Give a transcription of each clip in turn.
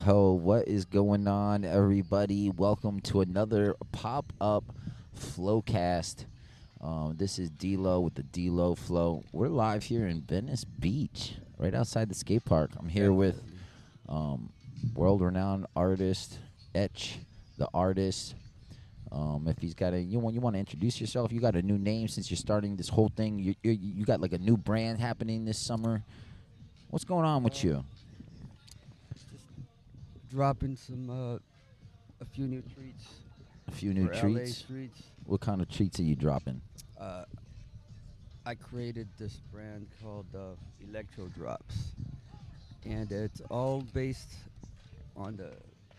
Ho, what is going on, everybody? Welcome to another pop-up Flowcast. This is d.Lo with the d.Lo Flow. We're live here in Venice Beach, right outside the skate park. I'm here with Definitely. um, world-renowned artist Eche the Artist. If he's got you want to introduce yourself. You got a new name since you're starting this whole thing. You got like a new brand happening this summer. What's going on with you? Just dropping a few new treats A few new for LA treats. streets. What kind of treats are you dropping? Uh, I created this brand called Electro Drops, and it's all based on the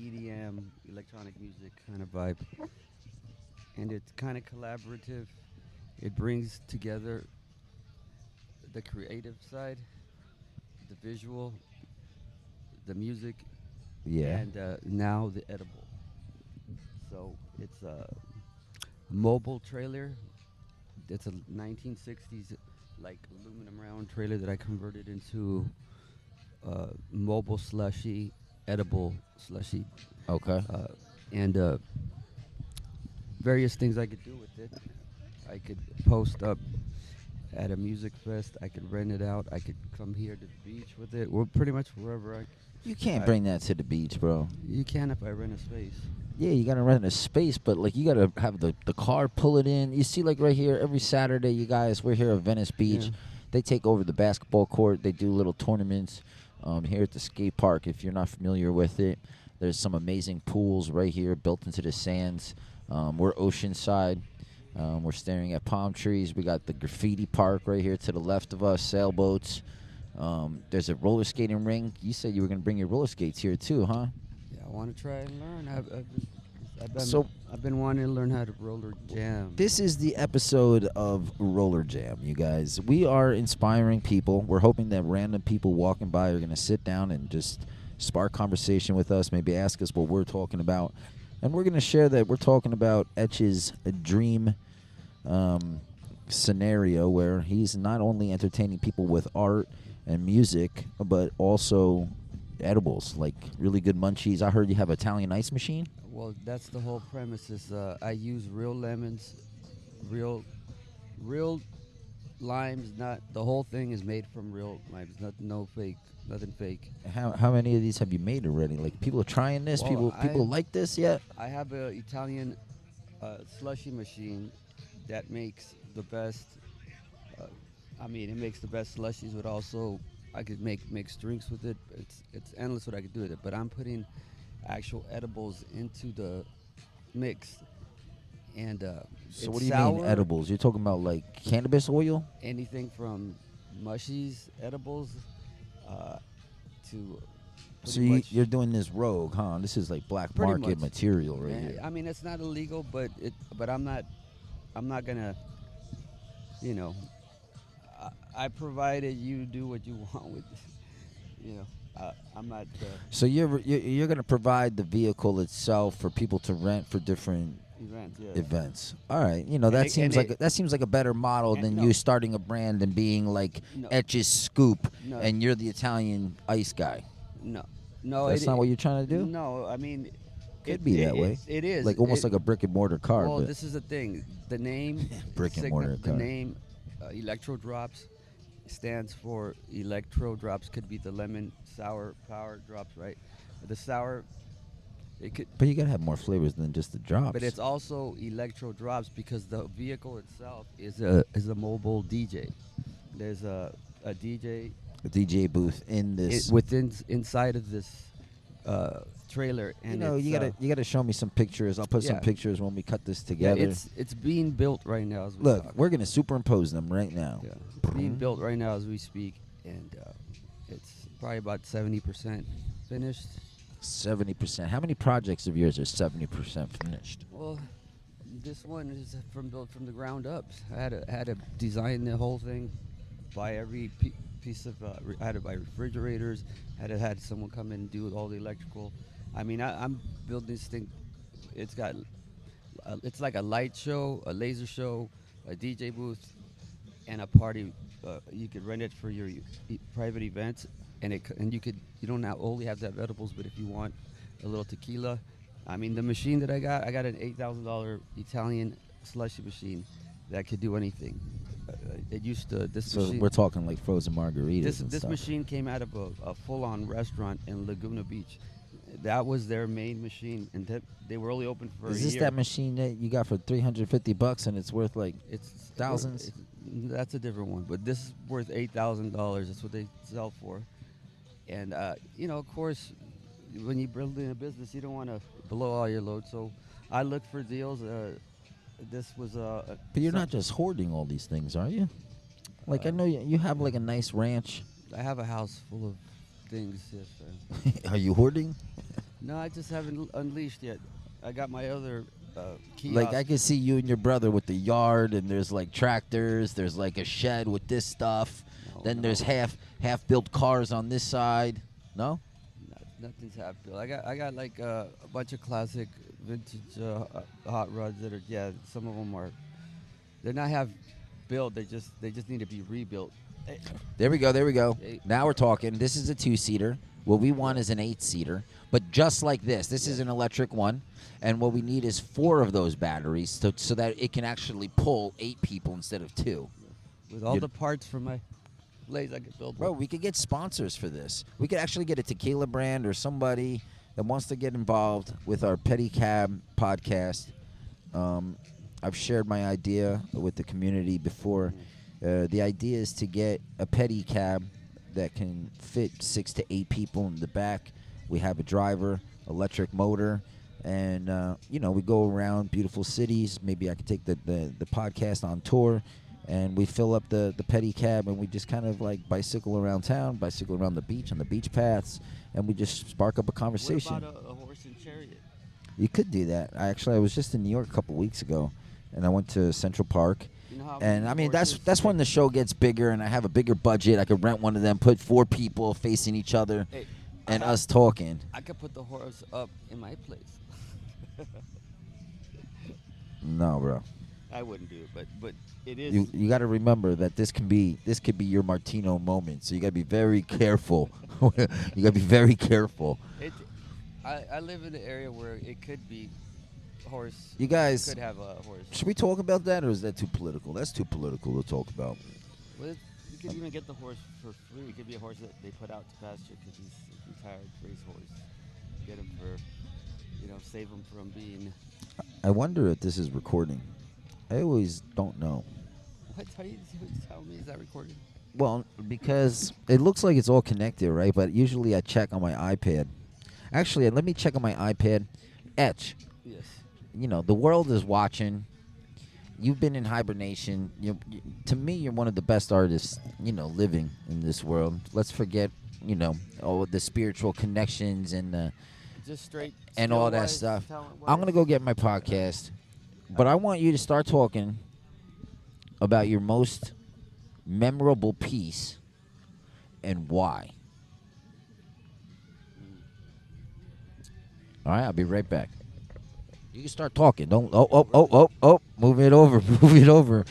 EDM, electronic music kind of vibe, and it's kind of collaborative. It brings together the creative side, the visual, the music, Yeah. and now the edible. So it's a mobile trailer. It's a 1960s like aluminum round trailer that I converted into mobile slushy, edible slushy, Okay. uh, and various things I could do with it. I could post up at a music fest. I could rent it out. I could come here to the beach with it. We're pretty much wherever You can't I bring that to the beach, bro. you can if I rent a space. Yeah, you gotta rent a space, but like you gotta have the car pull it in. You see, like right here, every Saturday, you guys, we're here at Venice Yeah. Beach. They take over the basketball court. They do little tournaments here at the skate park. If you're not familiar with it, there's some amazing pools right here built into the sands. We're oceanside. We're staring at palm trees. We got the graffiti park right here to the left of us, sailboats. There's a roller skating rink. You said you were gonna bring your roller skates here too, huh? Yeah, I want to try and learn. I've been, So I've been wanting to learn how to roller jam. this is the episode of Roller Jam, you guys. We are inspiring people. We're hoping that random people walking by are gonna sit down and just spark conversation with us. Maybe ask us what we're talking about, and we're gonna share that we're talking about Etch's dream um, scenario where he's not only entertaining people with art and music, but also edibles, like really good munchies. I heard you have Italian ice machine. Well, that's the whole premise. Is I use real lemons, real, real limes. Not the whole thing is made from real limes. Not no fake, nothing fake. How many of these have you made already? Like people are trying this. Well, People like this yet? I have a Italian slushy machine that makes the best. Uh, I mean, it makes the best slushies, but also I could make mixed drinks with it. It's endless what I could do with it. But I'm putting actual edibles into the mix, and So it's what do you sour. mean edibles? You're talking about like cannabis oil? Anything from mushies, edibles, uh, to So pretty much. you're doing this rogue, huh? This is like black Pretty market much. material right Man, here. I mean, it's not illegal, but it. But I'm not. I'm not gonna. You know. I provided you do what you want with. You know. I'm not. So you're gonna provide the vehicle itself for people to rent for different Events. Yeah. events. All right, And that it- seems and like it- that seems like a better model and than no. you starting a brand and being like No. Etch's Scoop, No. and you're the Italian ice guy. No. No. That's not what you're trying to do. No. I mean. Could be that way. It is Like almost like a brick and mortar car. Well, but this is the thing. The name Brick and mortar The car. name Electro Drops stands for Electro Drops. Could be the lemon sour power drops, right? The sour. It could, But you gotta have more flavors than just the drops. but it's also Electro Drops because the vehicle itself is a mobile DJ. There's a DJ a DJ booth in this. within inside of this trailer, and you gotta show me some pictures. I'll put some yeah. pictures when we cut this yeah, together. it's being built right now as we Look, talk. we're gonna superimpose them right now. Yeah, it's being built right now as we speak, and it's probably about 70% finished. 70%. How many projects of yours are 70% finished? Well, this one is built from the ground up. I had to design the whole thing, buy every piece of. I had to buy refrigerators. Had someone come in and do all the electrical. I mean, I'm building this thing. It's got. It's like a light show, a laser show, a DJ booth, and a party. You could rent it for your private events. and you don't not only have to have edibles, but if you want a little tequila, I mean the machine that I got an $8,000 Italian slushy machine that could do anything. It used to this So machine. we're talking like frozen margaritas This and this stuff. machine came out of a full-on restaurant in Laguna Beach. That was their main machine, and they were only open for Is a this year. that machine that you got for $350 and it's worth like It's thousands? That's a different one, but this is worth $8,000. That's what they sell for. And of course, when you build in a business, you don't want to blow all your load. So I look for deals. This was But you're not just hoarding all these things, are you? Like I know you have like a nice ranch. I have a house full of things. Yes, Are you hoarding? no, I just haven't unleashed yet. I got my other kiosk. Like I can see you and your brother with the yard, and there's like tractors. There's like a shed with this stuff. No, Then no. there's half built cars on this side. No. Nothing's half built. I got like a bunch of classic vintage hot rods that are some of them are they're not half built. They just need to be rebuilt. There we go. There we go. Hey. Now we're talking. This is a 2-seater. What we want is an 8-seater, but just like this. This is an electric one, and what we need is 4 of those batteries so that it can actually pull 8 people instead of 2. With all the parts for my place, I could build Bro, one. we could get sponsors for this. We could actually get a tequila brand or somebody that wants to get involved with our Pedicab podcast. I've shared my idea with the community before. The idea is to get a pedicab that can fit 6 to 8 people in the back. We have a driver, electric motor, and we go around beautiful cities. Maybe I could take the podcast on tour, and we fill up the pedicab, and we just kind of like bicycle around town, bicycle around the beach on the beach paths, and we just spark up a conversation. What about a horse and chariot? You could do that. I was just in New York a couple weeks ago, and I went to Central Park. You know how And many I mean horses that's when the show gets bigger, and I have a bigger budget. I could rent one of them, put 4 people facing each other, Hey, and us talking. I could put the horse up in my place. No, bro. I wouldn't do it, but it is. You got to remember that this could be your Martino moment. So you got to be very careful. You got to be very careful. I live in an area where it could be horse. You guys, could have a horse. should we talk about that, or is that too political? That's too political to talk about. Well, you could even get the horse for free. It could be a horse that they put out to pasture because he's a retired racehorse. Get him for, save him from being. I wonder if this is recording. I always don't know. What are you telling me? Is that recorded? Well, because it looks like it's all connected, right? But usually I check on my iPad. Actually, let me check on my iPad. Eche. Yes. The world is watching. You've been in hibernation. To me, you're one of the best artists, living in this world. Let's forget, all the spiritual connections and Just straight. and all that stuff. I'm going to go get my podcast. But I want you to start talking about your most memorable piece and why. All right, I'll be right back. You can start talking. Don't. Oh. Move it over. Move it over.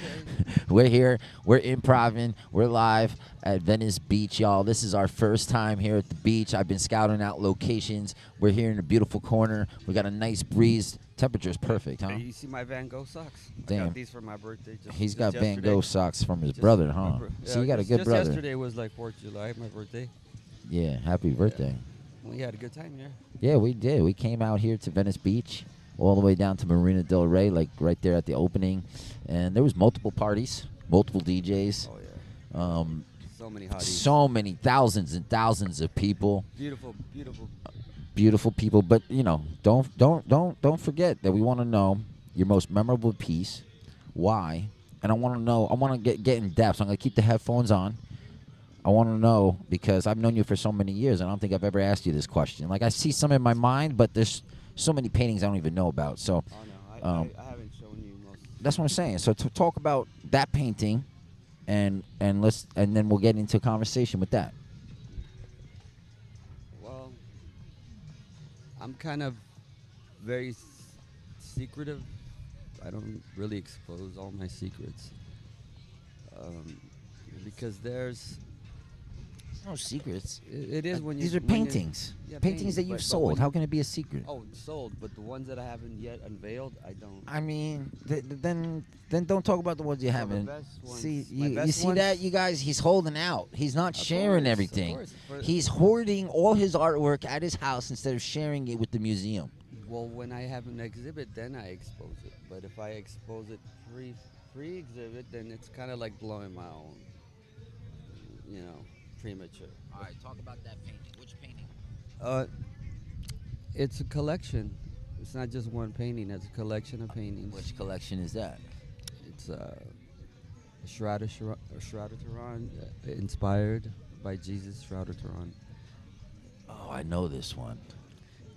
We're here. We're improvising. We're live at Venice Beach, y'all. This is our first time here at the beach. I've been scouting out locations. We're here in a beautiful corner. We got a nice breeze. Temperature's perfect, huh? Hey, you see my Van Gogh socks? I Damn. got these for my birthday. He's got yesterday. Van Gogh socks from his Just brother, my huh? So you yeah, got a good just brother. Yesterday was like 4th of July, my birthday. Yeah, happy birthday. We had a good time here. Yeah, we did. We came out here to Venice Beach, all the way down to Marina del Rey, like right there at the opening. And there was multiple parties, multiple DJs. Oh yeah. So many hotties. So many, thousands and thousands of people. Beautiful. Beautiful people. But don't forget that we want to know your most memorable piece, why, and I want to know. I want to get in depth. So I'm gonna keep the headphones on. I want to know because I've known you for so many years, and I don't think I've ever asked you this question. Like I see some in my mind, but there's so many paintings I don't even know about. So Oh no, I haven't shown you most. that's what I'm saying. So to talk about that painting, and then we'll get into a conversation with that. Well, I'm kind of very secretive. I don't really expose all my secrets because there's No secrets. It is when you. These are when paintings. yeah, Paintings that but- you've but sold. when How you- can it be a secret? Oh, sold, but the ones that I haven't yet unveiled, I don't. I mean, then don't talk about the ones you Well, haven't. the best ones, See, my you best see that, ones- you guys? He's holding out. He's not Of sharing course, everything. Of course. He's hoarding all his artwork at his house instead of sharing it with the museum. Well, when I have an exhibit, then I expose it. But if I expose it free exhibit, then it's kind of like blowing my own, premature. All right, talk about that painting. Which painting? It's a collection. It's not just one painting. It's a collection of paintings. Which collection is that? It's a Shroud of Turan, inspired by Jesus Shroud of Turan. Oh, I know this one.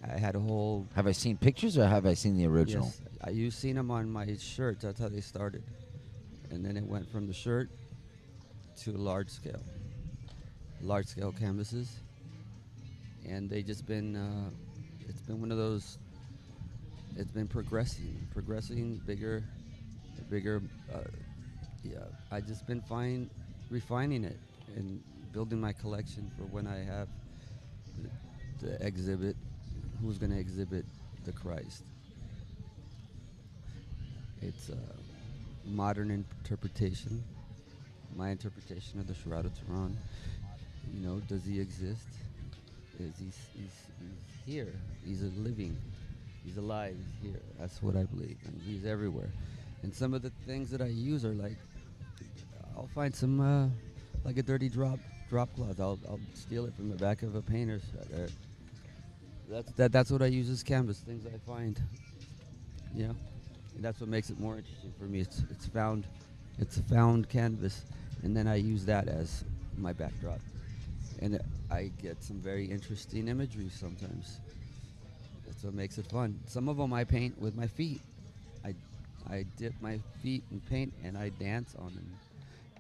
I had a whole. Have I seen pictures or have I seen the original? Yes, you've seen them on my shirts. That's how they started, and then it went from the shirt to large scale canvases, and they just been. It's been one of those. It's been progressing, bigger. I just been refining it and building my collection for when I have the exhibit. Who's going to exhibit the Christ? It's a modern interpretation, my interpretation of the Shroud of Turan. Does he exist? He's here. He's living. He's alive. He's here. That's what I believe. And he's everywhere. And some of the things that I use are like, I'll find some, like a dirty drop cloth. I'll steal it from the back of a painter's. That's what I use as canvas. Things I find. Yeah, and that's what makes it more interesting for me. It's a found canvas, and then I use that as my backdrop, and I get some very interesting imagery sometimes. That's what makes it fun. Some of them I paint with my feet. I dip my feet in paint and I dance on them.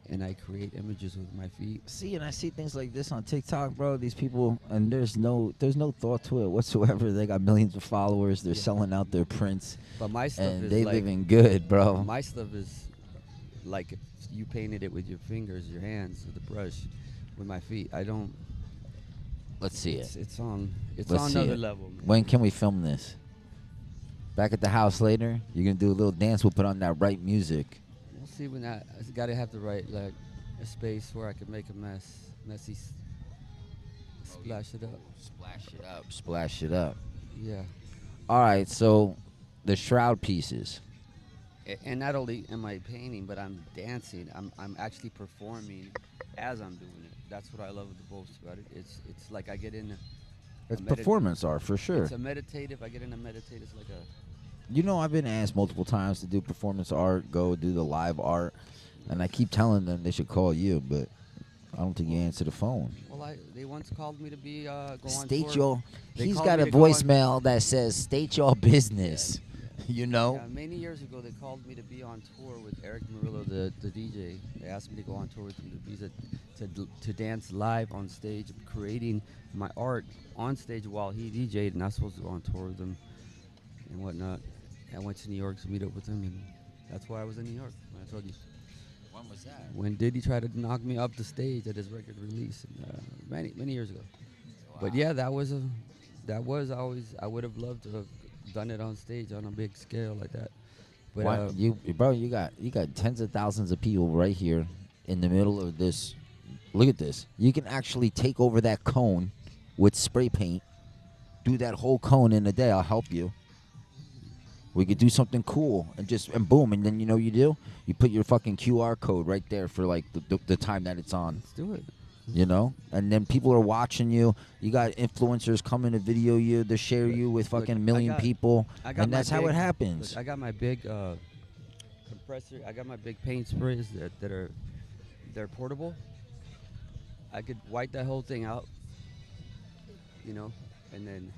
And I create images with my feet. See, and I see things like this on TikTok, bro. These people, and there's no thought to it whatsoever. They got millions of followers. They're selling out their prints. But my stuff and is they like, living good, bro. My stuff is like if you painted it with your fingers, your hands, with a brush, with my feet. I don't. Let's see it. It's on Let's see another it. level. Man. When can we film this? Back at the house later. You're gonna do a little dance. We'll put on that right music. We'll see when I gotta have the right like a space where I can make a messy, splash it up. Splash it up. Yeah. All right, so the shroud pieces. And not only am I painting, but I'm dancing. I'm actually performing as I'm doing it. That's what I love the most about it. It's like I get in. It's performance art for sure. It's a meditative. I get in a meditative. It's like a. I've been asked multiple times to do performance art, go do the live art, and I keep telling them they should call you, but I don't think you answer the phone. Well, they once called me to be go on State tour. He's got a voicemail that says "State your business." Yeah. Yeah, many years ago, they called me to be on tour with Eric Murillo, the DJ. They asked me to go on tour with him to dance live on stage, creating my art on stage while he DJ'd, and I was supposed to go on tour with him and whatnot. I went to New York to meet up with him, and that's why I was in New York. When I told you. When was that? When Diddy tried to knock me off the stage at his record release, many years ago. Wow. But yeah, that was always. I would have loved to have done it on stage on a big scale like that. But you got tens of thousands of people right here in the middle of this. Look at this. You can actually take over that cone with spray paint. Do that whole cone in a day. I'll help you. We could do something cool and boom, and then you do? You put your fucking QR code right there for like the time that it's on. Let's do it. And then people are watching you. You got influencers coming to video you, to share you with fucking a million people, and that's how it happens. Look, I got my big compressor. I got my big paint sprays they're portable. I could wipe that whole thing out, and then.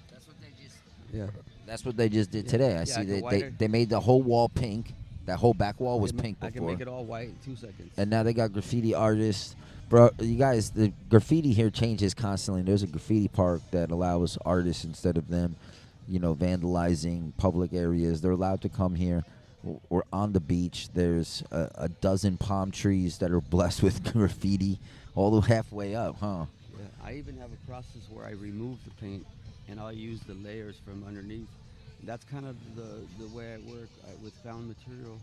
That's what they just. Yeah. That's what they just did today. I see they made the whole wall pink. That whole back wall was pink before. I can make it all white in 2 seconds. And now they got graffiti artists. Bro, you guys, the graffiti here changes constantly. There's a graffiti park that allows artists, instead of them, vandalizing public areas, they're allowed to come here. We're on the beach. There's a dozen palm trees that are blessed with graffiti all the halfway up, huh? Yeah, I even have a process where I remove the paint and I'll use the layers from underneath. That's kind of the way I work with found material.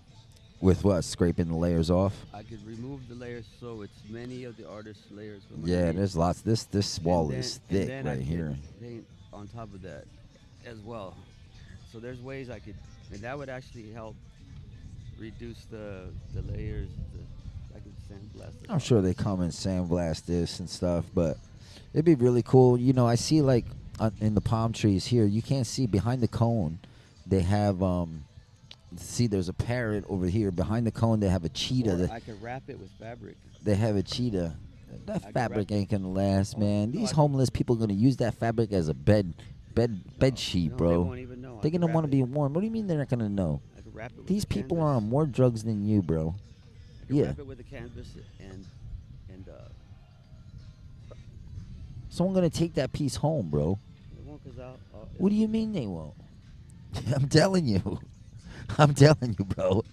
With what? Scraping the layers off? I could remove the layers so it's many of the artist's layers from Yeah, underneath. there's lots. This wall is And thick then right I here. could paint on top of that as well. So there's ways I could, and that would actually help reduce the layers. I could sandblast it I'm off. sure they come and sandblast this and stuff, but it'd be really cool. You know, I see like in the palm trees here, you can't see behind the cone. They have see, there's a parrot over here behind the cone. They have a cheetah. Or I could wrap it with fabric. They have a cheetah. That could fabric wrap- ain't gonna last, man. no, These I could- homeless people are gonna use that fabric as a bed sheet, No, bro. They won't even know. They're gonna want to be warm. What do you mean they're not gonna know? I could wrap it with These the people canvas. are on more drugs than you, bro. I could Yeah. wrap it with the canvas and Someone gonna take that piece home, bro. it won't 'cause What do you mean they won't? I'm telling you. I'm telling you, bro.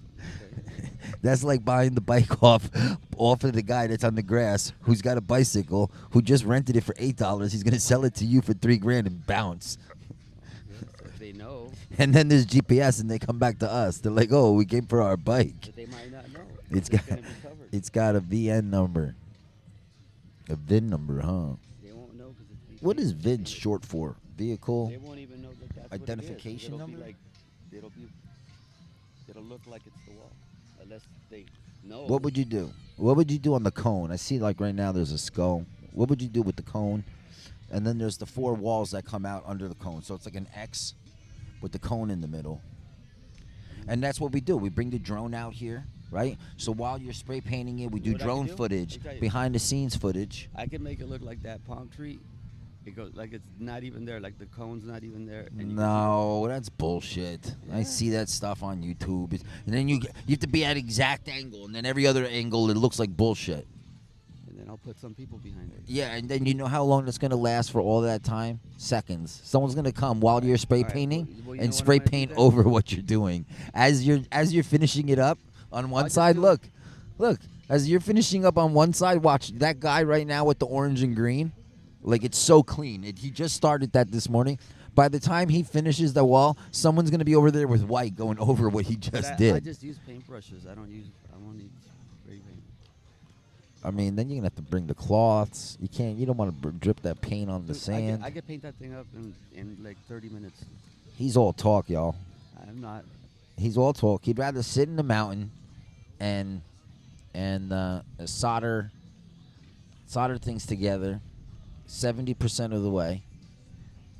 That's like buying the bike off of the guy that's on the grass who's got a bicycle who just rented it for $8. He's gonna sell it to you for $3,000 and bounce. If they know, And then there's GPS and they come back to us. They're like, "Oh, we came for our bike." but they might not know. It's gonna got be covered. it's got a VN number. A VIN number, huh? They won't know 'cause it's What is VN VIN short for? Vehicle They won't even know that that's Identification what it is. number? It'll look like it's the wall, unless they know. What would you do? What would you do on the cone? I see like right now there's a skull. What would you do with the cone? And then there's the 4 walls that come out under the cone. So it's like an X with the cone in the middle. And that's what we do. We bring the drone out here, right? So while you're spray painting it, we do What I drone can do? footage, I'll tell you. behind the scenes footage. I can make it look like that palm tree. It goes like it's not even there, like the cone's not even there. And you can No, that's bullshit. I Yeah. see that stuff on YouTube. And then you have to be at exact angle, and then every other angle it looks like bullshit. and then I'll put some people behind it. Yeah, and then you know how long it's gonna last for all that time? Seconds. Someone's gonna come while you're spray All right, painting well, you know and what spray I'm gonna do paint then? over what you're doing. As you're finishing it up on one just side, do- look. As you're finishing up on one side, watch that guy right now with the orange and green. Like it's so clean. He just started that this morning. By the time he finishes the wall, someone's gonna be over there with white going over what he But just I did. just use paintbrushes. I don't need spray paint. I mean, then you're gonna have to bring the cloths. You don't want to drip that paint on the Dude, sand. I could paint that thing up in like 30 minutes. He's all talk, y'all. I'm not. He's all talk. He'd rather sit in the mountain and solder things together 70% of the way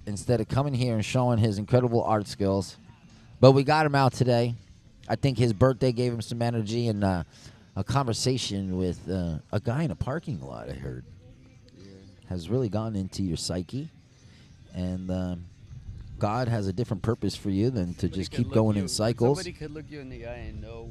instead of coming here and showing his incredible art skills. But we got him out today. I think his birthday gave him some energy and a conversation with a guy in a parking lot, I heard, Yeah. has really gone into your psyche. And God has a different purpose for you than to Somebody just could keep look going you- in cycles. Somebody could look you in the eye and know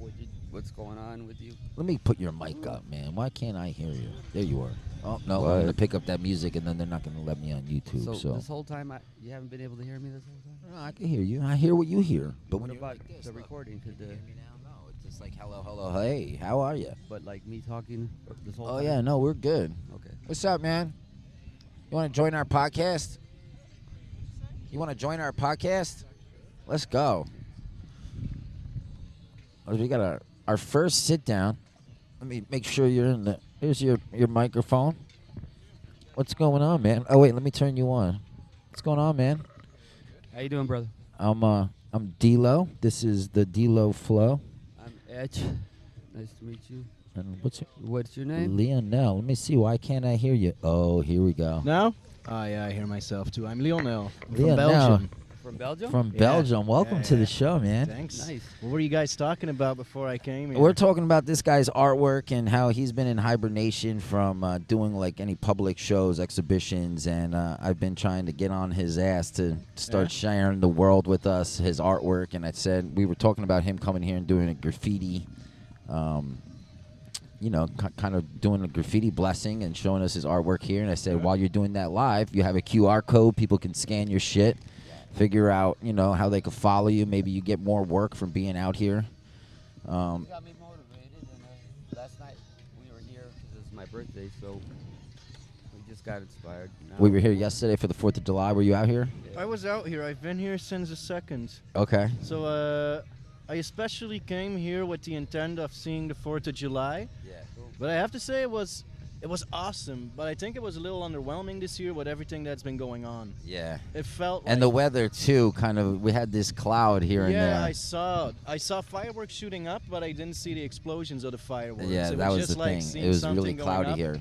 what's going on with you. Let me put your mic up, man. Why can't I hear you? There you are. Oh, no, I'm What? going to pick up that music, and then they're not going to let me on YouTube. So this whole time, you haven't been able to hear me this whole time? No, I can hear you. I hear what you hear. But What when about you're like this, the look, recording? Could you the, hear me now? No, it's just like, hello, hello, hey, how are you? but like me talking this whole Oh, time? yeah, no, we're good. Okay. What's up, man? You want to join our podcast? You want to join our podcast? Let's go. We got our first sit down. Let me make sure you're in the. Here's your microphone. What's going on, man? Oh wait, let me turn you on. What's going on, man? How you doing, brother? I'm d.Lo. This is the d.Lo flow. I'm Eche. Nice to meet you. And What's your name? Lionel. Let me see. Why can't I hear you? Oh, here we go. No? Oh, yeah, I hear myself too. I'm Lionel. I'm Lionel. from Belgium. From Belgium? From Yeah. Belgium. Welcome Yeah, to the yeah. show, man. Thanks. Nice. What were you guys talking about before I came here? We're talking about this guy's artwork and how he's been in hibernation from doing like any public shows, exhibitions, and I've been trying to get on his ass to start sharing the world with us, his artwork. And I said we were talking about him coming here and doing a graffiti, kind of doing a graffiti blessing and showing us his artwork here. And I said, while you're doing that live, you have a QR code. People can scan your shit, figure out, how they can follow you. Maybe you get more work from being out here. Got me motivated. And last night we were here because it's my birthday, so we just got inspired. Now. We were here yesterday for the 4th of July. Were you out here? I was out here. I've been here since the 2nd. Okay. So I especially came here with the intent of seeing the 4th of July. Yeah. Cool. But I have to say it was awesome. But I think it was a little underwhelming this year with everything that's been going on. Yeah. It felt And like, the weather too, kind of. We had this cloud here and there. yeah, I saw fireworks shooting up, but I didn't see the explosions of the fireworks. Yeah, it that was just the like thing. seeing It was something really going cloudy up. here.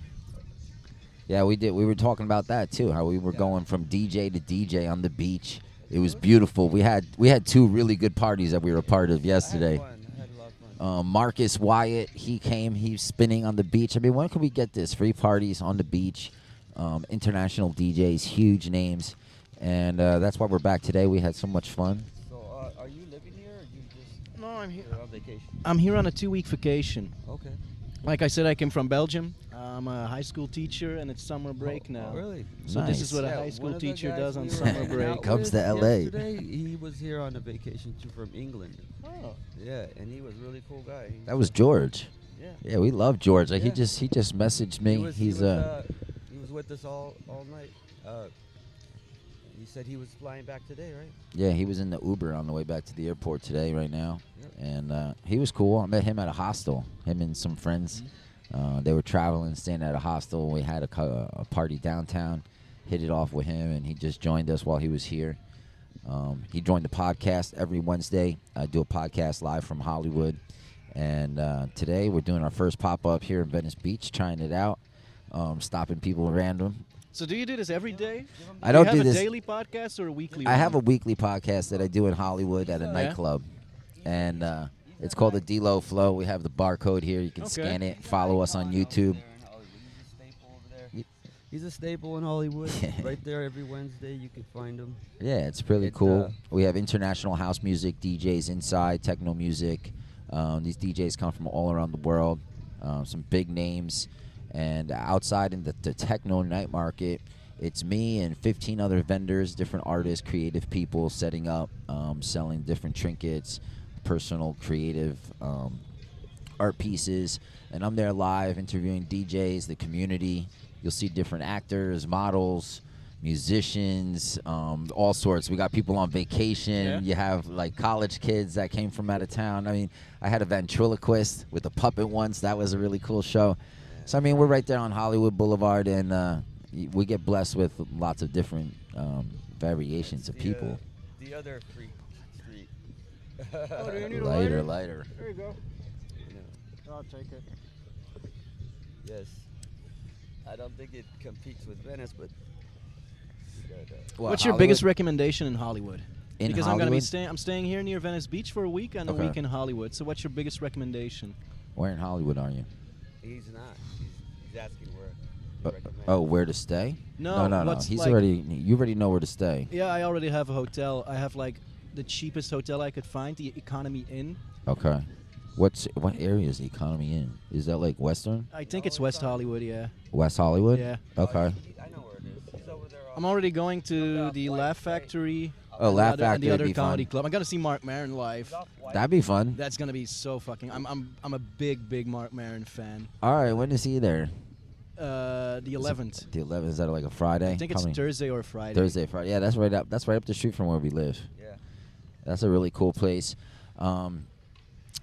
Yeah, we did. We were talking about that too. How we were going from DJ to DJ on the beach. It was beautiful. We had 2 really good parties that we were a part of yesterday. I had a lot of fun. Marcus Wyatt, he came. He's spinning on the beach. I mean, when can we get this? Free parties on the beach. International DJs, huge names, and that's why we're back today. We had so much fun. So, are you living here, or you just No, I'm here. you're on vacation? I'm here on a 2-week vacation. Okay. Like I said, I came from Belgium. I'm a high school teacher, and it's summer break now. Oh, really? So this is Nice. what a Yeah, high one school of the teacher guys does on we were summer hanging break. out Comes with to LA. Yesterday, he was here on a vacation too from England. Oh. Yeah, and he was a really cool guy. That was George. Yeah. Yeah, we love George. Like, Yeah. he just messaged me. He was with us all night. He said he was flying back today, right? Yeah, he was in the Uber on the way back to the airport today, right now, Yep. and he was cool. I met him at a hostel. Him and some friends. They were traveling, staying at a hostel. We had a party downtown. Hit it off with him, and he just joined us while he was here. He joined the podcast every Wednesday. I do a podcast live from Hollywood, and today we're doing our first pop-up here in Venice Beach, trying it out, stopping people random. So do you do this every day? I don't you do have this. a daily podcast or a weekly I one? have a weekly podcast that I do in Hollywood at a Yeah. nightclub, and it's called the D.Lo Flow. We have the barcode here. You can Okay. scan it. Follow us on YouTube. He's a staple in Hollywood. Right there every Wednesday, you can find him. Yeah, it's really It's, cool. We have international house music DJs inside, techno music. These DJs come from all around the world. Some big names. And outside in the techno night market, it's me and 15 other vendors, different artists, creative people setting up, selling different trinkets, personal creative art pieces. And I'm there live interviewing DJs, the community. You'll see different actors, models, musicians, all sorts. We got people on vacation. Yeah. You have like college kids that came from out of town. I mean, I had a ventriloquist with a puppet once. That was a really cool show. So, I mean, we're right there on Hollywood Boulevard, and we get blessed with lots of different variations of people. The other freak street. Oh, do you need a Lighter, lighter? lighter. There you go. Yeah. I'll take it. Yes. I don't think it competes with Venice, but we got, What's your biggest recommendation in Hollywood? In because Hollywood? I'm staying here near Venice Beach for a week and Okay. a week in Hollywood. So what's your biggest recommendation? Where in Hollywood are you? he's not. He's asking where. you recommend. Oh, where to stay? No, no. what's He's like- you already know where to stay. Yeah, I already have a hotel. I have like the cheapest hotel I could find, the Economy Inn. Okay. What area is the Economy in? Is that like Western? I think it's West Hollywood, yeah. West Hollywood? Yeah. Okay. I know where it is. He's over there. I'm already going to the Laugh Factory. Oh, and Laugh the other, and Factory the would other be comedy fun. club. I'm gonna see Mark Maron live. That'd be fun. That's gonna be so fucking. I'm a big Mark Maron fan. All right, when is he there? The 11th. The 11th, is that like a Friday? I think it's Thursday or Friday. Thursday, Friday. Yeah, that's right up the street from where we live. Yeah. That's a really cool place.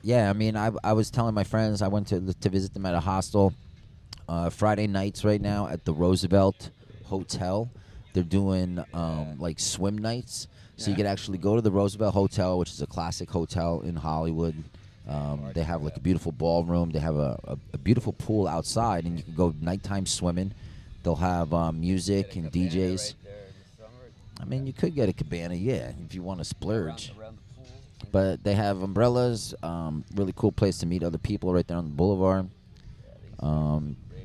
Yeah, I mean, I was telling my friends, I went to visit them at a hostel. Friday nights right now at the Roosevelt Hotel. They're doing like swim nights. So you Yeah. could actually go to the Roosevelt Hotel, which is a classic hotel in Hollywood. They have like a beautiful ballroom. They have a beautiful pool outside, and you can go nighttime swimming. They'll have music and DJs. Right there in the summer. I mean, you could get a cabana, yeah, if you want to splurge. Around the pool. But they have umbrellas. Really cool place to meet other people right there on the boulevard.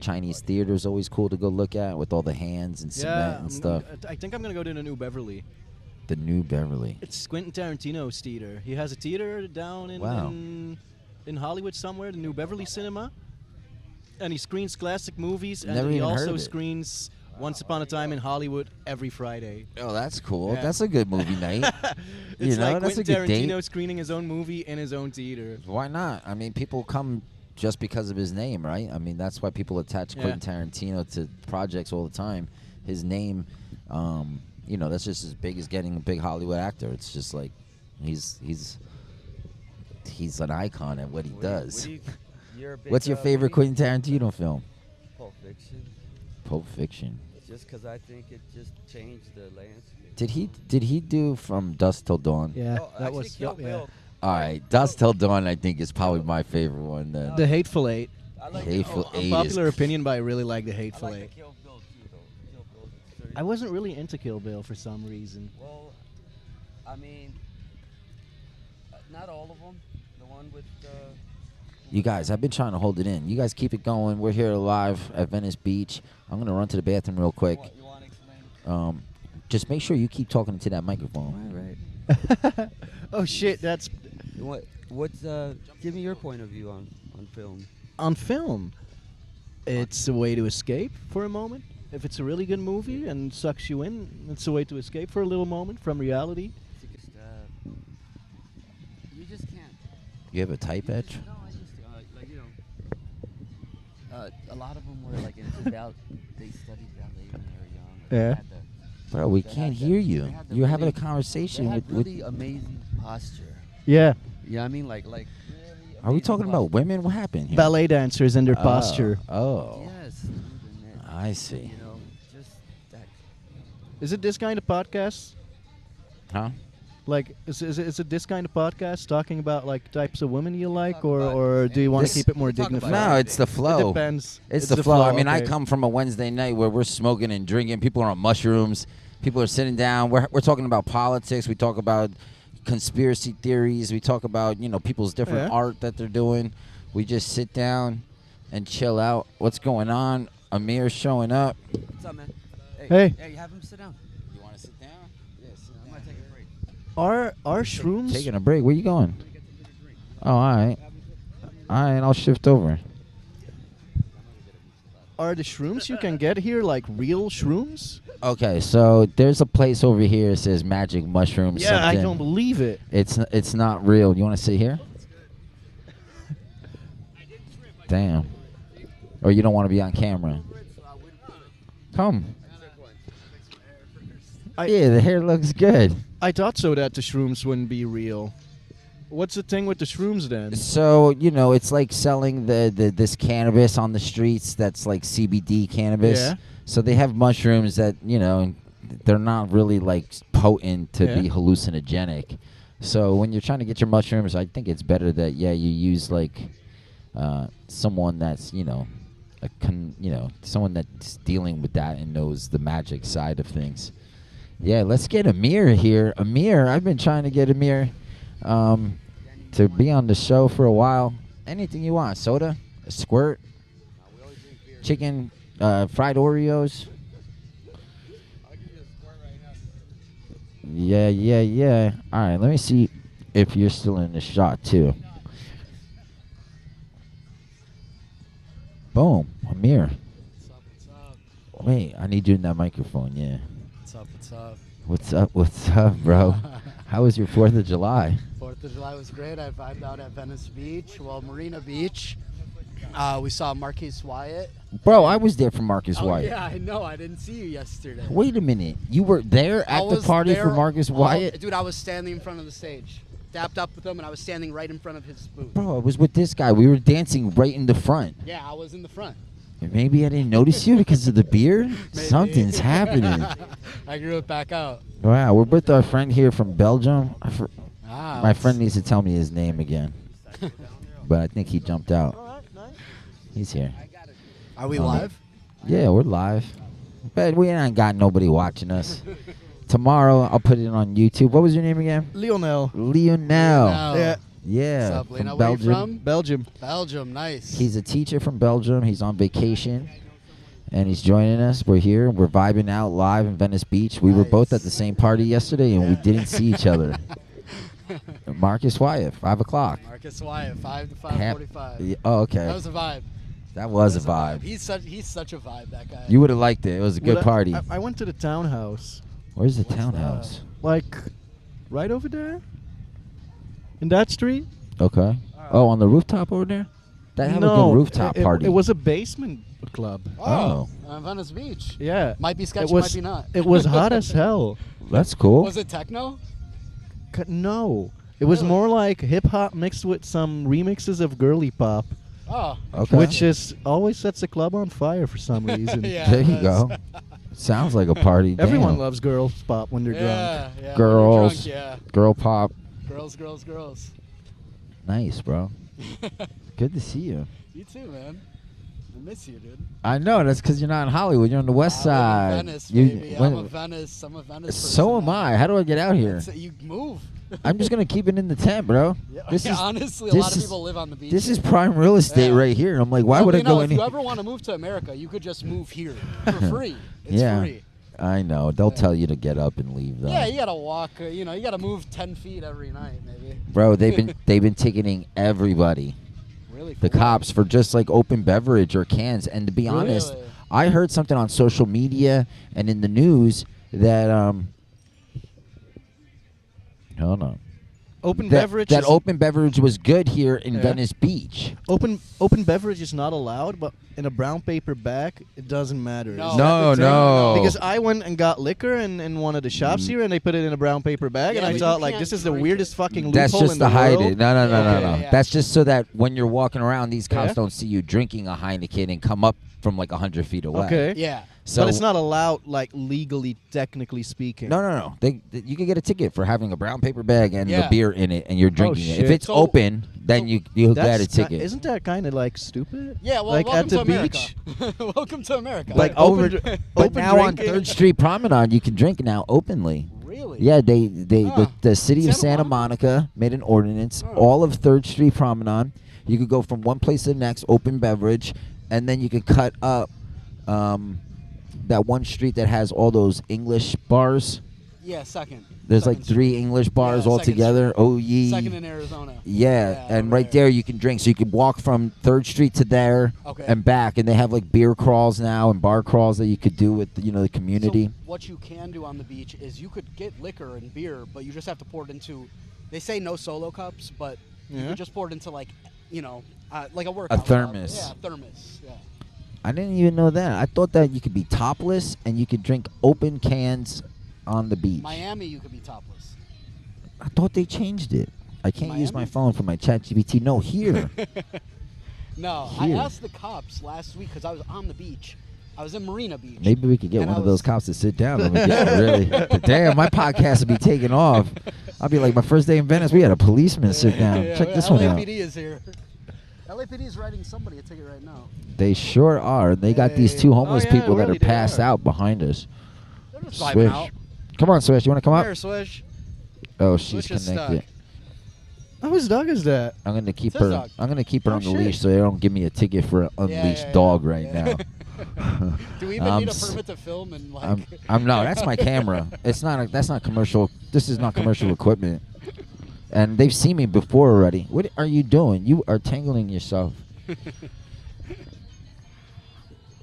Chinese theater is always cool to go look at with all the hands and cement and stuff. I think I'm gonna go to the New Beverly. The New Beverly. It's Quentin Tarantino's theater. He has a theater down Wow. in Hollywood somewhere, the New Beverly Cinema, and he screens classic movies. And Never he even heard also of it. screens Once Upon a Time in Hollywood every Friday. Oh, that's cool. Yeah. That's a good movie night. It's You know, like that's a Quentin good date. Tarantino screening his own movie in his own theater. Why not? I mean, people come just because of his name, right? I mean, that's why people attach Quentin Tarantino to projects all the time. His name, that's just as big as getting a big Hollywood actor. It's just like he's an icon at what he does. What's your favorite Quentin Tarantino film? Pulp Fiction. Pulp Fiction. Just because I think it just changed the landscape. Did he do From Dusk Till Dawn? Yeah, Oh, that actually, was Kill Bill. All right, Dusk Till Dawn I think is probably my favorite one. Then The Hateful Eight. I like Hateful Eight. Unpopular is opinion, but I really like the I Hateful like Eight. the Kill Bill too, though. Kill Bill. is very- I wasn't really into Kill Bill for some reason. Well, I mean, not all of them. The one with. You guys, I've been trying to hold it in. You guys keep it going. We're here live at Venice Beach. I'm gonna run to the bathroom real quick. You want to explain? Just make sure you keep talking into that microphone. Right. Oh shit, that's What's give me your point of view on film. on film. It's a way to escape for a moment. If it's a really good movie and sucks you in, it's a way to escape for a little moment from reality. It's just, you just can't. You have a type edge? No, I just a lot of them were like into they studied ballet when they were young. Like, Yeah. they had Bro, we They can't had the- hear they you. had the You're having a really- conversation they had with. really amazing posture. Yeah, Yeah, I mean like really. Are we amazing talking about posture. women? What happened here? ballet dancers and their posture. Oh. Yes. Dude, and that, I see. You know, just that. Is it this kind of podcast? Huh? Like, is it this kind of podcast talking about like types of women you like, talk or about do you want This- to keep it more we talk about dignified? No, it's the It flow. depends. It's the flow. I mean, I okay. come from a Wednesday night where we're smoking and drinking. People are on mushrooms. People are sitting down. We're talking about politics. We talk about conspiracy theories. We talk about people's different Yeah. art that they're doing. We just sit down and chill out. What's going on? Ameer's showing up. What's up, man? Hey. Hey, have him sit down. You want to sit down? Yes. I'm gonna take a break. Are shrooms? Taking a break. Where you going? Oh, all right. All right, I'll shift over. Are the shrooms you can get here like real shrooms? Okay, so there's a place over here that says Magic Mushrooms. Yeah, I something. don't believe it. It's not real. You want to sit here? Damn. Or you don't want to be on camera? Come. Yeah, the hair looks good. I thought so that the shrooms wouldn't be real. What's the thing with the shrooms then? So it's like selling this cannabis on the streets. That's like CBD cannabis. Yeah. So they have mushrooms that they're not really like potent to be Yeah. hallucinogenic. So when you're trying to get your mushrooms, I think it's better that you use like someone that's someone that's dealing with that and knows the magic side of things. Yeah, let's get Ameer here. Ameer, I've been trying to get Ameer to be on the show for a while. Anything you want, soda, a squirt, chicken, fried Oreos. Yeah. All right, let me see if you're still in the shot too. Boom, Ameer. What's up? Wait, I need you in that microphone. Yeah. What's up? What's up, bro? How was your 4th of July? 4th of July was great. I vibed out at Venice Beach, Marina Beach. We saw Marquise Wyatt. Bro, I was there for Marcus Wyatt. Yeah, I know. I didn't see you yesterday. Wait a minute. You were there I at the was party there for Marcus Wyatt? Dude, I was standing in front of the stage. Dapped up with him, and I was standing right in front of his booth. Bro, I was with this guy. We were dancing right in the front. Yeah, I was in the front. Maybe I didn't notice you because of the beard? Maybe. Something's happening. I grew it back out. Wow, we're with our friend here from Belgium. My That's- friend needs to tell me his name again. But I think he jumped out. He's here. Are we Um, live? Yeah, we're live. But we ain't got nobody watching us. Tomorrow, I'll put it on YouTube. What was your name again? Lionel. Lionel. Yeah, Yeah, What's up, from Lena? Where you Belgium. from? Belgium. Belgium, nice. He's a teacher from Belgium. He's on vacation, and he's joining us. We're here. We're vibing out live in Venice Beach. We were both at the same party yesterday, and we didn't see each other. Marcus Wyatt, 5 o'clock. Marcus Wyatt, 5 to Hap- 5:45. Yeah, oh, okay. That was a vibe. That was a That's vibe. He's such a vibe, that guy. You would have liked it. It was a good Well, party. I went to the townhouse. Where's the What's townhouse? Like, right over there? In that street? Okay. Oh, on the rooftop over there? They have a no, good rooftop party. It was a basement club. Oh. Venice Beach. Yeah. Might be It sketchy, was, might be not. It was hot as hell. That's cool. Was it techno? No. It was Really? more like hip hop mixed with some remixes of girly pop, Oh. Okay. which is always sets the club on fire for some reason. Yeah, There it you does. go. Sounds like a party. Everyone Damn. loves girls pop when they're drunk. Yeah, yeah. when you're Girls. drunk, yeah. Girl pop. Girls, girls, girls. Nice, bro. Good to see you. You too, man. I miss you, dude. I know. That's because you're not in Hollywood. You're on the west I live side. in Venice, You- baby. when- I'm a Venice person. so am now. I. How do I get out here? You move. I'm just gonna keep it in the tent, bro. This is honestly, a this lot of is- people live on the beach. this is prime real estate Yeah. right here. I'm like, why Well, would I you know, go if any? you ever want to move to America, you could just move here for free. It's Yeah. free. I know. They'll Yeah. tell you to get up and leave, though. Yeah, you gotta walk. You gotta move 10 feet every night, maybe. Bro, they've been ticketing everybody, Really? the for what? cops, for just like open beverage or cans. And to be honest, Really? I heard something on social media and in the news that hold on. Open That, beverage. that is- open beverage was good here in Yeah. Venice Beach. Open beverage is not allowed, but in a brown paper bag, it doesn't matter. No. Is that No, the thing? no. Because I went and got liquor in one of the shops here, and they put it in a brown paper bag, Yeah, and I but thought, you like, can't this is the drink weirdest it. fucking loophole That's just in to the hide world. it. No. Yeah. That's just so that when you're walking around, these cops Yeah. don't see you drinking a Heineken and come up from like 100 feet away. Okay. Yeah. So But it's not allowed, like, legally, technically speaking. No. You can get a ticket for having a brown paper bag and the Yeah. beer in it, and you're drinking it. If shit. it's So- open, then so you get a That's ticket. Isn't that kind of, like, stupid? Yeah, well, like, welcome at the to America. beach? Welcome to America. Like open over, dr- but open now on drinking. 3rd Street Promenade, you can drink now openly. Really? Yeah, Huh. the city of Santa Santa Monica made an ordinance. Oh. All of 3rd Street Promenade, you could go from one place to the next, open beverage, and then you could cut up that one street that has all those English bars. Yeah, second. There's Second like 3 English bars Yeah, all Second together. Street. Oh, ye. Second in Arizona. Yeah, and over right there you can drink. So you can walk from 3rd Street to there Okay. and back. And they have like beer crawls now and bar crawls that you could do with the community. So what you can do on the beach is you could get liquor and beer, but you just have to pour it into. They say no solo cups, but you Yeah. could just pour it into like a workout cup. thermos. Yeah, thermos. Yeah. I didn't even know that. I thought that you could be topless and you could drink open cans on the beach. Miami, you could be topless. I thought they changed it. I can't use my Miami? phone for my ChatGPT. No, here. No, Here. I asked the cops last week because I was on the beach. I was in Marina Beach. Maybe we could get And one I of those was- cops to sit down. And we get really, damn, my podcast would be taking off. I'll be like, my first day in Venice, we had a policeman sit down. Yeah, Check this one out. LAPD is here. LAPD is writing somebody a ticket right now. They sure are. They got these 2 homeless yeah, people that really, are they passed are. out behind us. They're just vibing Swish. out. Come on, Swish. You want to come up? Here, Swish. Oh, she's Swish is connected. stuck. Oh, whose dog is that? I'm gonna keep It's his her. dog. I'm gonna keep her Oh, on the shit. leash so they don't give me a ticket for an unleashed yeah, dog yeah. right Yeah. now. Do we even I'm need a s- permit to film and like? I'm no. That's my camera. It's not. That's not commercial. This is not commercial equipment. And they've seen me before already. What are you doing? You are tangling yourself.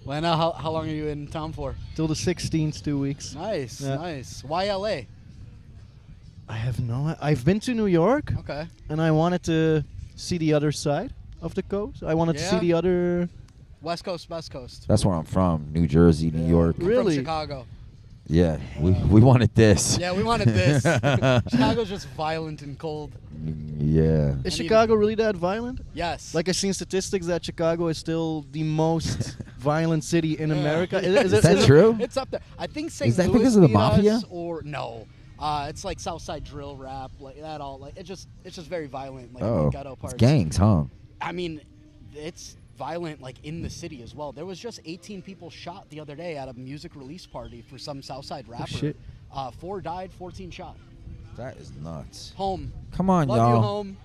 Well, now how long are you in town for? Till the 16th, 2 weeks. Nice, Yeah. nice. Why LA? I have no. I've been to New York, Okay. and I wanted to see the other side of the coast. I wanted to see Yeah? the other. West Coast, West Coast. That's where I'm from. New Jersey, New York. I'm Really? From Chicago. Yeah, we wanted this. Yeah, we wanted this. Chicago's just violent and cold. Yeah. Is I mean- Chicago really that violent? Yes. Like, I've seen statistics that Chicago is still the most violent city in Yeah. America. Is that true? It's up there. I think St. Is that Louis because of the beat us, mafia? Or no. It's like Southside drill rap, like that all. Like it's just very violent, like in Oh, the ghetto it's parts. gangs, huh? I mean, it's violent like in the city as well. There was just 18 people shot the other day at a music release party for some Southside rapper. shit. 4 died, 14 shot. That is nuts. Home. Come on, Love y'all. you, home.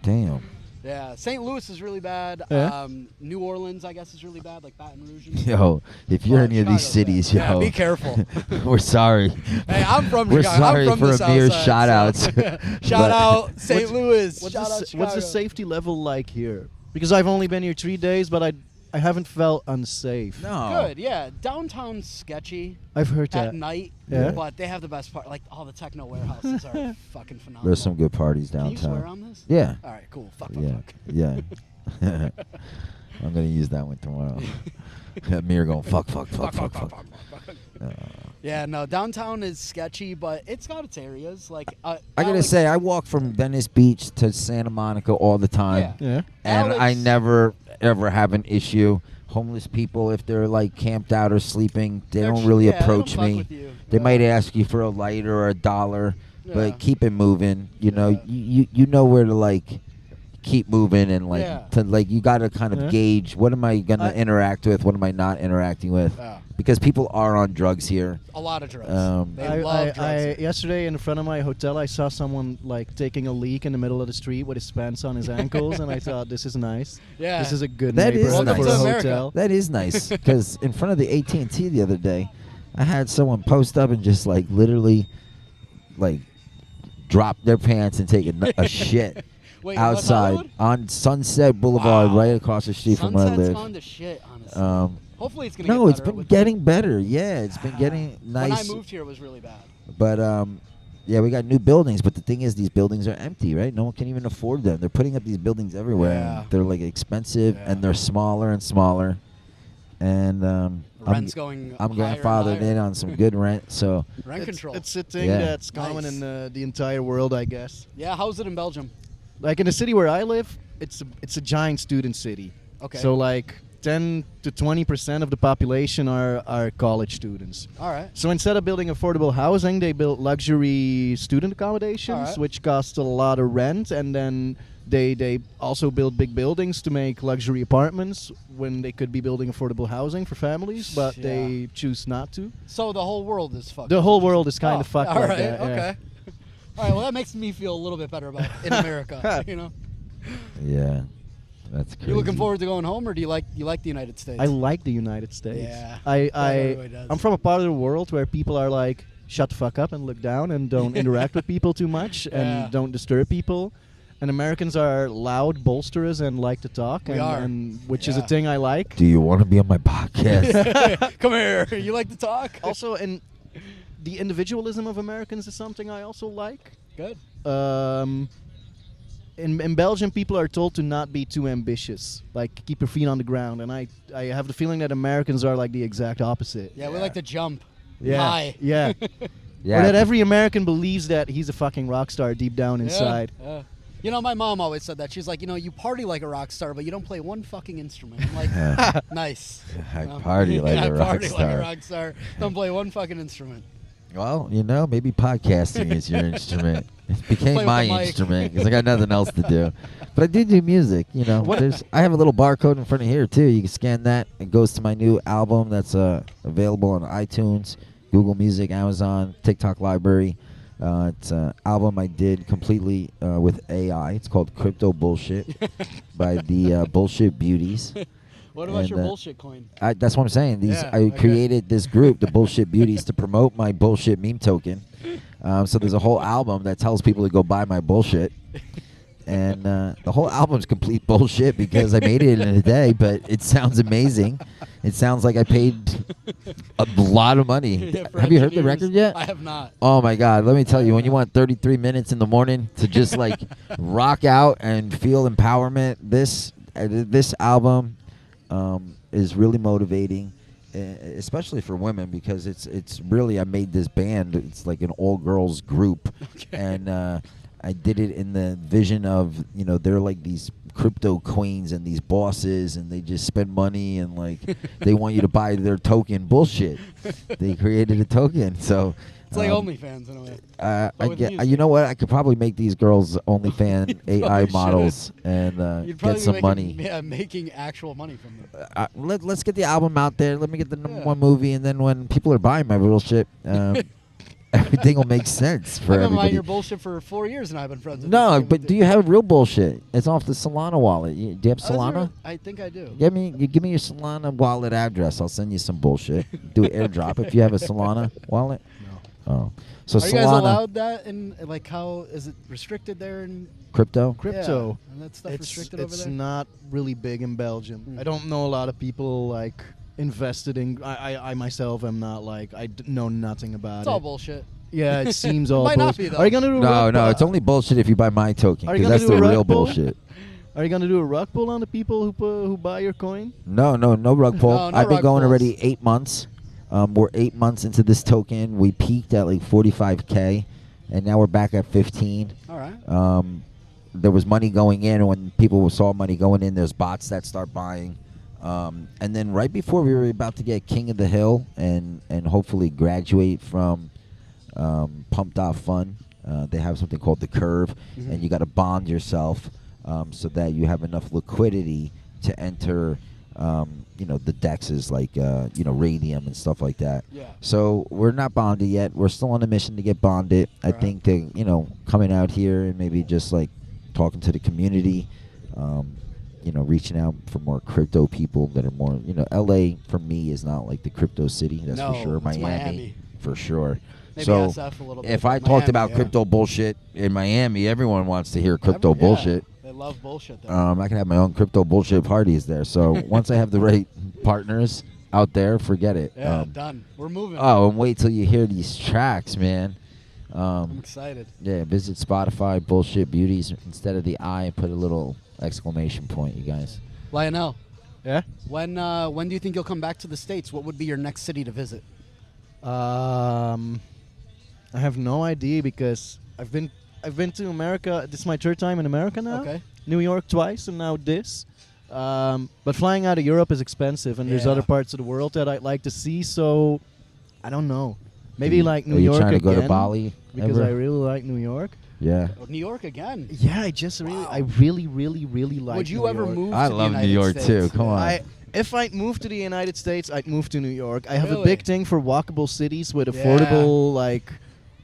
Damn. Yeah, St. Louis is really bad. Yeah? New Orleans, I guess, is really bad, like Baton Rouge. And Yo, if you're any of these Chicago's cities, bad. yo, Yeah, be careful. we're sorry. Hey, I'm from We're Chicago. sorry I'm from for the Ameer's South shout Side, outs. so- But- Shout out St. Louis. What's, Shout the, out s- what's the Chicago. safety level like here? Because I've only been here 3 days, but I haven't felt unsafe. No. Good, yeah. Downtown's sketchy I've heard at that. night, Yeah? but they have the best part. Like all the techno warehouses are fucking phenomenal. There's some good parties Can you swear downtown. on this? Yeah. All right, cool. Fuck. Yeah. Yeah. I'm gonna use that one tomorrow. Ameer going fuck. Yeah, no, downtown is sketchy, but it's got its areas. Like I gotta say, I walk from Venice Beach to Santa Monica all the time, Yeah. Yeah. and I Alex- never ever have an issue. Homeless people, if they're like camped out or sleeping, they don't really approach me. They might ask you for a light or $1, but keep it moving. You know, you know where to like keep moving and like to like you got to kind of gauge what am I gonna interact with, what am I not interacting with, because people are on drugs here. A lot of drugs. They I, love I, drugs. yesterday in front of my hotel, I saw someone like taking a leak in the middle of the street with his pants on his ankles, and I thought, this is nice. Yeah. This is a good That is neighborhood nice. for a Welcome to America. hotel. That is nice because in front of the AT&T the other day, I had someone post up and just like literally like drop their pants and take a shit. Wait, outside Hollywood? on Sunset Boulevard, Wow. right across the street from where I Sunset's live. gone to shit, honestly. Hopefully it's gonna get No, it's better been with getting better. Yeah, it's been getting When I nice. moved here, it was really bad. But yeah, we got new buildings. But the thing is, these buildings are empty, right? No one can even afford them. They're putting up these buildings everywhere. Yeah. And they're like expensive, Yeah. and they're smaller and smaller. And Rent's going I'm higher and grandfathered higher. in on some good rent. So Rent control. It's a thing Yeah. that's common Nice. in the entire world, I guess. Yeah, how's it in Belgium? Like in the city where I live, it's a giant student city. Okay. So like 10 to 20% of the population are college students. All right. So instead of building affordable housing, they built luxury student accommodations, Alright. which cost a lot of rent, and then they also build big buildings to make luxury apartments when they could be building affordable housing for families, but they choose not to. So the whole world is fucked. The whole world is kind of fucked All like right. that. yeah. Okay. All right. Well, that makes me feel a little bit better about in America. You know. yeah, that's crazy. You looking forward to going home, or do you like the United States? I like the United States. Yeah. I everybody does. I'm from a part of the world where people are like, shut the fuck up and look down and don't interact with people too much Yeah. and don't disturb people. And Americans are loud, bolsterous, and like to talk, We are. and which is a Yeah. thing I like. Do you want to be on my podcast? Come here. You like to talk? Also, and the individualism of Americans is something I also like. Good. In Belgium, people are told to not be too ambitious, like keep your feet on the ground, and I have the feeling that Americans are like the exact opposite. Yeah, we like to jump Yeah, high. yeah. yeah. Or that every American believes that he's a fucking rock star deep down inside. Yeah. You know, my mom always said that. She's like, you know, you party like a rock star, but you don't play one fucking instrument. I'm like, nice. I You know? party like I a rock party like star. a rock star. Don't play one fucking instrument. Well, you know, maybe podcasting is your instrument. It Play became with my the mic. instrument because I got nothing else to do. But I do music, you know. I have a little barcode in front of here, too. You can scan that. It goes to my new album that's available on iTunes, Google Music, Amazon, TikTok Library. It's an album I did completely with AI. It's called Crypto Bullshit by the Bullshit Beauties. What about And, your bullshit coin? That's what I'm saying. Yeah, I okay. created this group, the Bullshit Beauties, to promote my bullshit meme token. So there's a whole album that tells people to go buy my bullshit. And the whole album's complete bullshit because I made it in a day, but it sounds amazing. It sounds like I paid a lot of money. Yeah, for Have you heard the engineers. record yet? I have not. Oh my God! Let me tell you, when you want 33 minutes in the morning to just like rock out and feel empowerment, this album is really motivating, especially for women because it's really I made this band. It's like an all girls group, and I did it in the vision of they're like these crypto queens and these bosses, and they just spend money and like they want you to buy their token. Bullshit. They created a token, so. It's like OnlyFans in a way. I with get. music. You know what? I could probably make these girls OnlyFans AI probably models and You'd probably get some be money. making actual money from them. Let's get the album out there. Let me get the number Yeah. one movie, and then when people are buying my bullshit, everything will make sense for I've been buying everybody. your bullshit for 4 years, and I've been friends with No, you. but do you have real bullshit? It's off the Solana wallet. Do you have Oh, is there Solana? I think I do. Give me your Solana wallet address. I'll send you some bullshit. Do an airdrop if you have a Solana wallet. No. Oh, so Are you guys Solana allowed that? And like, how is it restricted there? In crypto. Crypto. Yeah, and that stuff It's restricted over there. not really big in Belgium. Mm. I don't know a lot of people like invested in. I myself am not like know nothing about It's it. all bullshit. Yeah, it seems all Might not bullshit. be, though. Are you gonna do a No, rug no, pull? it's only bullshit if you buy my token Are you because gonna that's do the a real rug pull? bullshit. Are you gonna do a rug pull on the people who buy your coin? No rug pull. No I've been rug going pulls. already 8 months. We're 8 months into this token. We peaked at like 45K, and now we're back at 15. All right. There was money going in, and when people saw money going in, there's bots that start buying. And then right before we were about to get King of the Hill and hopefully graduate from Pumped Out Fun, they have something called the Curve, and you got to bond yourself so that you have enough liquidity to enter, the dexes like, radium and stuff like that. Yeah. So we're not bonded yet. We're still on a mission to get bonded. I Alright. think that, coming out here and maybe just like talking to the community, reaching out for more crypto people that are more, LA for me is not like the crypto city. That's No, for sure. it's Miami, Miami. for sure. Maybe So SF a little bit. if but I talked Miami, about yeah. crypto bullshit in Miami, everyone wants to hear crypto Yeah, bullshit. They love bullshit there. I can have my own crypto bullshit parties there. So once I have the right partners out there, forget it. yeah, done. We're moving. Oh, and wait till you hear these tracks, man. I'm excited. Yeah, visit Spotify, Bullshit Beauties, instead of the I, and put a little exclamation point, you guys. Lionel, Yeah. when do you think you'll come back to the States? What would be your next city to visit? I have no idea because I've been to America. This is my third time in America now. Okay. New York twice, and now this. But flying out of Europe is expensive, and there's Yeah. other parts of the world that I'd like to see. So I don't know. Maybe like New Are you York trying to again go to Bali? because ever? I really like New York. Yeah. Oh, New York again. Yeah, I really like. Would you New ever York. move? I to love the New United York States? too. Come on. If I'd move to the United States, I'd move to New York. I have a Really? big thing for walkable cities with Yeah. affordable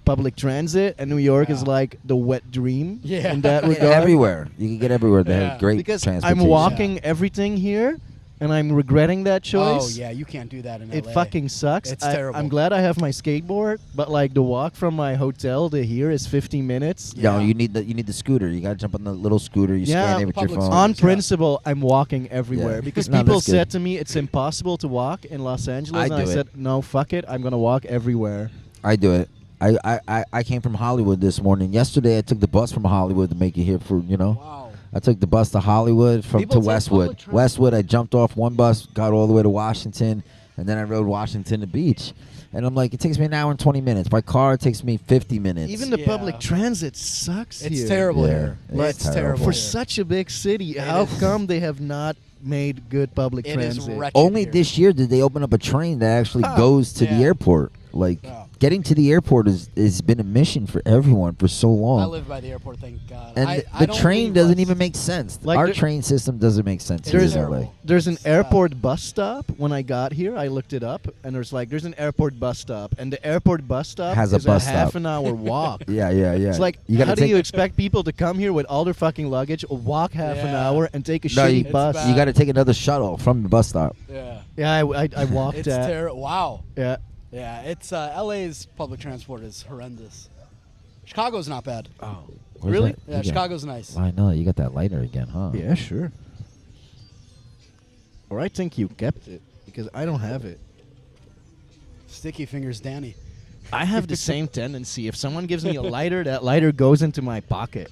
public transit, and New York is Yeah. like the wet dream Yeah. in that Yeah, regard. Everywhere. You can get everywhere. They Yeah. have great Because transportation. I'm walking everything here, and I'm regretting that choice. Oh yeah, you can't do that in It LA. fucking sucks. It's terrible. I'm glad I have my skateboard, but the walk from my hotel to here is 15 minutes. No, Yeah. you need the scooter. You got to jump on the little scooter. You Yeah, scan it with your public phone. scooter. On Yeah. principle, I'm walking everywhere Yeah. because No, people that's good. said to me it's impossible to walk in Los Angeles, and I do it. said no, fuck it, I'm gonna walk everywhere. I do it. I came from Hollywood this morning. Yesterday, I took the bus from Hollywood to make it here for, Wow. I took the bus to Hollywood People to take Westwood. public transit. Westwood, I jumped off one bus, got all the way to Washington, and then I rode Washington to Beach. And I'm like, it takes me an hour and 20 minutes. By car, it takes me 50 minutes. Even the Yeah. public transit sucks It's here. terrible Yeah, here. it's It's terrible. terrible For here. such a big city, It how is. come they have not made good public It is transit? wretched Only here. this year did they open up a train that actually Ah, goes to the yeah. airport. Like, Yeah. getting to the airport has been a mission for everyone for so long. I live by the airport, thank God. And I the don't train leave doesn't West. even make sense. Like Our there- train system doesn't make sense It here is in LA. terrible. There's an It's, airport bus stop. When I got here, I looked it up, and there's an airport bus stop, and the airport bus stop Has a is bus half stop. an hour walk. Yeah. It's like, you gotta how do take, you expect people to come here with all their fucking luggage, walk half an Yeah. hour, and take a No, shitty you- bus? bad. You got to take another shuttle from the bus stop. Yeah. Yeah, I walked It's that. terrible. Wow. Yeah. Yeah, it's LA's public transport is horrendous. Chicago's not bad. Oh, Really? Yeah, Chicago's nice. I know you got that lighter again, huh? Yeah, sure. Or I think you kept it because I don't have it. Sticky fingers, Danny. I have the same tendency. If someone gives me a lighter, that lighter goes into my pocket.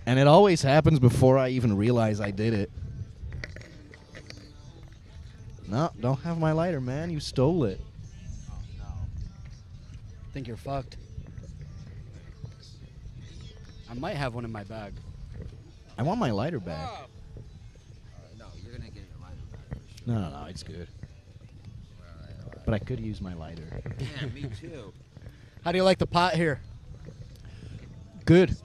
And it always happens before I even realize I did it. No, don't have my lighter, man. You stole it. Think you're fucked. I might have one in my bag. I want my lighter back. No, you're gonna get your lighter back. No, it's good. But I could use my lighter. Yeah, me too. How do you like the pot here? Good.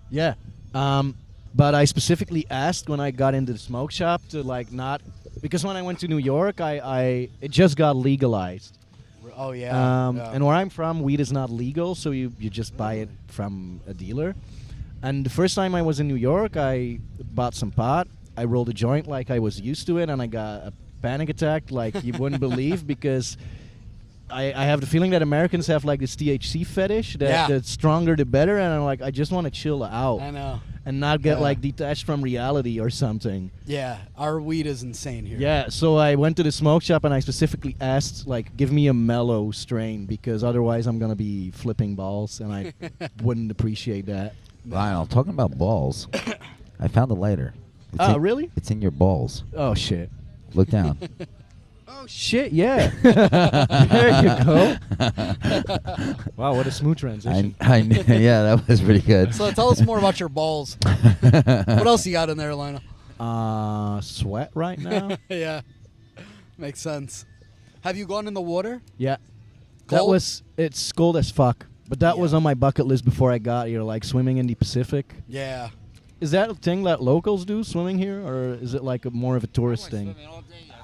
Yeah. But I specifically asked when I got into the smoke shop to not, because when I went to New York, it just got legalized. Oh yeah. And where I'm from, weed is not legal, so you just buy it from a dealer. And the first time I was in New York, I bought some pot. I rolled a joint like I was used to it, and I got a panic attack like you wouldn't believe because I have the feeling that Americans have this THC fetish that Yeah. the stronger the better, and I'm like, I just want to chill out I know. and not get Yeah. detached from reality or something. Yeah, our weed is insane here. Yeah, so I went to the smoke shop and I specifically asked, give me a mellow strain because otherwise I'm gonna be flipping balls and I wouldn't appreciate that. Lionel, talking about balls, I found a lighter. Oh, really? It's in your balls. Oh, shit. Look down. Oh, shit, yeah. There you go. Wow, what a smooth transition. Yeah, that was pretty good. So tell us more about your balls. What else you got in there, Lionel? Sweat right now? Yeah, makes sense. Have you gone in the water? Yeah. Cold? It's cold as fuck. But that was Yeah. on my bucket list before I got here, like swimming in the Pacific. Yeah. Is that a thing that locals do, swimming here? Or is it like more of a tourist thing?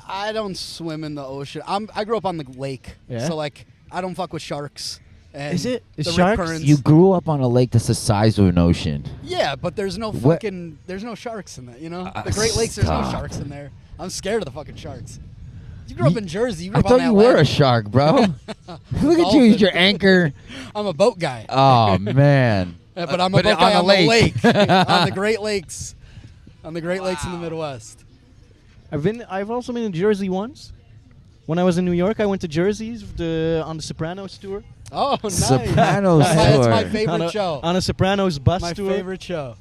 I don't swim in the ocean. I grew up on the lake, Yeah? so like I don't fuck with sharks. And Is it? Is the rip sharks- currents. You grew up on a lake that's the size of an ocean. Yeah, but there's no What- there's no sharks in that. You know, the Great Lakes. There's no stop. sharks in there. I'm scared of the fucking sharks. You grew up in Jersey. You grew I up on thought that you were a land. shark, bro. Look at you, Dolphin. he's your anchor. I'm a boat guy. Oh man. But I'm a but boat guy on a on lake. the lake, on the Great Lakes, on the Great Lakes in the Midwest. I've also been in Jersey once. When I was in New York, I went to Jersey's on the Sopranos tour. Oh, nice. Sopranos That's my tour. favorite show. On a Sopranos bus My tour. favorite show.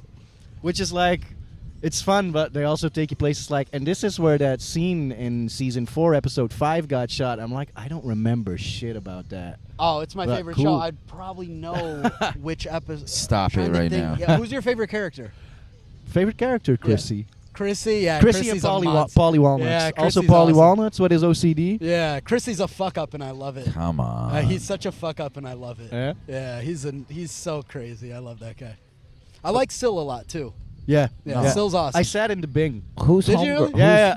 Which is like, it's fun, but they also take you places like, and this is where that scene in season 4, episode 5 got shot. I'm like, I don't remember shit about that. Oh, it's my But favorite cool. show. I'd probably know which episode. Stop Trying it to right think. now. Yeah, who's your favorite character? Favorite character, Chrissy. Chrissy, yeah. Chrissy and Chrissy's a Polly monster. Walnuts. Yeah, Also Chrissy's Polly awesome. Walnuts, what is OCD? Yeah, Chrissy's a fuck up, and I love it. Come on. He's such a fuck up, and I love it. Yeah? Yeah, he's so crazy. I love that guy. I like Syl a lot too. Yeah. Yeah, Syl's awesome. I sat in the Bing. Who's Did you homegirl? really? Yeah,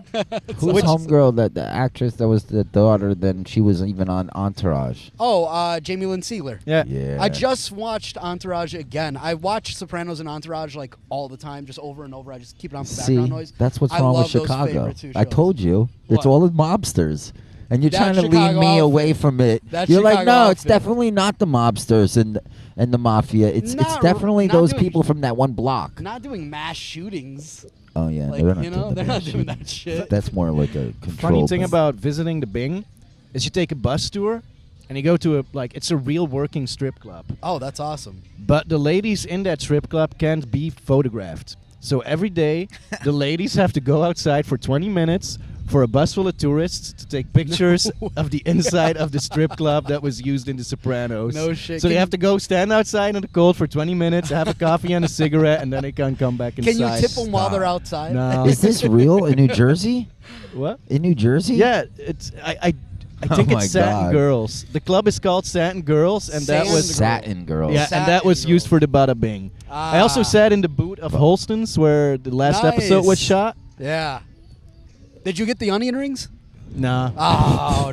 Who's homegirl? That the actress that was the daughter? Then she was even on Entourage. Oh, Jamie Lynn Sigler. yeah. Yeah. I just watched Entourage again. I watch Sopranos and Entourage like all the time, just over and over. I just keep it on for See, background noise. that's what's I wrong with love those Chicago. favorite two I shows. told you, it's What? all the mobsters, and you're That's trying to lead Chicago me outfit. away from it. That's You're like, Chicago no, it's outfit. definitely not the mobsters and the mafia. It's Not- definitely not those doing- people from that one block. Not doing mass shootings. Oh yeah, Like, they're not you know, doing the they're not mass doing shooting. that shit. That's more like a control. Funny thing thing. about visiting the Bing is you take a bus tour and you go to it's a real working strip club. Oh, that's awesome. But the ladies in that strip club can't be photographed. So every day, the ladies have to go outside for 20 minutes for a bus full of tourists to take pictures of the inside of the strip club that was used in The Sopranos. No shit. So they Can have to go stand outside in the cold for 20 minutes, have a coffee and a cigarette, and then they can come back inside. Can you tip them while they're outside? No. Is this real in New Jersey? What? In New Jersey? Yeah, it's I think Oh my it's Satin God. Girls. The club is called Satin Girls, and that Sand was Girls. Satin Girls. yeah, and that Satin was used Girls. for the Bada Bing. I also Ah. sat in the boot of Holston's where the last episode was Nice. shot. Yeah. Did you get the onion rings? Nah. Oh,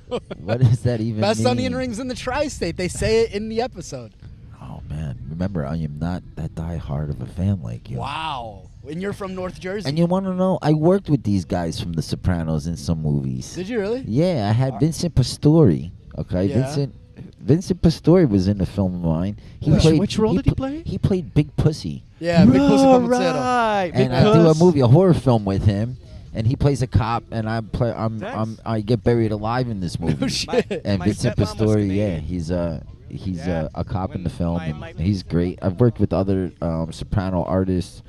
no. What does that even Best mean? onion rings in the tri-state. They say it in the episode. Oh man, remember I am not that die-hard of a fan like you. Wow. And you're from North Jersey. And you want to know? I worked with these guys from The Sopranos in some movies. Did you really? Yeah, I had Vincent Pastore. Okay, Yeah. Vincent Pastore was in a film of mine. He Which role did he play? He played Big Pussy, Yeah, Big Pussy Oh, Puppetero. right. Big and I do a Puss. movie, a horror film with him, and he plays a cop, and Thanks. I get buried alive in this movie. No shit. And My Vincent stepmom was Pastore, yeah, Canadian. he's Yeah. a cop in When the film, my- and my- he's great. I've worked with other soprano artists.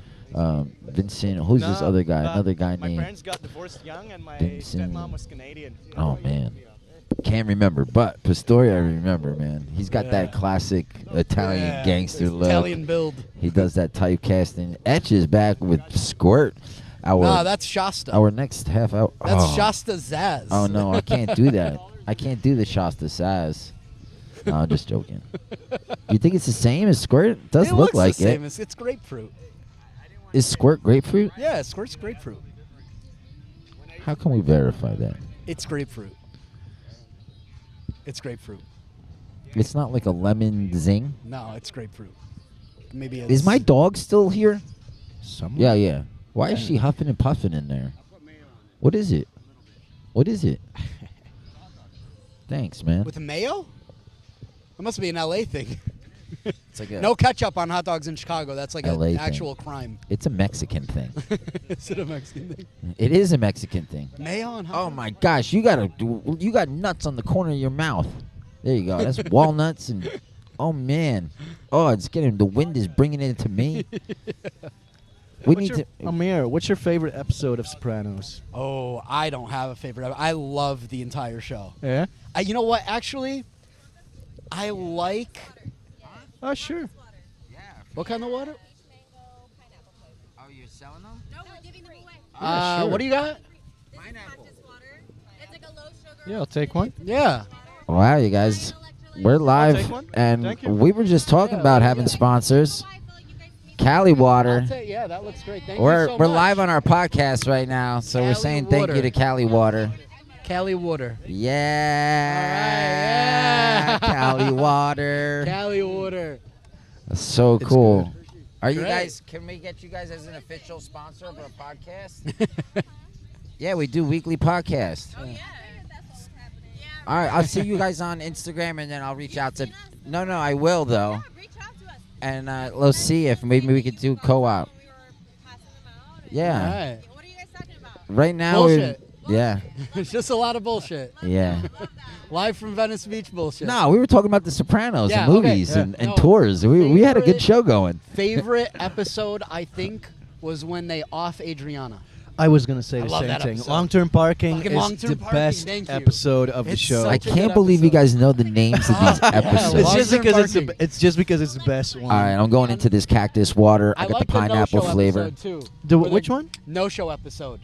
Vincent, who's this other guy? Another guy my named. parents got divorced young, and my Vincent. stepmom was Canadian. Oh man, can't remember, but Pastore I remember, man. He's got that classic Italian Yeah, gangster it's look. Italian build. He does that typecasting. Etch is back with Squirt. Nah, that's Shasta. Our next half hour. That's Shasta Zaz. Oh no, I can't do that. I can't do the Shasta Saz. No, I'm just joking. You think it's the same as Squirt? It does It look looks like the same. it. It's grapefruit. Is Squirt grapefruit? Yeah, Squirt's grapefruit. How can we verify that? It's grapefruit. It's grapefruit. It's not like a lemon zing. No, it's grapefruit. Maybe it's... Is my dog still here? Somewhere. Yeah. Why is she huffing and puffing in there? What is it? What is it? Thanks, man. With mayo? It must be an LA thing. It's like a, No ketchup on hot dogs in Chicago. That's like LA an thing. actual crime. It's a Mexican thing. Is it a Mexican thing? It is a Mexican thing. Mayo on hot Oh dogs? my gosh, you got nuts on the corner of your mouth. There you go. That's walnuts and oh man. Oh, it's getting the wind is bringing it to me. We need to. Ameer, what's your favorite episode of Sopranos? Oh, I don't have a favorite. I love the entire show. Yeah. You know what? Actually, I like. Oh, sure. What kind of water? Oh, you're selling them? No, we're giving them away. Yeah, sure. What do you got? Pineapple. It's like a low sugar. Yeah, I'll take one. Yeah. Wow, you guys, we're take live, one. and Thank you. we were just talking Yeah, about yeah. having sponsors. Cali Water. Yeah, that looks great. Thank We're you so we're much. live on our podcast right now, so we're Cali saying thank you Water. to Cali Water. Cali Water. Yeah, All right, yeah. Cali Water. Cali Water. So It's cool. Are you Great. guys? Can we get you guys as an official sponsor of our podcast? Yeah, we do weekly podcast. Oh, yeah. That's what's happening. Yeah. All right, I'll see you guys on Instagram, and then I'll reach out to. No, I will though, Reach out to us. and let's see if maybe we could do co-op. We were passing them out. and- Yeah. All right. What are you guys talking about? Right now, Bullshit. yeah, It's just a lot of bullshit. yeah. Live from Venice Beach bullshit. No, we were talking about The Sopranos Yeah, and okay. movies Yeah. and No. tours. We had a good Favorite- show going. Favorite episode, I think, was when they off Adriana. I was gonna say I the love same that thing. episode. Long-term parking Fucking is long-term the parking, best thank you. episode of the It's show. such I a can't good believe you episode. guys know the names of these Yeah, episodes. It's just long-term because parking. it's just because it's the best one. All right, I'm going into this cactus water. I got like the pineapple no-show flavor. episode, too. The Where which they- one? No-show episode.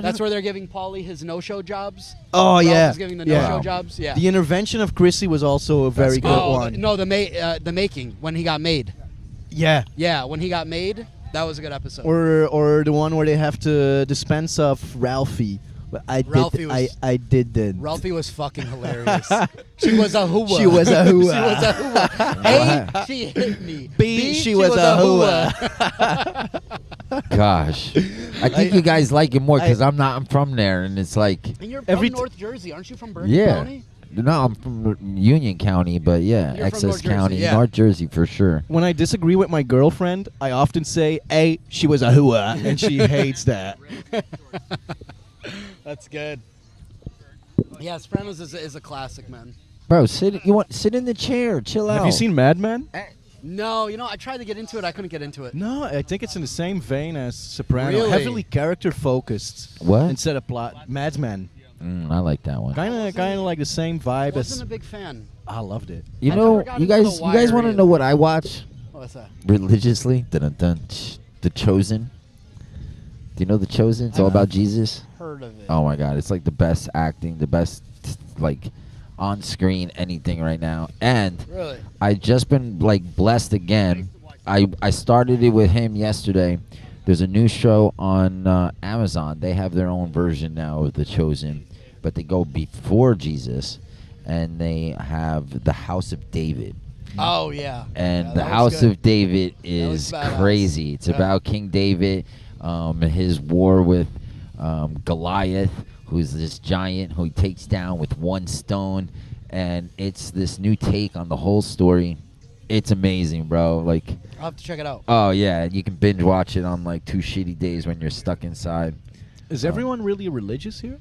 That's where they're giving Paulie his no-show jobs. Oh Ralph yeah, is giving the yeah. no-show jobs. Yeah. The intervention of Chrissy was also a very good Oh, one. no, the making when he got made. Yeah. Yeah, when he got made, that was a good episode. Or the one where they have to dispense of Ralphie. But Ralphie was- I did. Ralphie was fucking hilarious. She was a hooah. She was a hooah. She was a hooah. A, she hit me. B, she was a hooah. Gosh, I think you guys like it more because I'm from there, and it's like, And you're Every from t- North Jersey, aren't you from Bergen yeah. County? No, I'm from Union County, but yeah, You're from Excess North Jersey, County, yeah. North Jersey for sure. When I disagree with my girlfriend, I often say, "A, she was a hooah," and she hates that. That's good. Yeah, Sopranos is a classic, man. Bro, sit in the chair, chill out. Have you seen Mad Men? No, I tried to get into it. I couldn't get into it. No, I think it's in the same vein as Sopranos. Really? Heavily character focused. What? Instead of plot. Mad Men. I like that one. Kind of like the same vibe Wasn't a as. big fan. I loved it. You I know, never got you into guys The want to Wire know what I watch What's that? religiously? Dun, dun, The Chosen. Do you know The Chosen? It's all about Jesus. Heard of it. Oh my God, it's like the best acting, the best like on screen anything right now. And Really? I just been like blessed again. I started it with him yesterday. There's a new show on Amazon. They have their own version now of The Chosen, but they go before Jesus, and they have the House of David. Oh yeah. And Yeah, the that was House good. of David was is badass. crazy. It's Yeah. about King David, his war with Goliath, who's this giant who he takes down with one stone. And it's this new take on the whole story. It's amazing, bro. Like, I'll have to check it out. oh yeah, you can binge watch it on like 2 shitty days when you're stuck inside. Is everyone really religious here?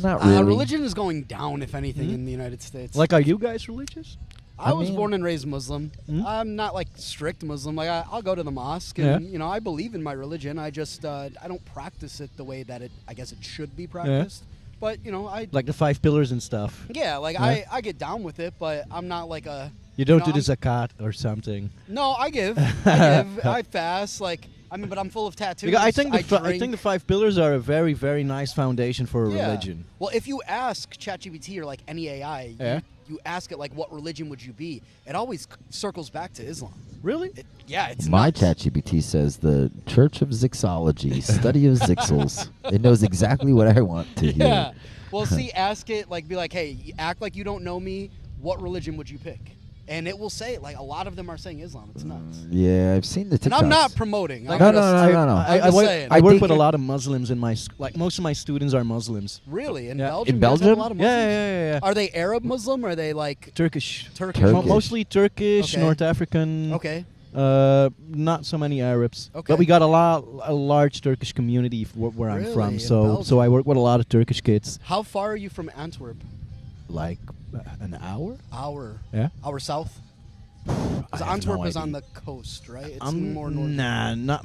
Not really. Religion is going down, if anything, Mhm. in the United States. Like, are you guys religious? I was mean- born and raised Muslim. Hmm? I'm not like strict Muslim. Like I'll go to the mosque, and I believe in my religion. I just I don't practice it the way that I guess it should be practiced. But I Like the 5 pillars and stuff. yeah, like Yeah. I get down with it, but I'm not like a You don't know, do the zakat or something. no. I give, I fast. Like but I'm full of tattoos. Because I think the drink. 5 pillars are a very, very nice foundation for a Yeah. religion. Well, if you ask ChatGPT or like any AI, Yeah. you ask it like, what religion would you be? It always circles back to Islam. Really? It's My nuts. ChatGPT says the Church of Zixology, study of Zixels. It knows exactly what I want to hear. Yeah. Well, see, ask it like, be like, hey, act like you don't know me. What religion would you pick? And it will say like a lot lot of them are saying Islam. It's nuts. Yeah, I've seen the TikToks. And I'm not promoting. I'm No, just- no, no, no. I'm just saying. I work think with a it- lot of Muslims in my like most of my students are Muslims. Really? In Yeah. Belgium? In You guys have Belgium? A lot of Yeah, Muslims? yeah. Are they Arab Muslim or are they like Turkish. Turkish? Turkish. Mostly Turkish, Okay. North African. Okay. Not so many Arabs. Okay. But we got a large Turkish community where I'm Really? from. In So Belgium? I work with a lot of Turkish kids. How far are you from Antwerp? Like an hour? Hour. Yeah. Hour south? 'Cause I have Antwerp no is on idea. the coast, right? It's more north. Nah, not.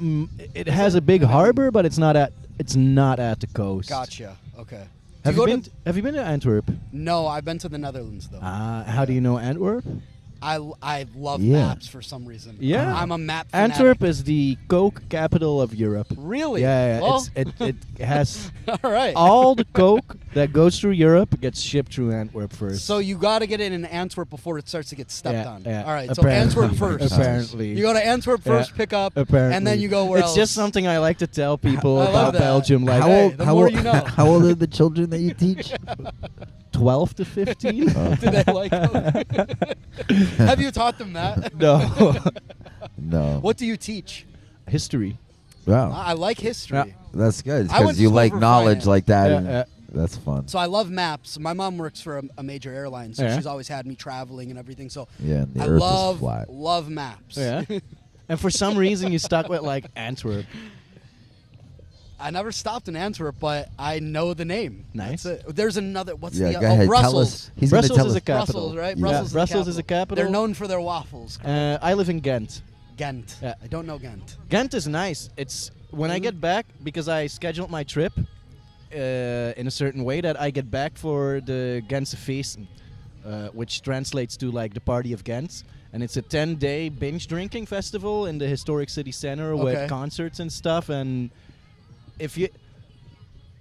It has a big harbor, but it's not at. It's not at the coast. Gotcha. Okay. Have Do you go been? Have you been to Antwerp? No, I've been to the Netherlands though. How do you know Antwerp? I love Yeah. maps for some reason. Yeah. I'm a map fanatic. Antwerp is the Coke capital of Europe. Really? Yeah, Well, it has all right. all the Coke that goes through Europe gets shipped through Antwerp first. So you got to get it in Antwerp before it starts to get stepped Yeah, on. yeah. All right. So Apparently. Antwerp first. Apparently. You go to Antwerp first, Yeah. pick up, Apparently. and then you go where it's else? just something I like to tell people I love about that. Belgium. Like, how hey, old? the How more old? you know. How old are the children that you teach? 12 to 15. Do they like Coke? Have you taught them that? No. No. What do you teach? History. Wow. I like history. Yeah. That's good I went because to you school like for knowledge finance. like that. Yeah, and yeah. That's fun. So I love maps. My mom works for a major airline, so Yeah. she's always had me traveling and everything. So Yeah, and the I Earth love is flat. love maps. Yeah. And for some reason, you stuck with like Antwerp. I never stopped in Antwerp, but I know the name. Nice. That's it. There's another. What's Yeah, the go ahead. Tell Brussels? us. He's gonna Brussels tell is us. a capital. Brussels, right? Yeah. Brussels, Brussels is a capital. They're known for their waffles. I live in Ghent. Ghent. Yeah. I don't know Ghent. Ghent is nice. It's when I get back because I scheduled my trip in a certain way that I get back for the Gentse Feesten, which translates to like the Party of Ghent, and it's a 10-day binge drinking festival in the historic city center Okay. with concerts and stuff. And if you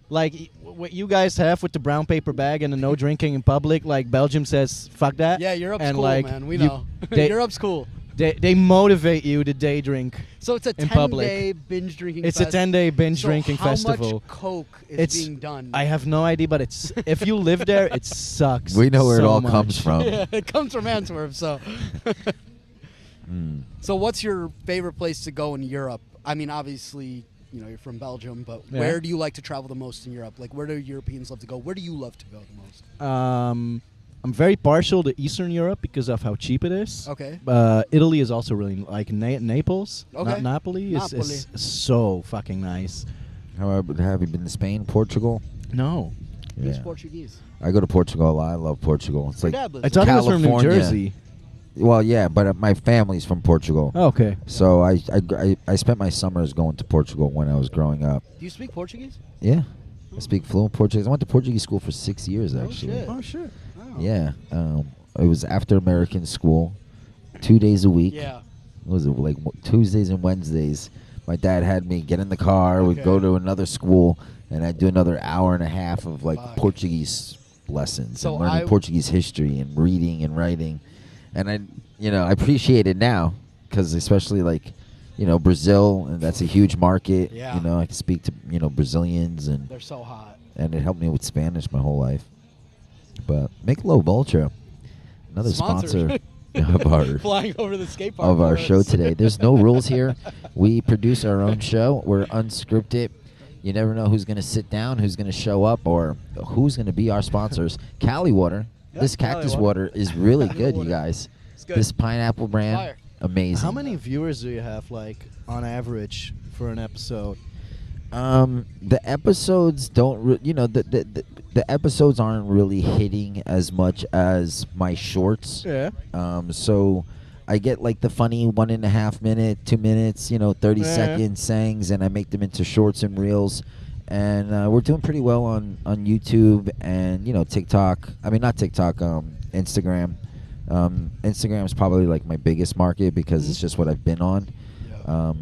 like what you guys have with the brown paper bag and the no drinking in public, like Belgium says, fuck that. Yeah, Europe's and cool, like man. We you- know. they- Europe's cool. They motivate you to day drink. So it's a in 10-day binge drinking. It's a 10-day binge drinking how festival. much coke is It's- being done? I have no idea, but it's if you live there, it sucks. We know where it so all much. comes from. Yeah, it comes from Antwerp. So, Mm. so what's your favorite place to go in Europe? I mean, obviously, you know, you're from Belgium, but Yeah. where do you like to travel the most in Europe? Like, where do Europeans love to go? Where do you love to go the most? I'm very partial to Eastern Europe because of how cheap it is. Okay. Italy is also really like Naples. Okay. Napoli is so fucking nice. Have you been to Spain, Portugal? No, He's Yeah. Portuguese. I go to Portugal a lot. I love Portugal. It's Your like, dad lives I there. thought it was from New California. Jersey. well, yeah, but my family's from Portugal. Oh, okay. So I spent my summers going to Portugal when I was growing up. Do you speak Portuguese? Yeah, I speak fluent Portuguese. I went to Portuguese school for 6 years actually. shit. Oh shit. Oh. Yeah, it was after American school, 2 days a week. Yeah. What was it like Tuesdays and Wednesdays? My dad had me get in the car. We'd Okay. go to another school, and I'd do another hour and a half of like Fuck. Portuguese lessons So and learning I- Portuguese history and reading and writing. And I appreciate it now because especially like, Brazil, and that's a huge market. Yeah. I can speak to Brazilians and They're so hot. it helped me with Spanish my whole life. But Michelob Ultra, another Sponsor. sponsor of our Flying over the skate park. of our for show us. today. There's no rules here. We produce our own show. We're unscripted. You never know who's going to sit down, who's going to show up, or who's going to be our sponsors. Cali Water. Yeah, This Cali cactus water. water is really Cali good, water. you guys. It's good. This pineapple brand, Fire. amazing. How many viewers do you have, like, on average for an episode? The episodes don't, the episodes aren't really hitting as much as my shorts. Yeah. So I get like the funny 1.5 minute, 2 minutes, 30 Yeah. second sayings, and I make them into shorts and reels. And we're doing pretty well on YouTube and TikTok. I mean, not TikTok, Instagram. Instagram is probably like my biggest market because it's just what I've been on. Yeah.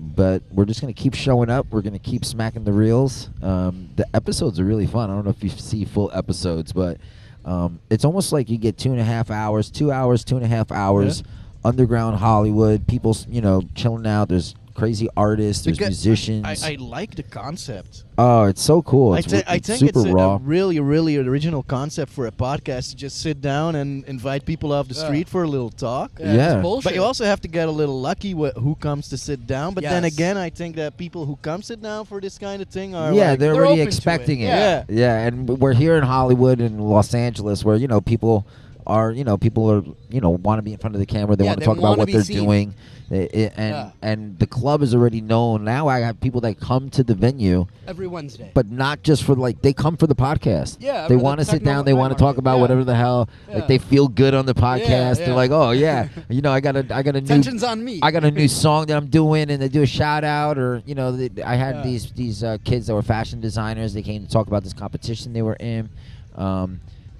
But we're just gonna keep showing up. We're gonna keep smacking the reels. The episodes are really fun. I don't know if you see full episodes, but it's almost like you get 2.5 hours, 2 hours, 2.5 hours. Underground Hollywood, people, chilling out. There's crazy artists. There's musicians. I like the concept. Oh, it's so cool. I It's, think it's it's super a raw. really, really original concept for a podcast to just sit down and invite people off the Yeah. street for a little talk. Yeah. It's bullshit. But you also have to get a little lucky with who comes to sit down. But then Yes. again, I think that people who come sit down for this kind of thing are Yeah, like, they're they're already open to it. expecting it. Yeah. Yeah, and we're here in Hollywood and Los Angeles where, people are, people are, want to be in front of the camera. They Yeah, want to they talk about wanna what be they're seen. doing. Yeah. And the club is already known. Now I have people that come to the venue, Every Wednesday. but not just for they come for the podcast. Yeah, They for the want to sit techno down. They night want to talk market. about Yeah. whatever the hell. Yeah. Like they feel good on the podcast. Yeah. They're like, oh yeah, I got a new Tension's on me. I got a new song that I'm doing, and they do a shout out, or I had Yeah. these kids that were fashion designers. They came to talk about this competition they were in,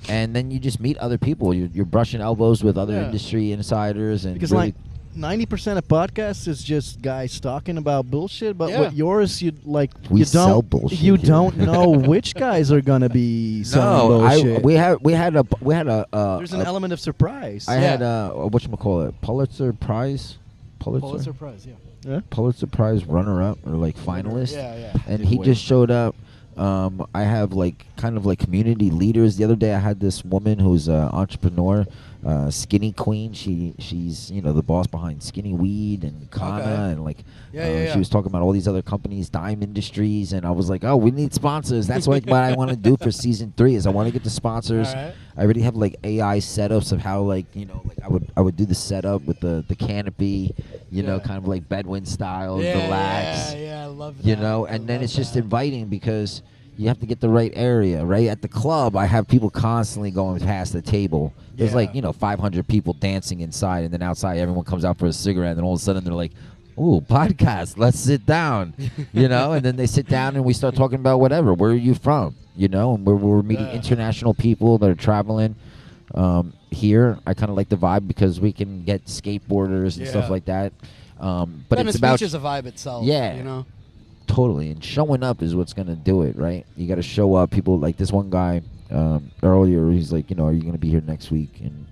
and then you just meet other people. You're brushing elbows with other Yeah. industry insiders, and Because really, like 90% of podcasts is just guys talking about bullshit, but Yeah. with yours you We you sell don't bullshit you here. don't know which guys are gonna be selling bullshit. we had a There's an element of surprise. I had a whatchamacallit, Pulitzer Prize, Pulitzer Prize, yeah. Pulitzer Prize runner-up or like finalist. Yeah, yeah. And Did he win. just showed up. I have kind of community leaders. The other day I had this woman who's an entrepreneur, Skinny Queen. She's the boss behind Skinny Weed and Kana, Okay. and Yeah. she was talking about all these other companies, Dime Industries, and I was like, oh, we need sponsors. That's what I want to do for season 3 is I want to get the sponsors. All right. I already have AI setups of how I would do the setup with the canopy, Yeah. kind of like Bedouin style, Yeah, relax. Yeah, I love that. And then it's just inviting because you have to get the right area, right? At the club, I have people constantly going past the table. There's Yeah. 500 people dancing inside, and then outside everyone comes out for a cigarette, and then all of a sudden they're like, ooh, podcast, let's sit down, and then they sit down and we start talking about whatever. Where are you from? And we're meeting Yeah. international people that are traveling. Here, I kind of like the vibe because we can get skateboarders and stuff Yeah. like that. But Venice it's about Beach is a vibe itself. Yeah. Totally, and showing up is what's gonna do it, right? You got to show up. People like this one guy earlier. He's like, are you gonna be here next week? And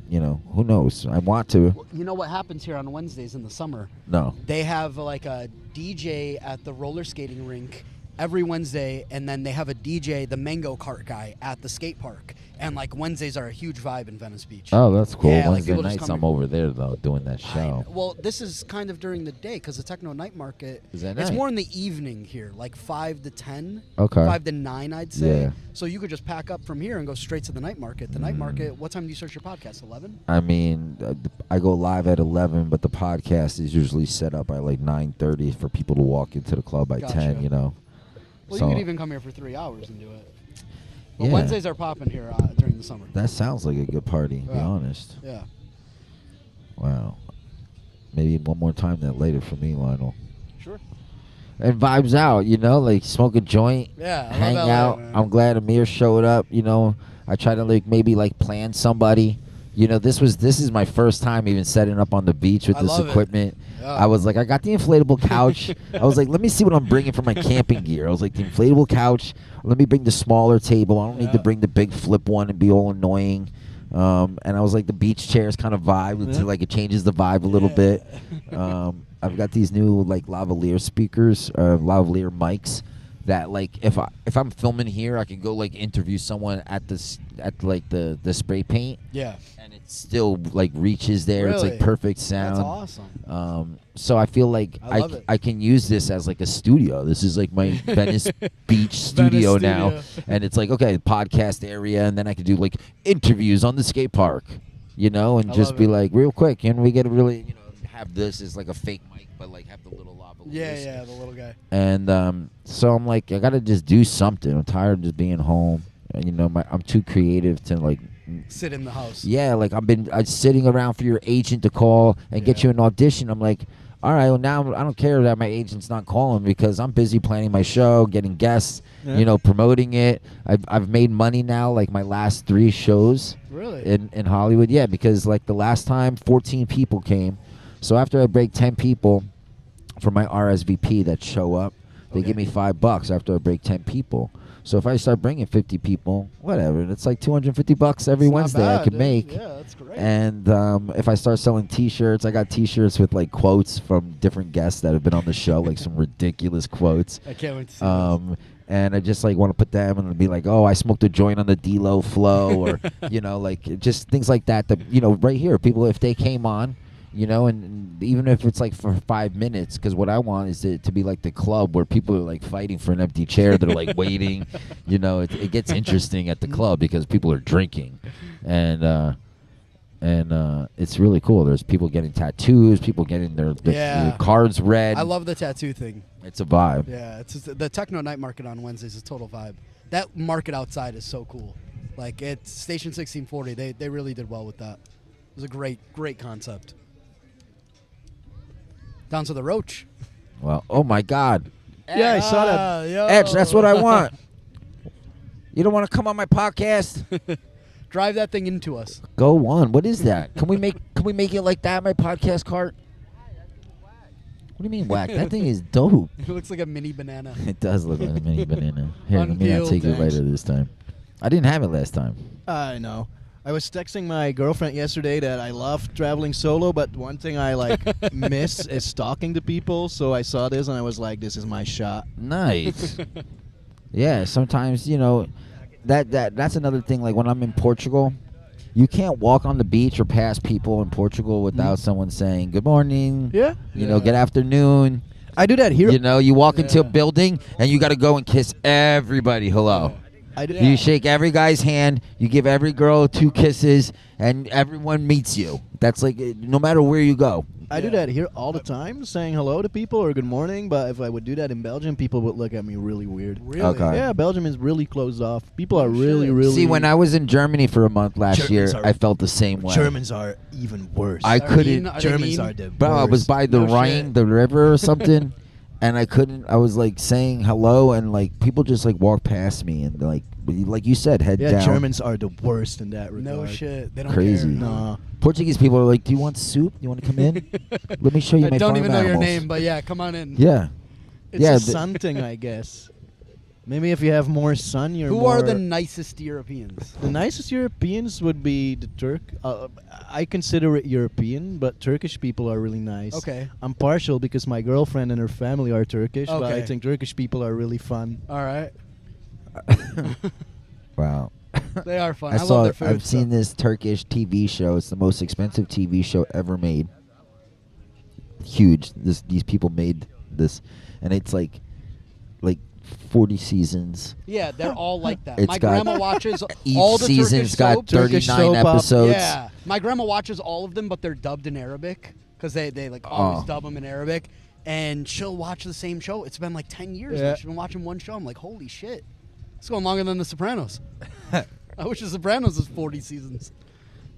who knows? I want to. Well, you know what happens here on Wednesdays in the summer? No. They have a DJ at the roller skating rink every Wednesday, and then they have a DJ, the Mango Cart guy, at the skate park. And Wednesdays are a huge vibe in Venice Beach. Oh, that's cool. Yeah, Wednesday people just nights, come I'm over there though, doing that show. Well, this is kind of during the day because the techno night market. Is that It's night? more in the evening here, 5 to 10. Okay. 5 to 9, I'd say. Yeah. So you could just pack up from here and go straight to the night market. The night market. What time do you start your podcast? 11. I mean, I go live at 11, but the podcast is usually set up by 9:30 for people to walk into the club by Gotcha. 10. Well, So- you could even come here for 3 hours and do it. But Yeah. Wednesdays are popping here during the summer. That sounds like a good party. To be Yeah. honest. Yeah. Wow. Maybe one more time that later for me, Lionel. Sure. And vibes out, smoke a joint, Yeah. I hang love LA, out. man. I'm glad Ameer showed up. I try to maybe plan somebody. This is my first time even setting up on the beach with I this love it. equipment. Yeah. I was like, I got the inflatable couch. I was like, let me see what I'm bringing for my camping gear. I was like, the inflatable couch. Let me bring the smaller table. I don't need to Yeah. bring the big flip one and be all annoying. And I was like, the beach chairs kind of vibe. It's it changes the vibe a little Yeah. bit. I've got these new lavalier speakers, lavalier mics. That if I'm filming here, I can go interview someone at the spray paint, Yeah. and it still reaches there. It's Really? perfect sound. That's awesome. So I feel like I love it. I can use this as a studio. This is my Venice Beach studio now, studio. and it's okay, podcast area, and then I can do interviews on the skate park, and I just love be it. real quick, can we get a really have this as a fake mic, but have the little lavaliers. Yeah, the little guy. And so I'm I gotta just do something. I'm tired of just being home. And, I'm too creative to Sit in the house. yeah, I'm sitting around for your agent to call and get Yeah. you an audition. I'm like, all right, well now I don't care that my agent's not calling because I'm busy planning my show, getting guests, Yeah. promoting it. I've made money now, my last 3 shows Really? in Hollywood. Yeah, because the last time 14 people came. So after I break 10 people for my RSVP that show up, they give me $5 after I break 10 people. So if I start bringing 50 people, whatever, it's $250 every It's not Wednesday I bad, could dude. make. Yeah, that's great. And if I start selling T-shirts, I got T-shirts with quotes from different guests that have been on the show, some ridiculous quotes. I can't wait to see those. And I just want to put them and be oh, I smoked a joint on the d.Lo flow, or just things like that. That right here, people if they came on. And even if it's for 5 minutes, because what I want is to be the club where people are fighting for an empty chair. They're waiting. It gets interesting at the club because people are drinking, and and it's really cool. There's people getting tattoos, people getting their cards read. I love the tattoo thing. It's a vibe. Yeah, it's just, the techno night market on Wednesdays is a total vibe. That market outside is so cool. Like it's Station 1640. They really did well with that. It was a great concept. Down to the Roach. Well, oh my God, Yeah, I saw that. Edge, that's what I want. You don't want to come on my podcast? Drive that thing into us. Go on. What is that? Can we make it like that? My podcast cart. What do you mean whack? That thing is dope. It looks like a mini banana. It does look like a mini banana. Here, let me not Unpeeled take it edge. later this time. I didn't have it last time. I know. I was texting my girlfriend yesterday that I love traveling solo, but one thing I like miss is talking to people. So I saw this and I was like, "This is my shot." Nice. Yeah, sometimes that's another thing. Like when I'm in Portugal, you can't walk on the beach or pass people in Portugal without someone saying good morning. Yeah. Good afternoon. I do that here. You walk into a building and you got to go and kiss everybody hello. I do. You shake every guy's hand. You give every girl 2 kisses, and everyone meets you. That's like no matter where you go. I do that here all the time, saying hello to people or good morning. But if I would do that in Belgium, people would look at me really weird. Really? Okay. Yeah, Belgium is really closed off. People are really. See, when I was in Germany for a month last Germans year, are- I felt the same way. Germans are even worse. I couldn't. Are they Germans mean? are the Bro, I was worst. by the No Rhine, shit. the river or something, and I couldn't. I was like saying hello, and like people just like walk past me, and like you said, head Yeah, down. Germans are the worst in that regard. No shit. They don't Crazy. care. No. Portuguese people are like, "Do you want soup? You want to come in? Let me show you I my don't farm even know animals." your name, but yeah, come on in. Yeah, It's yeah. a sun thing, I guess. Maybe if you have more sun, you're Who more... are the nicest Europeans? The nicest Europeans would be the Turk. I consider it European, but Turkish people are really nice. Okay. I'm partial because my girlfriend and her family are Turkish, but I Okay. think Turkish people are really fun. All right. Wow. They are fun. I I, love saw. their food. I've seen this Turkish TV show. It's the most expensive TV show ever made. Huge. These people made this, and it's like 40 seasons. Yeah, they're all like that. It's My got- grandma watches Each all the season's Turkish got soaps. 39 Turkish soap op- episodes. Yeah, my grandma watches all of them, but they're dubbed in Arabic because they like always Oh. dub them in Arabic, and she'll watch the same show. It's been like 10 years now. Yeah. She's been watching one show. I'm like, holy shit, it's going longer than The Sopranos. I wish The Sopranos was 40 seasons.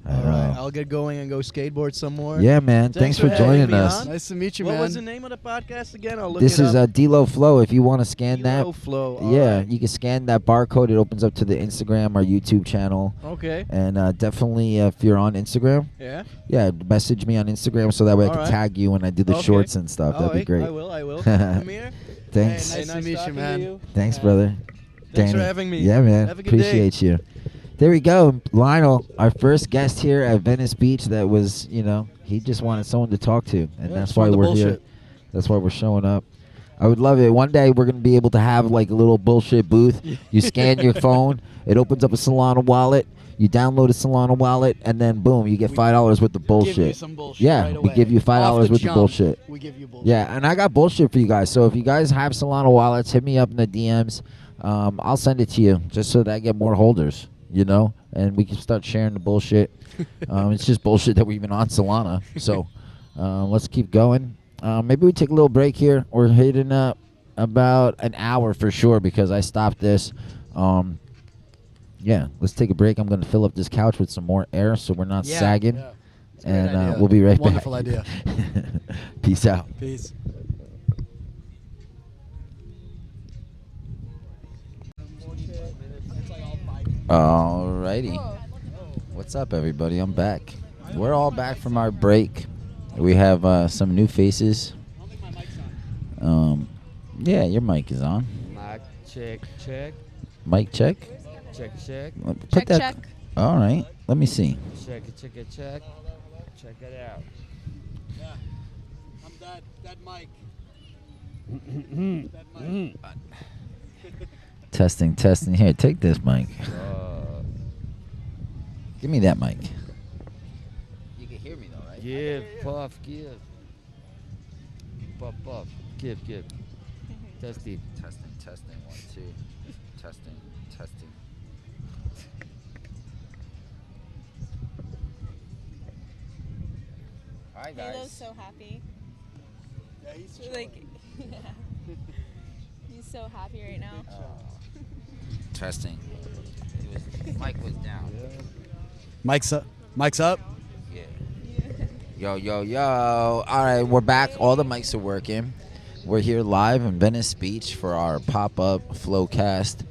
I All know. right, I'll get going and go skateboard some more. Yeah, man. Thanks for having joining me us. on. Nice to meet you, What man. was the name of the podcast again? I'll look This it is up. d.Lo Flow. If you want to scan that, d.Lo Flow. all yeah, right. you can scan that barcode. It opens up to the Instagram or YouTube channel. Okay. And definitely, if you're on Instagram, Yeah. yeah, message me on Instagram so that way I All can right. tag you when I do the Okay. shorts and stuff. That'd be right, great. I will. Amir. Thanks. Hey, nice to meet you, talking man. you. Thanks, brother. Thanks for Danny. having me. Yeah, man. Have a good day. Appreciate you. There we go. Lionel, our first guest here at Venice Beach that was, he just wanted someone to talk to. And Yeah, that's just why wanted the we're here. bullshit. That's why we're showing up. I would love it. One day we're going to be able to have like a little bullshit booth. You scan your phone. It opens up a Solana wallet. You download a Solana wallet. And then, boom, you get $5 worth of Give you bullshit. some bullshit Yeah, right we away. give you $5 Off the worth of jump, bullshit. We give you bullshit. Yeah, and I got bullshit for you guys. So if you guys have Solana wallets, hit me up in the DMs. I'll send it to you just so that I get more holders, and we can start sharing the bullshit. It's just bullshit that we've been on Solana. So let's keep going. Maybe we take a little break here. We're hitting up about an hour for sure because I stopped this. Yeah, let's take a break. I'm going to fill up this couch with some more air so we're not sagging. Yeah. It's a great idea. And we'll be right Wonderful back. idea. Peace out. Peace. Alrighty. What's up, everybody? I'm back. We're all back from our break. We have some new faces. Yeah, your mic is on. Mic check, check, Mic check. check, check, Put Check, that. check. All right. Let me see. check it, check it, check. Check it out. Yeah. I'm that mic. Testing, testing. Here, take this mic. Give me that mic. You can hear me though, right? Give, puff, give. Puff, puff, give. Testing. Testing, testing. 1, 2. Testing, testing. Hi Halo's guys. so happy. Yeah, he's Like, yeah. He's so happy right now. Testing. Mike was down. Mike's up. Mike's up. Yeah. Yo, yo, yo. All right, we're back. All the mics are working. We're here live in Venice Beach for our pop-up Flowcast.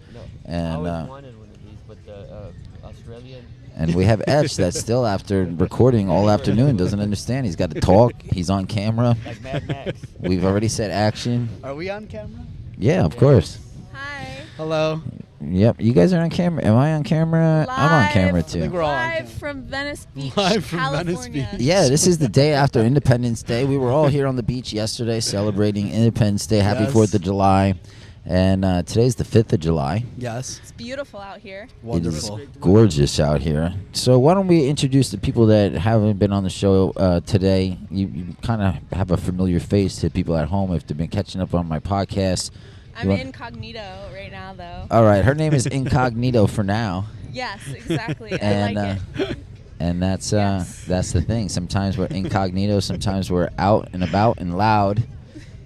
And wanted one of these, but the Australian. and we have Eche that's still after recording all afternoon, doesn't understand. He's got to talk. He's on camera. Like Mad Max. We've already said action. Are we on camera? Yeah, of course. Hi. Hello. Yep, you guys are on camera. Am I on camera? I'm on camera I think too. we're all on Live camera. from Venice Beach, Live from Venice California. Beach. Yeah, this is the day after Independence Day. We were all here on the beach yesterday celebrating Independence Day. Happy Yes. 4th of July. And today's the 5th of July. Yes. It's beautiful out here. Wonderful. It is gorgeous out here. So why don't we introduce the people that haven't been on the show today. You kind of have a familiar face to people at home if they've been catching up on my podcast. I'm want- incognito right now, though. All right, her name is Incognito for now. Yes, exactly. And I like it. and that's Yes. that's the thing. Sometimes we're incognito, sometimes we're out and about and loud.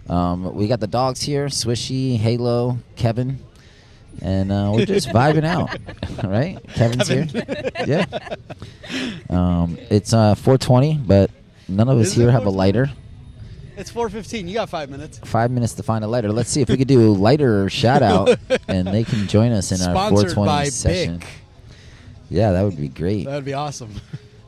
We got the dogs here, Swishy, Halo, Kevin, and we're just vibing out, right? Kevin's here. Yeah. It's 4:20, but none of us Is it here have a 4:20? lighter. It's 4:15. You got 5 minutes. 5 minutes to find a lighter. Let's see if we could do a lighter shout out, and they can join us in our Sponsored 420 by session. Bic. Yeah, that would be great. That would be awesome.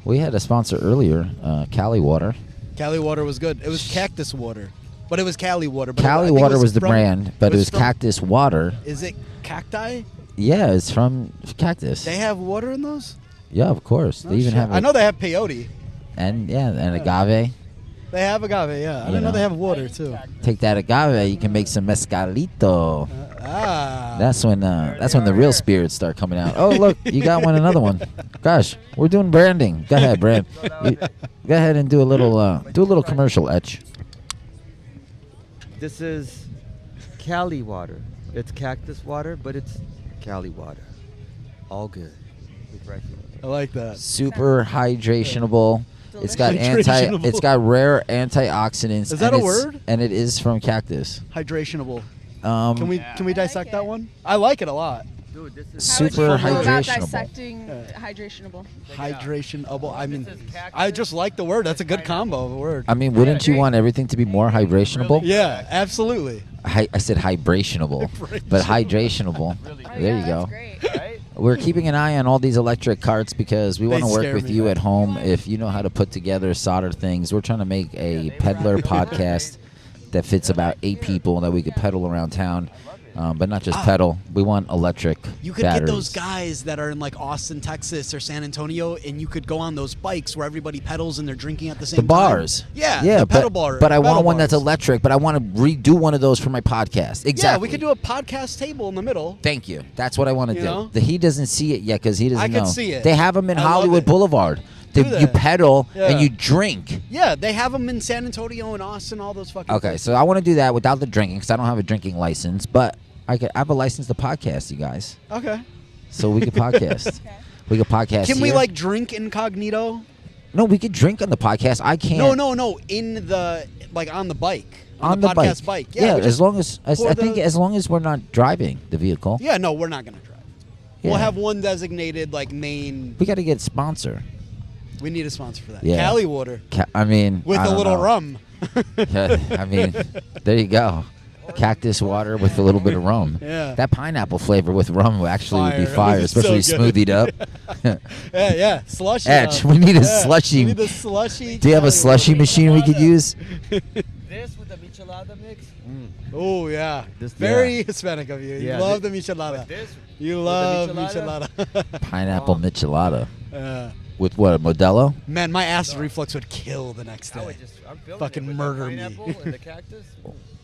We had a sponsor earlier, Cali Water. Cali water was good. It was cactus water, but it was Cali water. But Cali I think it Water was the from- brand, but it was from- Cactus Water. Is it cacti? Yeah, it's from Cactus. They have water in those? Yeah, of course. Oh, They even shit. have. I know they have peyote. and agave. They have agave. Yeah, I You didn't know know. they have water too. Take that agave, you can make some mezcalito. Ah. That's when the real spirits start coming out. Oh, look, you got another one. Gosh, we're doing branding. Go ahead, brand. Go ahead and do a little commercial, Etch. This is Cali water. It's cactus water, but it's Cali water. All good. Refreshing. I like that. Super hydrationable. It's got Hydrationable. it's got rare antioxidants. Is that and a it's- word? And it is from Cactus. Hydrationable. Can Can we I dissect like that it. one? I like it a lot. Dude, this is How would you super feel about hydrationable. dissecting Yeah. hydrationable? Hydrationable. I mean, This is cactus. I just like the word. That's a good combo of a word. I mean, wouldn't you want everything to be more hydrationable? Yeah, absolutely. I said hybrationable, but hydrationable. Oh, There yeah, you go. That's great. right? We're keeping an eye on all these electric carts because we They want to work scare with me. you at home. If you know how to put together solder things, we're trying to make a peddler podcast that fits about 8 people that we could pedal around town. But not just pedal. We want electric You could batteries. get those guys that are in like Austin, Texas or San Antonio, and you could go on those bikes where everybody pedals and they're drinking at the same The time. bars. Yeah, yeah, the pedal but, bar. But I pedal want one that's bars. electric, but I want to redo one of those for my podcast. Exactly. Yeah, we could do a podcast table in the middle. Thank you. That's what I want to You do. know? He doesn't see it yet because he doesn't I know. could see it. They have them in I love Hollywood it. Boulevard. Do You that. pedal and Yeah. you drink. Yeah, they have them in San Antonio and Austin, all those fucking Okay, places. so I want to do that without the drinking because I don't have a drinking license, but I have a license to podcast, you guys. Okay. So we could podcast. Okay. We could podcast. Can we here. like drink incognito? No, we could drink on the podcast. I can't. No. In the like on the bike. On the the podcast bike. Yeah, we as just long as I pour think the- as long as we're not driving the vehicle. Yeah, no, we're not gonna drive. We'll Yeah. have one designated like main. We got to get sponsor. We need a sponsor for that. Yeah. Cali water I mean, with I a don't little know. rum. Yeah, I mean, there you go. Cactus water with a little bit of rum. Yeah. That pineapple flavor with rum actually would be Fire. fire, This is especially so good. smoothied up. Yeah, slushy. Edge, we need a Yeah, slushy. We need a slushy. Do you have a Cali slushy water. machine we could use? This with the michelada mix. Oh yeah, This- very Hispanic of you. You Yeah, love the michelada. This You with love the michelada. michelada. Pineapple michelada. Uh, With what, a Modelo? man, my acid reflux would kill the next I day. would just, I'm feeling Fucking it with murder the me. pineapple and the cactus.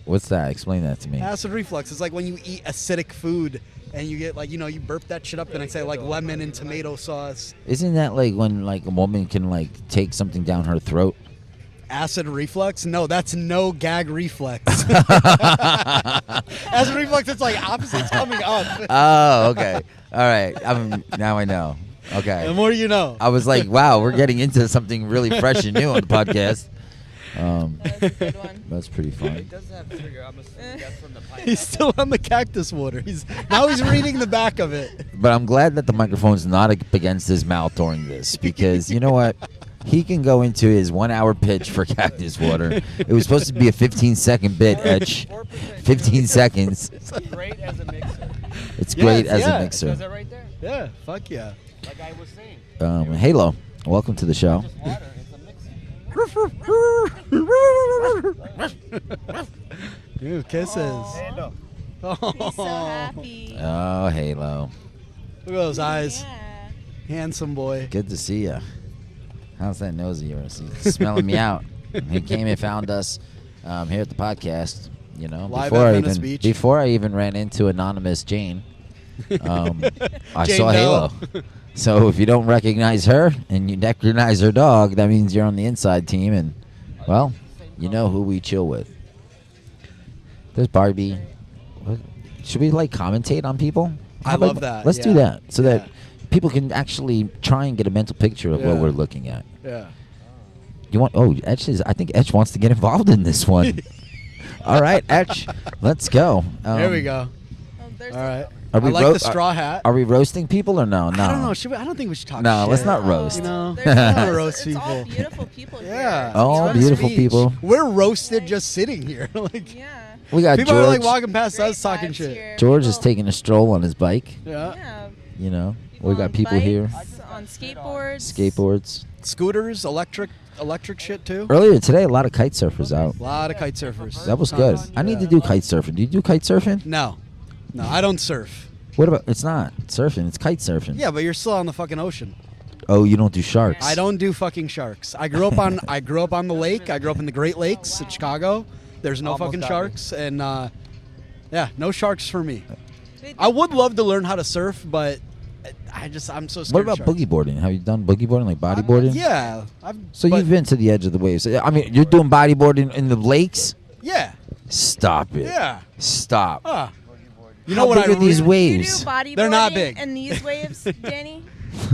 What's that? Explain that to me. Acid reflux is like when you eat acidic food and you get like, you know, you burp that shit up and it's like lemon and tomato sauce. Isn't that like when like a woman can like take something down her throat? Acid reflux? No, that's no gag reflex. Acid reflux, it's like opposites coming up. Oh, okay. All right. Now I know. The Okay. more you know. I was like, wow, we're getting into something really fresh and new on the podcast. That was a good one. That's pretty It funny. does have trigger. I'm assuming that's from the pineapple. He's still on the cactus water. Now he's reading the back of it. But I'm glad that the microphone's not up against his mouth during this because you know what? He can go into his 1 hour pitch for cactus water. It was supposed to be a 15-second bit, Etch. 15 seconds. It's great as a mixer. It's Yeah, great as yeah. a It mixer. does it right there. Yeah, fuck yeah. Like I was saying. Halo, welcome to the show. Just water. It's a mixer. Dude, kisses. Aw. He's so happy. Oh, Halo. Look at those eyes. Yeah. Handsome boy. Good to see you. How's that nose of yours? He's smelling me out. He came and found us here at the podcast. You know, Live before at I Venice even Beach. before I even ran into anonymous Jane, I Jane saw Doe. Halo. So if you don't recognize her and you recognize her dog, that means you're on the inside team, and well, you know who we chill with. There's Barbie. What? Should we like commentate on people? I How about- love that, Let's do yeah. that so that Yeah. people can actually try and get a mental picture of what Yeah. we're looking at. Yeah. You want? Oh, Etch is. I think Etch wants to get involved in this one. All right, Etch, let's go. There we go. Oh, there's All right. Are I we like ro- the straw hat. Are we roasting people or no? No. I don't know. I don't think we should talk No, shit. let's not roast. You know? There's Not it's roast it's all people. beautiful people here. Yeah. All It's Venice beautiful Beach. people. We're roasted just sitting here. Like Yeah. We got people George. are like walking past Great us talking vibes shit. here. George is People- taking a stroll on his bike. Yeah. Yeah. You know, People we got on people here. bikes, on skateboards. Skateboards. Scooters, electric shit too. Earlier today, a lot of kite surfers out. A lot of kite surfers. That was good. I need to do kite surfing. Do you do kite surfing? No, I don't surf. What about? It's not surfing. It's kite surfing. Yeah, but you're still on the fucking ocean. Oh, you don't do sharks. I don't do fucking sharks. I grew up on the lake. I grew up in the Great Lakes in Chicago. There's no Almost fucking got me. sharks, and yeah, no sharks for me. Wait, I would love to learn how to surf, but I'm so scared. What about of sharks. boogie boarding? Have you done boogie boarding, like bodyboarding? Yeah. So but- you've been to the edge of the waves. I mean, you're doing bodyboarding in the lakes? Yeah. Stop it. Yeah. Stop. You How know what big I are these re- waves? You do bodyboarding They're not big. and these waves, Danny?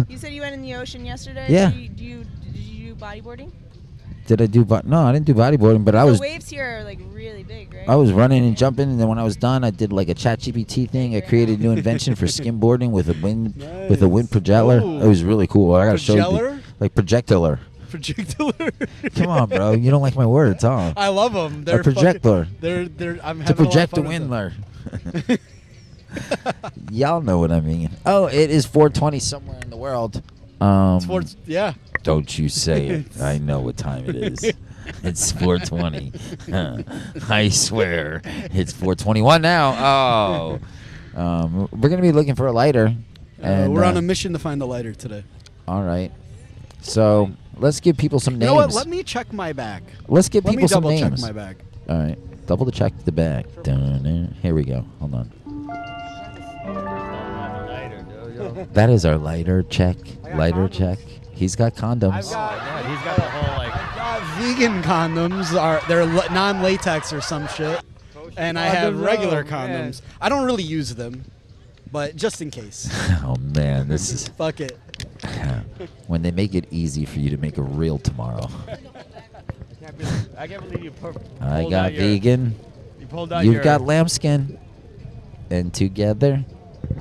You said you went in the ocean yesterday. Yeah. Did you do bodyboarding? Did I do? No, I didn't do bodyboarding, but I The was. waves here are like really big, right? I was running and jumping, and then when I was done, I did like a ChatGPT thing. I created a new invention for skimboarding with a wind projectile. Ooh. It was really cool. I gotta show you, Projeller? like projectile. Projectile. Come on, bro, you don't like my words, huh? I love them. They're A projector. Fucking, they're. I'm To having a lot of project the fun with them. windler. Y'all know what I mean. Oh, it is 4:20 somewhere in the world. Sports. Yeah. Don't you say it. I know what time it is. It's 4:20. I swear. It's 4:21 now. Oh. We're going to be looking for a lighter. And We're on a mission to find the lighter today. All right. So, let's give people some You names. know what? Let me check my bag. Let's give Let me people some double check names. my bag. All right. Double check the bag. Dun-dun. Here we go. Hold on. That is our lighter check. Lighter check. He's got condoms. He's got the whole like. Vegan condoms they're non-latex or some shit, and I have regular condoms. I don't really use them, but just in case. Oh man, this is Fuck it. when they make it easy for you to make a reel tomorrow. I can't believe you pulled I out got your- vegan. You pulled out You've your, got lambskin. And together,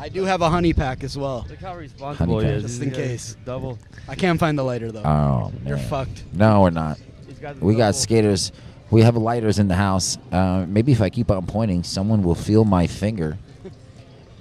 I do have a honey pack as well. Look how responsible Honey he pack. is. Just He's in got case. Double. I can't find the lighter though. oh man, You're fucked. No, we're not. He's got the We got double. skaters. We have lighters in the house. Maybe if I keep on pointing, someone will feel my finger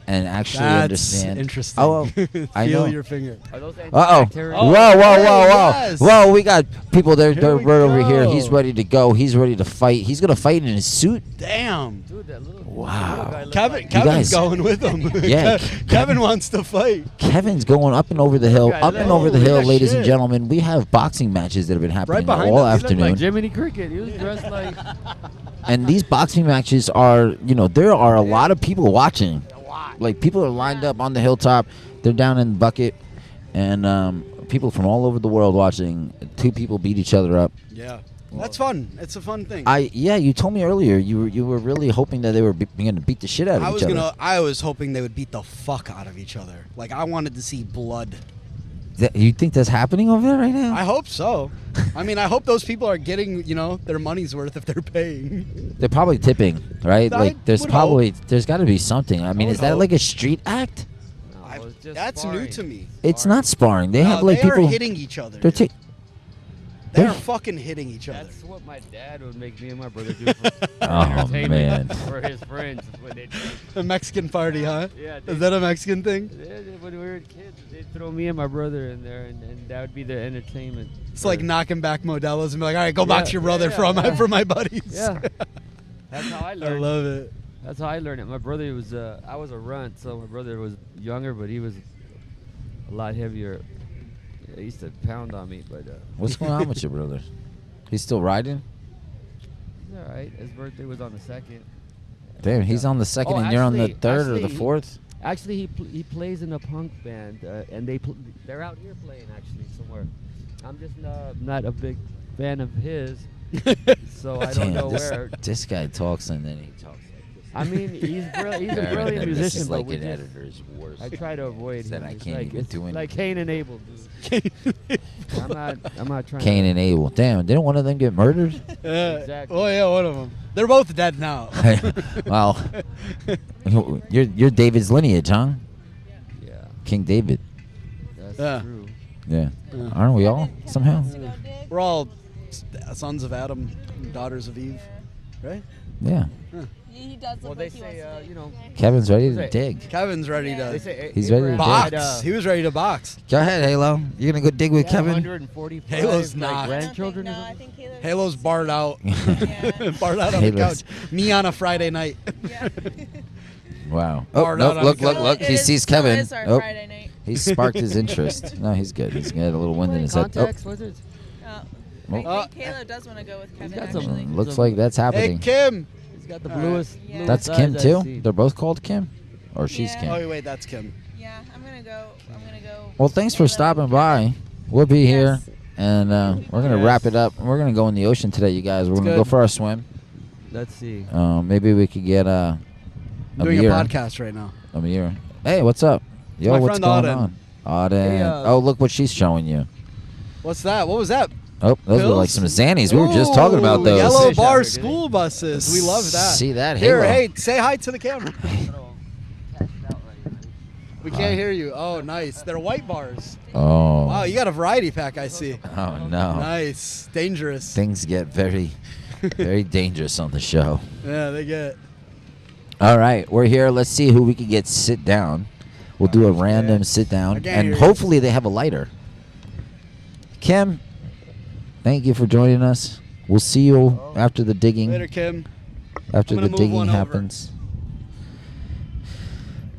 and actually That's understand. interesting. Oh, I Feel know. your finger. Are those Uh-oh. antibacterial? Whoa, whoa, whoa, hey, whoa. yes. Whoa, we got people. They're Here we right over here. He's go. ready to go. He's ready to fight. He's going to fight in his suit. Damn. Dude, that little Wow. little guy looks Kevin's guys- going with him. Yeah, Kevin wants to fight. Kevin's going up and over the hill. Okay, Up and over the holy hill, ladies and shit. gentlemen. We have boxing matches that have been happening behind all us. He looked afternoon. like Jiminy Cricket. He was dressed like. And these boxing matches are, there are a lot of people watching. Like, people are lined up on the hilltop. They're down in the bucket. And people from all over the world watching. Two people beat each other up. Yeah. That's fun. It's a fun thing. You told me earlier you were really hoping that they were going to beat the shit out of each other. I was hoping they would beat the fuck out of each other. Like I wanted to see blood. You think that's happening over there right now? I hope so. I mean, I hope those people are getting, their money's worth if they're paying. They're probably tipping, right? I Like, there's would probably there's got to be something. I mean, would is that hope. like a street act? No, it's just That's new sparring. to me. It's not sparring. They have No, like they people. are hitting each other. They're dude. ta- They they're- are fucking hitting each other. That's what my dad would make me and my brother do for Oh, entertainment man. for his friends. When they A Mexican party, huh? Yeah, Is that a Mexican thing? when we were kids, they'd throw me and my brother in there, and that would be their entertainment. It's like knocking back Modelo's and be like, all right, go box your brother for my buddies. Yeah. That's how I I learned. love it. That's how I learned it. My brother was, I was a runt, so my brother was younger, but he was a lot heavier. He used to pound on me, but What's going on with your brother? He's still riding? he's all right. His birthday was on the 2nd. Damn, he's on the second Oh, and you're on the actually- third or the actually, fourth? Actually, he plays in a punk band, and they're out here playing actually somewhere. I'm just not a big fan of his, so I don't know where. This guy talks and then he talks like this. I mean, he's a brilliant This musician, is but like we an just, editor's worst. I try to avoid Said him. I It's can't like, even it's do like anything. Cain and Abel, dude. I'm not trying. Cain and Abel. Damn, didn't one of them get murdered? Exactly. Oh, yeah, one of them. They're both dead now. Well, you're David's lineage, huh? Yeah, King David. that's Yeah. true. Yeah. Aren't we all somehow? To go dig. We're all sons of Adam, daughters of Eve, right? Yeah. He does Well, look they like he say, wants to dig. you know, Kevin's ready to Say- dig. Kevin's ready Yeah. they to say He's ready to Abraham box. had, He was ready to box. Go ahead, Halo. You're gonna go dig with Kevin? 145 Halo's like, not. I don't think- grandchildren. or No, I something? think Halo's. Halo's barred out. Yeah. Barred out on the Halo's- couch. Me on a Friday night. Yeah. Wow. Oh, Hard no, out on look, the look, couch. look. It He is- sees still Kevin. is our Oh, Friday night. he sparked his interest. No, he's good. He's got a little wind in his head. Oh, Contacts, wizards. I Oh. think Halo does want to go with Kevin, got some- actually. looks like that's Hey, happening. Kim. He's got the All right. bluest. Yeah. bluest That's eyes Kim I've too? seen. They're both called Kim? Or she's Yeah. Kim? Oh, wait, that's Kim. Yeah, I'm gonna go. Well, thanks for Halo stopping and by. Kevin. We'll be here, Yes. and we're gonna wrap it up. We're gonna go in the ocean today, you guys. We're gonna go good. for our swim. Let's see. Maybe we could get I'm doing Ameer. a podcast right now. Ameer. Hey, what's up? Yo, my what's friend going Auden. on? Auden. Hey, Oh, look what she's showing you. What's that? What was that? Oh, those were like Pills? some Xannies. We were just talking about Ooh, those. Yellow Fish out bar here, did school buses. We love that. See that? Here, Halo. hey, say hi to the camera. We can't hear you. Oh, nice. They're white bars. Oh. Wow, you got a variety pack, I see. Oh, no. Nice. Dangerous. Things get very, very dangerous on the show. Yeah, they get. All right, we're here. Let's see who we can get sit down. We'll do a random sit down, I can't and hear you. hopefully they have a lighter. Kim, thank you for joining us. We'll see you after the digging. Later, Kim. After I'm the gonna move digging one over. happens.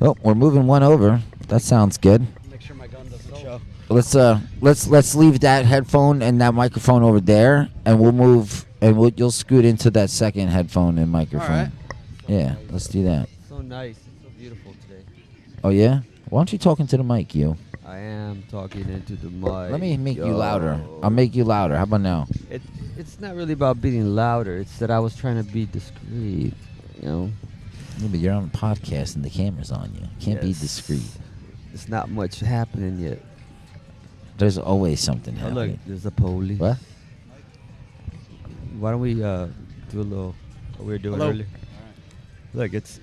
Oh, we're moving one over. That sounds good. Make sure my gun doesn't show. Let's leave that headphone and that microphone over there, and we'll move and you'll scoot into that second headphone and microphone. All right. Yeah, let's do that. So nice. It's so beautiful today. Oh yeah? Why don't you talk into the mic, you? I am talking into the mic. Let me make you louder. Yo. I'll make you louder. How about now? It's not really about being louder. It's that I was trying to be discreet. You know. Yeah, but you're on a podcast and the camera's on you. Can't be Yes. discreet. It's not much happening yet. There's always something Oh, look, happening. there's a police. What? Why don't we do a little what we were doing Hello. earlier? Look, it's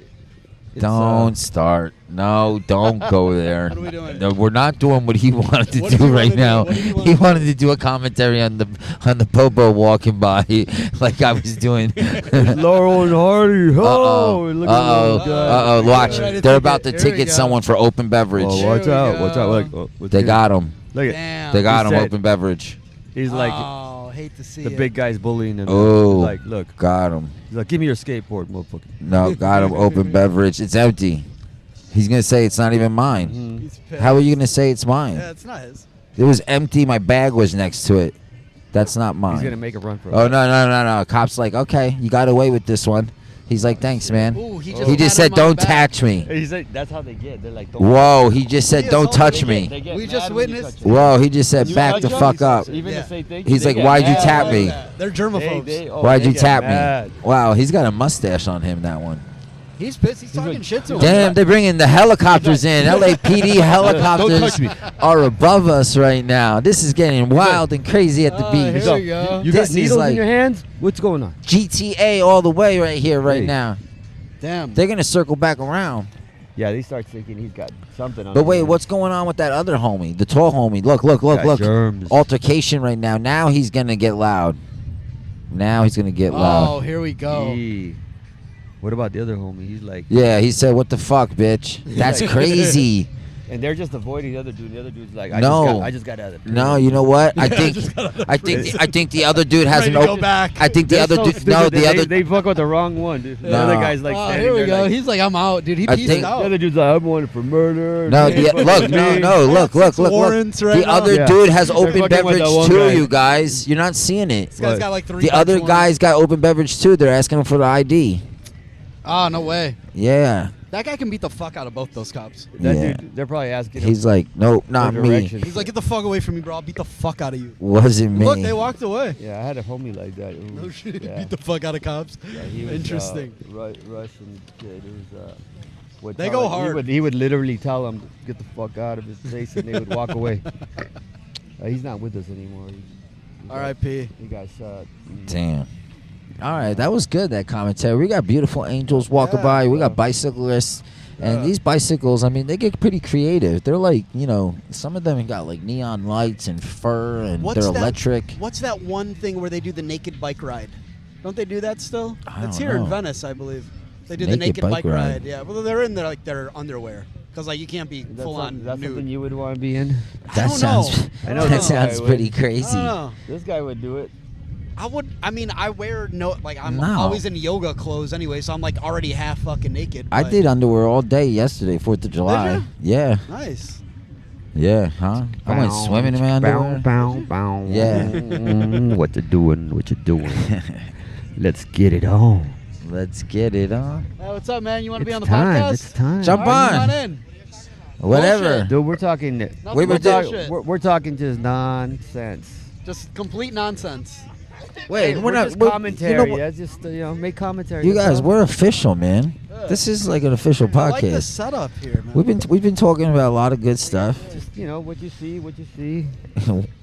Don't start. No, don't go there. What are we doing? No, we're not doing what he wanted to What did do you right wanna do? now. What did you wanna He do? wanted to do a commentary on the popo walking by, like I was doing. Laurel and Hardy. Uh-oh. look at Uh-oh. that guy. Uh-oh. Watch. Ready to They're take about it. to Here we ticket go. someone for open beverage. Oh, There watch we out! Watch out! go. Look, what's They his- got him. Look at. Damn. They got He him said- open beverage. He's like Oh, hate to see the it. big guy's bullying him. Oh. He's like, look. Got him. He's like, give me your skateboard, motherfucker. No, got him open beverage. It's empty. He's going to say it's not even mine. Mhm. He's pissed. How are you going to say it's mine? Yeah, it's not his. It was empty. My bag was next to it. That's not mine. He's gonna make a run for it. Oh, no. Cop's like, okay, you got away with this one. He's like, thanks, man. Ooh, He patted just him said, on the don't back. touch me. He's like, that's how they get. They're like, don't. Whoa, he just said, He don't is touch already- They me. get We mad just when you witnessed- touch them. Whoa, he just said, You back touch the them, fuck up. Even Yeah. if they think He's they like, get why'd you mad. tap me? They're germaphobes. They- oh, Why'd they you get tap mad. me? Wow, he's got a mustache on him, that one. He's pissed. He's talking shit to him. Damn, they're bringing the helicopters in. LAPD helicopters are above us right now. This is getting wild and crazy at the beach. Here we go. You This got is needles like- in your hands? What's going on? GTA all the way right here, right Hey. now. Damn. They're going to circle back around. Yeah, they start thinking he's got something on But his wait, hands. what's going on with that other homie? The tall homie. Look. Got germs. Altercation right now. Now he's going to get loud. Oh, here we go. Gee. What about the other homie? He's like, Yeah, he said, "What the fuck, bitch? That's crazy." and they're just avoiding the other dude. The other dude's like, No. I just got out of the No, you know what? I think the other dude has Ready an to go open. back. I think the They're other so dude. stupid No, that the other. they fuck with the wrong one, dude. The No. other guy's like, Oh, standing here we there go. like- He's like, I'm out, dude. He I peaced think- the out. other dude's like, I'm wanted for murder. No, They the, fucking look, with no, me. look. warrants right The now. other Yeah. dude has They're open fucking with beverage that one too, guy. you guys. You're not seeing it. This guy's got like 3 The other cups guy's got open beverage too. They're asking him for the ID. Oh, no way. Yeah. That guy can beat the fuck out of both those cops. That Yeah. dude, they're probably asking him. He's like, nope, for not me. directions. He's like, get the fuck away from me, bro. I'll beat the fuck out of you. Wasn't me. Look, they walked away. Yeah, I had a homie like that. Ooh, No shit. Yeah. Beat the fuck out of cops. Yeah, he was, Interesting. Russian kid. It was, would They tell go him- hard. He would literally tell him to get the fuck out of his face, and they would walk away. He's not with us anymore. R.I.P. He got shot. Damn. All right, that was good, that commentary. We got beautiful angels walking by. We got bicyclists. And these bicycles, I mean, they get pretty creative. They're like, you know, some of them got like neon lights and fur, and What's they're that- electric. What's that one thing where they do the naked bike ride? Don't they do that still? I It's don't here know. in Venice, I believe. They do the Naked naked bike bike ride. ride. Yeah, well, they're in their their underwear because like you can't be full on That's nude. something you would want to be in. That don't sounds know. I know that this guy sounds would. pretty I crazy. don't know. This guy would do it. I would. I mean, I wear I'm No. always in yoga clothes anyway, so I'm like already half fucking naked. I but- did underwear all day yesterday, 4th of July. you? Yeah. Nice. Yeah, huh? I went swimming in my underwear. Yeah. What you doing? What you doing? Let's get it on. Let's get it on. Hey, what's up, man? You want to be on the time. podcast? It's time. Jump All right, come on. on in. Whatever. Bullshit. Dude, we're talking. Nothing We were but talking- bullshit. We're talking just nonsense. Just complete nonsense. Wait, we're not. just we're- commentary. You know what? That's just make commentary. You that's guys, all. we're official, man. Yeah. This is like an official I like the podcast. setup here, man. We've been talking about a lot of good stuff. Just what you see.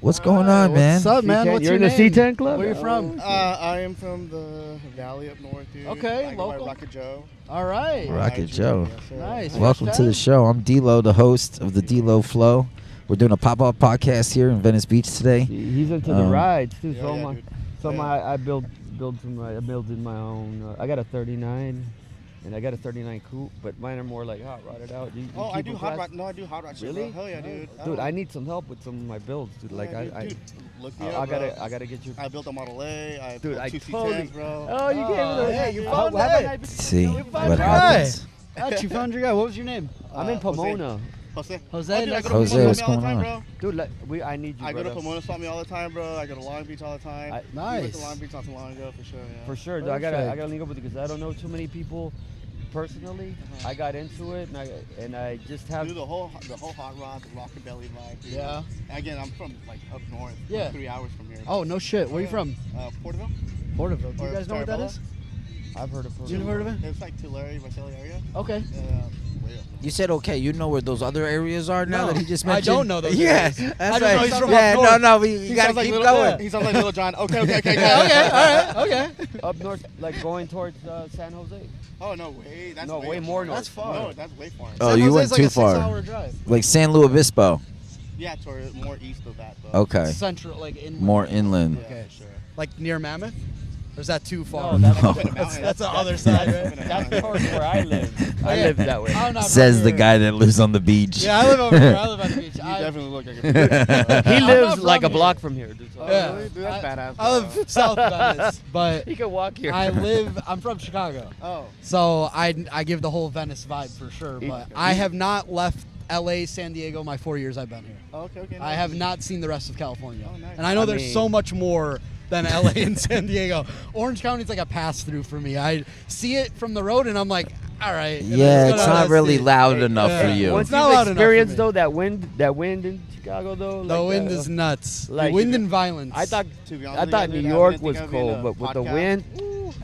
What's going on, man? What's up, man? C10 What's you're your in the name? C10 club? Where you from? I am from the valley up north, dude. Okay, I go by local. Rocket Joe. All right. Rocket Joe. Yes, sir. Nice. Welcome to the show. I'm d.Lo, the host of the d.Lo Flow. We're doing a pop-up podcast here in Venice Beach today. He's into the rides too. Yeah, So yeah, am I. dude. So Yeah. I build in my own. I got a 39, and I got a 39 coupe, but mine are more like hot rodded out. You Oh, I keep do them hot class- rod. No, I do hot rod shit. Really? Bro. Hell yeah, dude. Dude, I need some help with some of my builds, dude. Like Yeah, I dude, look me I up, bro. gotta get you. I built a Model A. I Dude, built I two totally- C10s, bro. Oh, you gave me the. hey, you How- found haven't it. I- See found what your happens. Got you found your guy. What was your name? I'm in Jose. Pomona, Jose. Jose, Oh, dude, I nice go to to Jose, Pomona what's all the going time, on? bro. dude. I need you, I go to brother. Pomona Swap Me all the time, bro. I go to Long Beach all the time. I- We went Nice. to Long Beach not too long ago, for sure. Yeah. For sure, dude. I gotta Perfect. link up with you because I don't know too many people personally. I got into it, and I just have. Do the whole hot rod, the rockabilly vibe. Dude. Yeah. And again, I'm from like up north. Yeah. 3 hours from here. Oh, no shit. Where you from? Porterville. Porterville. Do you Or guys know what that Tarabella? is? I've heard of. You heard of it? It's like Tulare, Visalia area. Okay. Way up. You said okay. You know where those other areas are now No, that he just I mentioned. don't know those Yeah, areas. that's I just right. know he's from yeah, up north. no, you He gotta sounds like keep Little- going. He sounds like Little John. Okay. Yeah, okay. All right. Okay. Up north, like going towards San Jose. Oh no, way. That's No, way way up more north. north. That's far. No, that's way far. Oh, San you Jose's went like too a far. 6-hour drive. Like San Luis Obispo. Yeah, toward more east of that though. Okay, Central, like inland. more inland. Yeah, Okay. sure. Like near Mammoth? Or is that too far? No, that's- That's the other side, right? That's towards where I live. I Okay. live that way. I'm not Says from the here. guy that lives on the beach. Yeah, I live over here. I live on the beach. You I, definitely look like a. He I'm lives not like a from block here. from here, dude. So yeah. really? Dude, that's badass, I live bro. South Venice, but He can walk here. I'm from Chicago. Oh. So I give the whole Venice vibe for sure, but I have not left LA, San Diego my 4 years I've been here. Okay. I nice. have not seen the rest of California. Oh, nice. And I know I there's mean- so much more than LA and San Diego. Orange County's like a pass through for me. I see it from the road and I'm like, all right. And Yeah, then it's go down not that really street. loud enough Yeah. for you. Once It's not you've loud enough for experienced me. though that wind in Chicago though, The like, wind is nuts. like- wind and violence. I thought To be honest I with thought you, New dude, I York didn't was think I'd be in cold, a but with the podcast wind,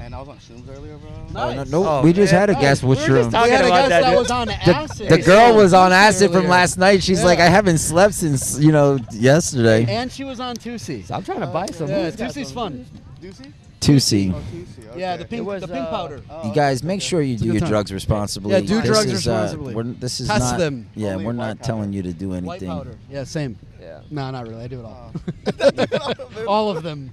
and man. I was on shrooms earlier, bro. Nice. No, we just had a guest with we were just shrooms. talking We had a about guest that, that dude. was on acid. The girl was on Tuesday acid from earlier. last night. She's Yeah. like, I haven't slept since yesterday. And she was on 2C. So I'm trying to buy some. Yeah, Who's got 2C's some? fun. Deucey? 2C. Oh, Deucey. Okay. Yeah, the pink, It was, the pink powder. Oh, You guys, okay, make okay. sure you It's a do good your time. drugs responsibly. Yeah, do This drugs is, responsibly. This is Test not. them. Yeah, Only we're white not powder. telling you to do White anything. powder. Yeah, same. Yeah. No, not really. I do it all. Oh. All of them.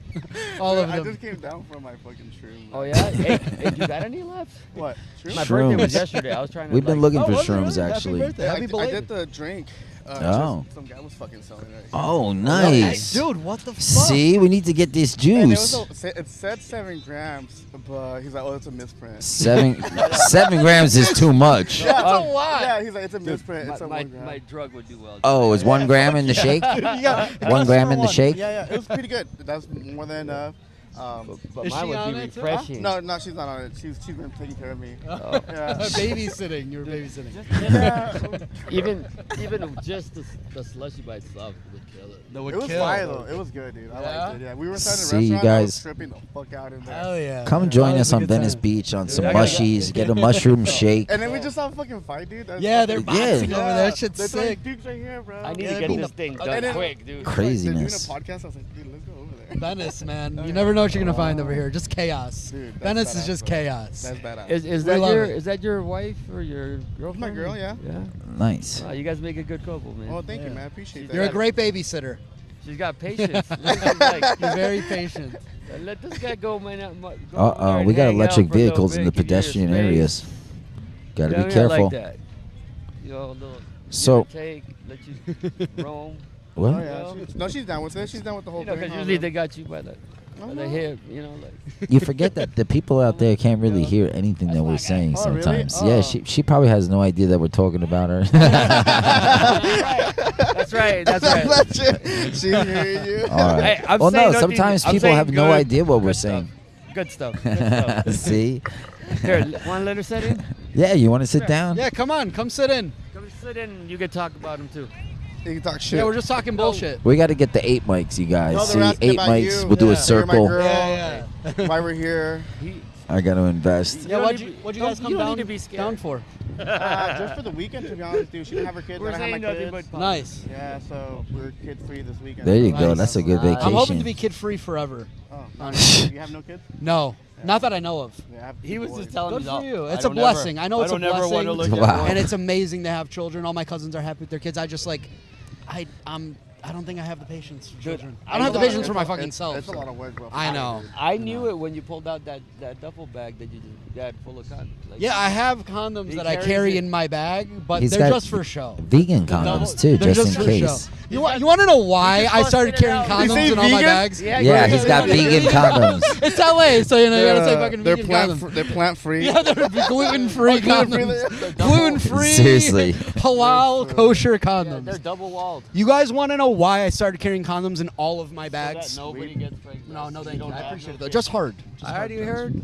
All of I them. just came down from my fucking shroom. Oh yeah. Hey, you got any left? What? Shrooms? My birthday was Shrooms. yesterday. I was trying to. We've been like, looking for was it shrooms really? actually. Happy birthday. Yeah, Happy I belated. did the drink. Oh. Some guy was fucking selling it. Oh, nice. Dude, what the fuck? See, we need to get this And juice. it said 7 grams, but he's like, oh, it's a misprint. 7 grams is too much. Yeah, That's a lot. Yeah, he's like, it's a misprint. It's a my, 1 gram. my drug would do well. Oh, is 1 gram in the shake? Yeah, 1 gram in the shake? Yeah, it was pretty good. That's more than enough. But Is mine she would on be it too? refreshing. No, she's not on it. She's been taking care of me. Oh. Yeah. Babysitting. You were babysitting. even just the slushy by itself would kill it. That would It was kill. fire though. It was good, dude. I Yeah? liked it. Yeah, we were inside the See, you restaurant. I was guys. tripping the fuck out in there. Hell yeah. Come That join was us a on good Venice time. Beach on some I got- mushies. Get a mushroom shake. And then we just saw a fucking fight, dude. That's Yeah, they're fucking- boxing Yeah. over there. That shit's They're throwing sick. dukes right here, bro. I need Yeah, to they're get being this the- thing And done then- quick, dude. Craziness. They're doing a podcast. I was like, dude, let's go over there. Venice, man. You never know what you're gonna find over here. Just chaos. Dude, that's Venice is badass, just bro. chaos. That's badass. Is We love it. that your wife or your girlfriend? My girl, yeah. Yeah. Nice. Wow, you guys make a good couple, man. Oh, thank you, Yeah. man. I appreciate that. You're a great babysitter. She's got patience. She's like, You're very patient. let this guy go, man. Go over there Uh-oh, and we got hang out electric for a little vehicles in the bit, give you your pedestrian space. areas. Got to Yeah, be yeah, careful. Like that. You know, a little So- give and take, let you roam. Oh, What? yeah. No, she's down with it. She's down with the whole You know, thing. because usually they got you by the no. hip. You know, like. You forget that the people out there can't really hear anything that we're saying Oh, really? sometimes. Oh. Yeah, she probably has no idea that we're talking about her. That's right. That's right. She's hearing you. All right. Hey, I'm well, saying no, nothing- sometimes I'm people saying have no good- idea what we're good saying. Good stuff. Good stuff. See? Here, want to let her sit in? Yeah, you want to sit down? Yeah, come on, come sit in. Come sit in and you can talk about him too. You can talk shit. Yeah, we're just talking bullshit. We got to get the 8 mics, you guys. No, they're See, asking 8 about mics. you. We'll do Yeah. a You're my circle. girl. Yeah, Why we're here. I got to invest. Yeah, what'd you guys come you don't down, need to be scared. down for? Just for the weekend, to be honest, dude. She didn't have her kids. We're I don't have saying my nothing kids. but Nice. Yeah, so we're kid free this weekend. There you go. Nice. That's a good I'm vacation. I'm hoping to be kid-free forever. Oh, Honestly. you have no kids? No, not that I know of. Yeah, I have He was boys. just telling Good me for that. you. I It's a don't ever- blessing. I know it's a don't ever want to blessing. look Wow. at And it's amazing to have children. All my cousins are happy with their kids. I just like, I don't think I have the patience for children. I don't have the It's a patience lot- for my it's- fucking self. It's a lot of work, bro. I know. I knew it when you pulled out that duffel bag that you just had full of condoms. Like, Yeah, I have condoms He that I carries carry it. in my bag, but He's they're got just for show. Vegan condoms, too, They're just in for case. show. You want to know why just I started busted it carrying out. You say condoms in all my vegan? bags? Yeah, he's got vegan condoms. It's LA, so you know you gotta say fucking they're vegan plant condoms. they're plant free. Yeah, they're gluten-free condoms. Gluten-free, Seriously. halal, kosher Yeah, condoms. they're double walled. You guys want to know why I started carrying condoms in all of my So that bags? nobody gets pregnant. No, no, You thank you. don't I have appreciate no it though. kids. Just hard. I already heard.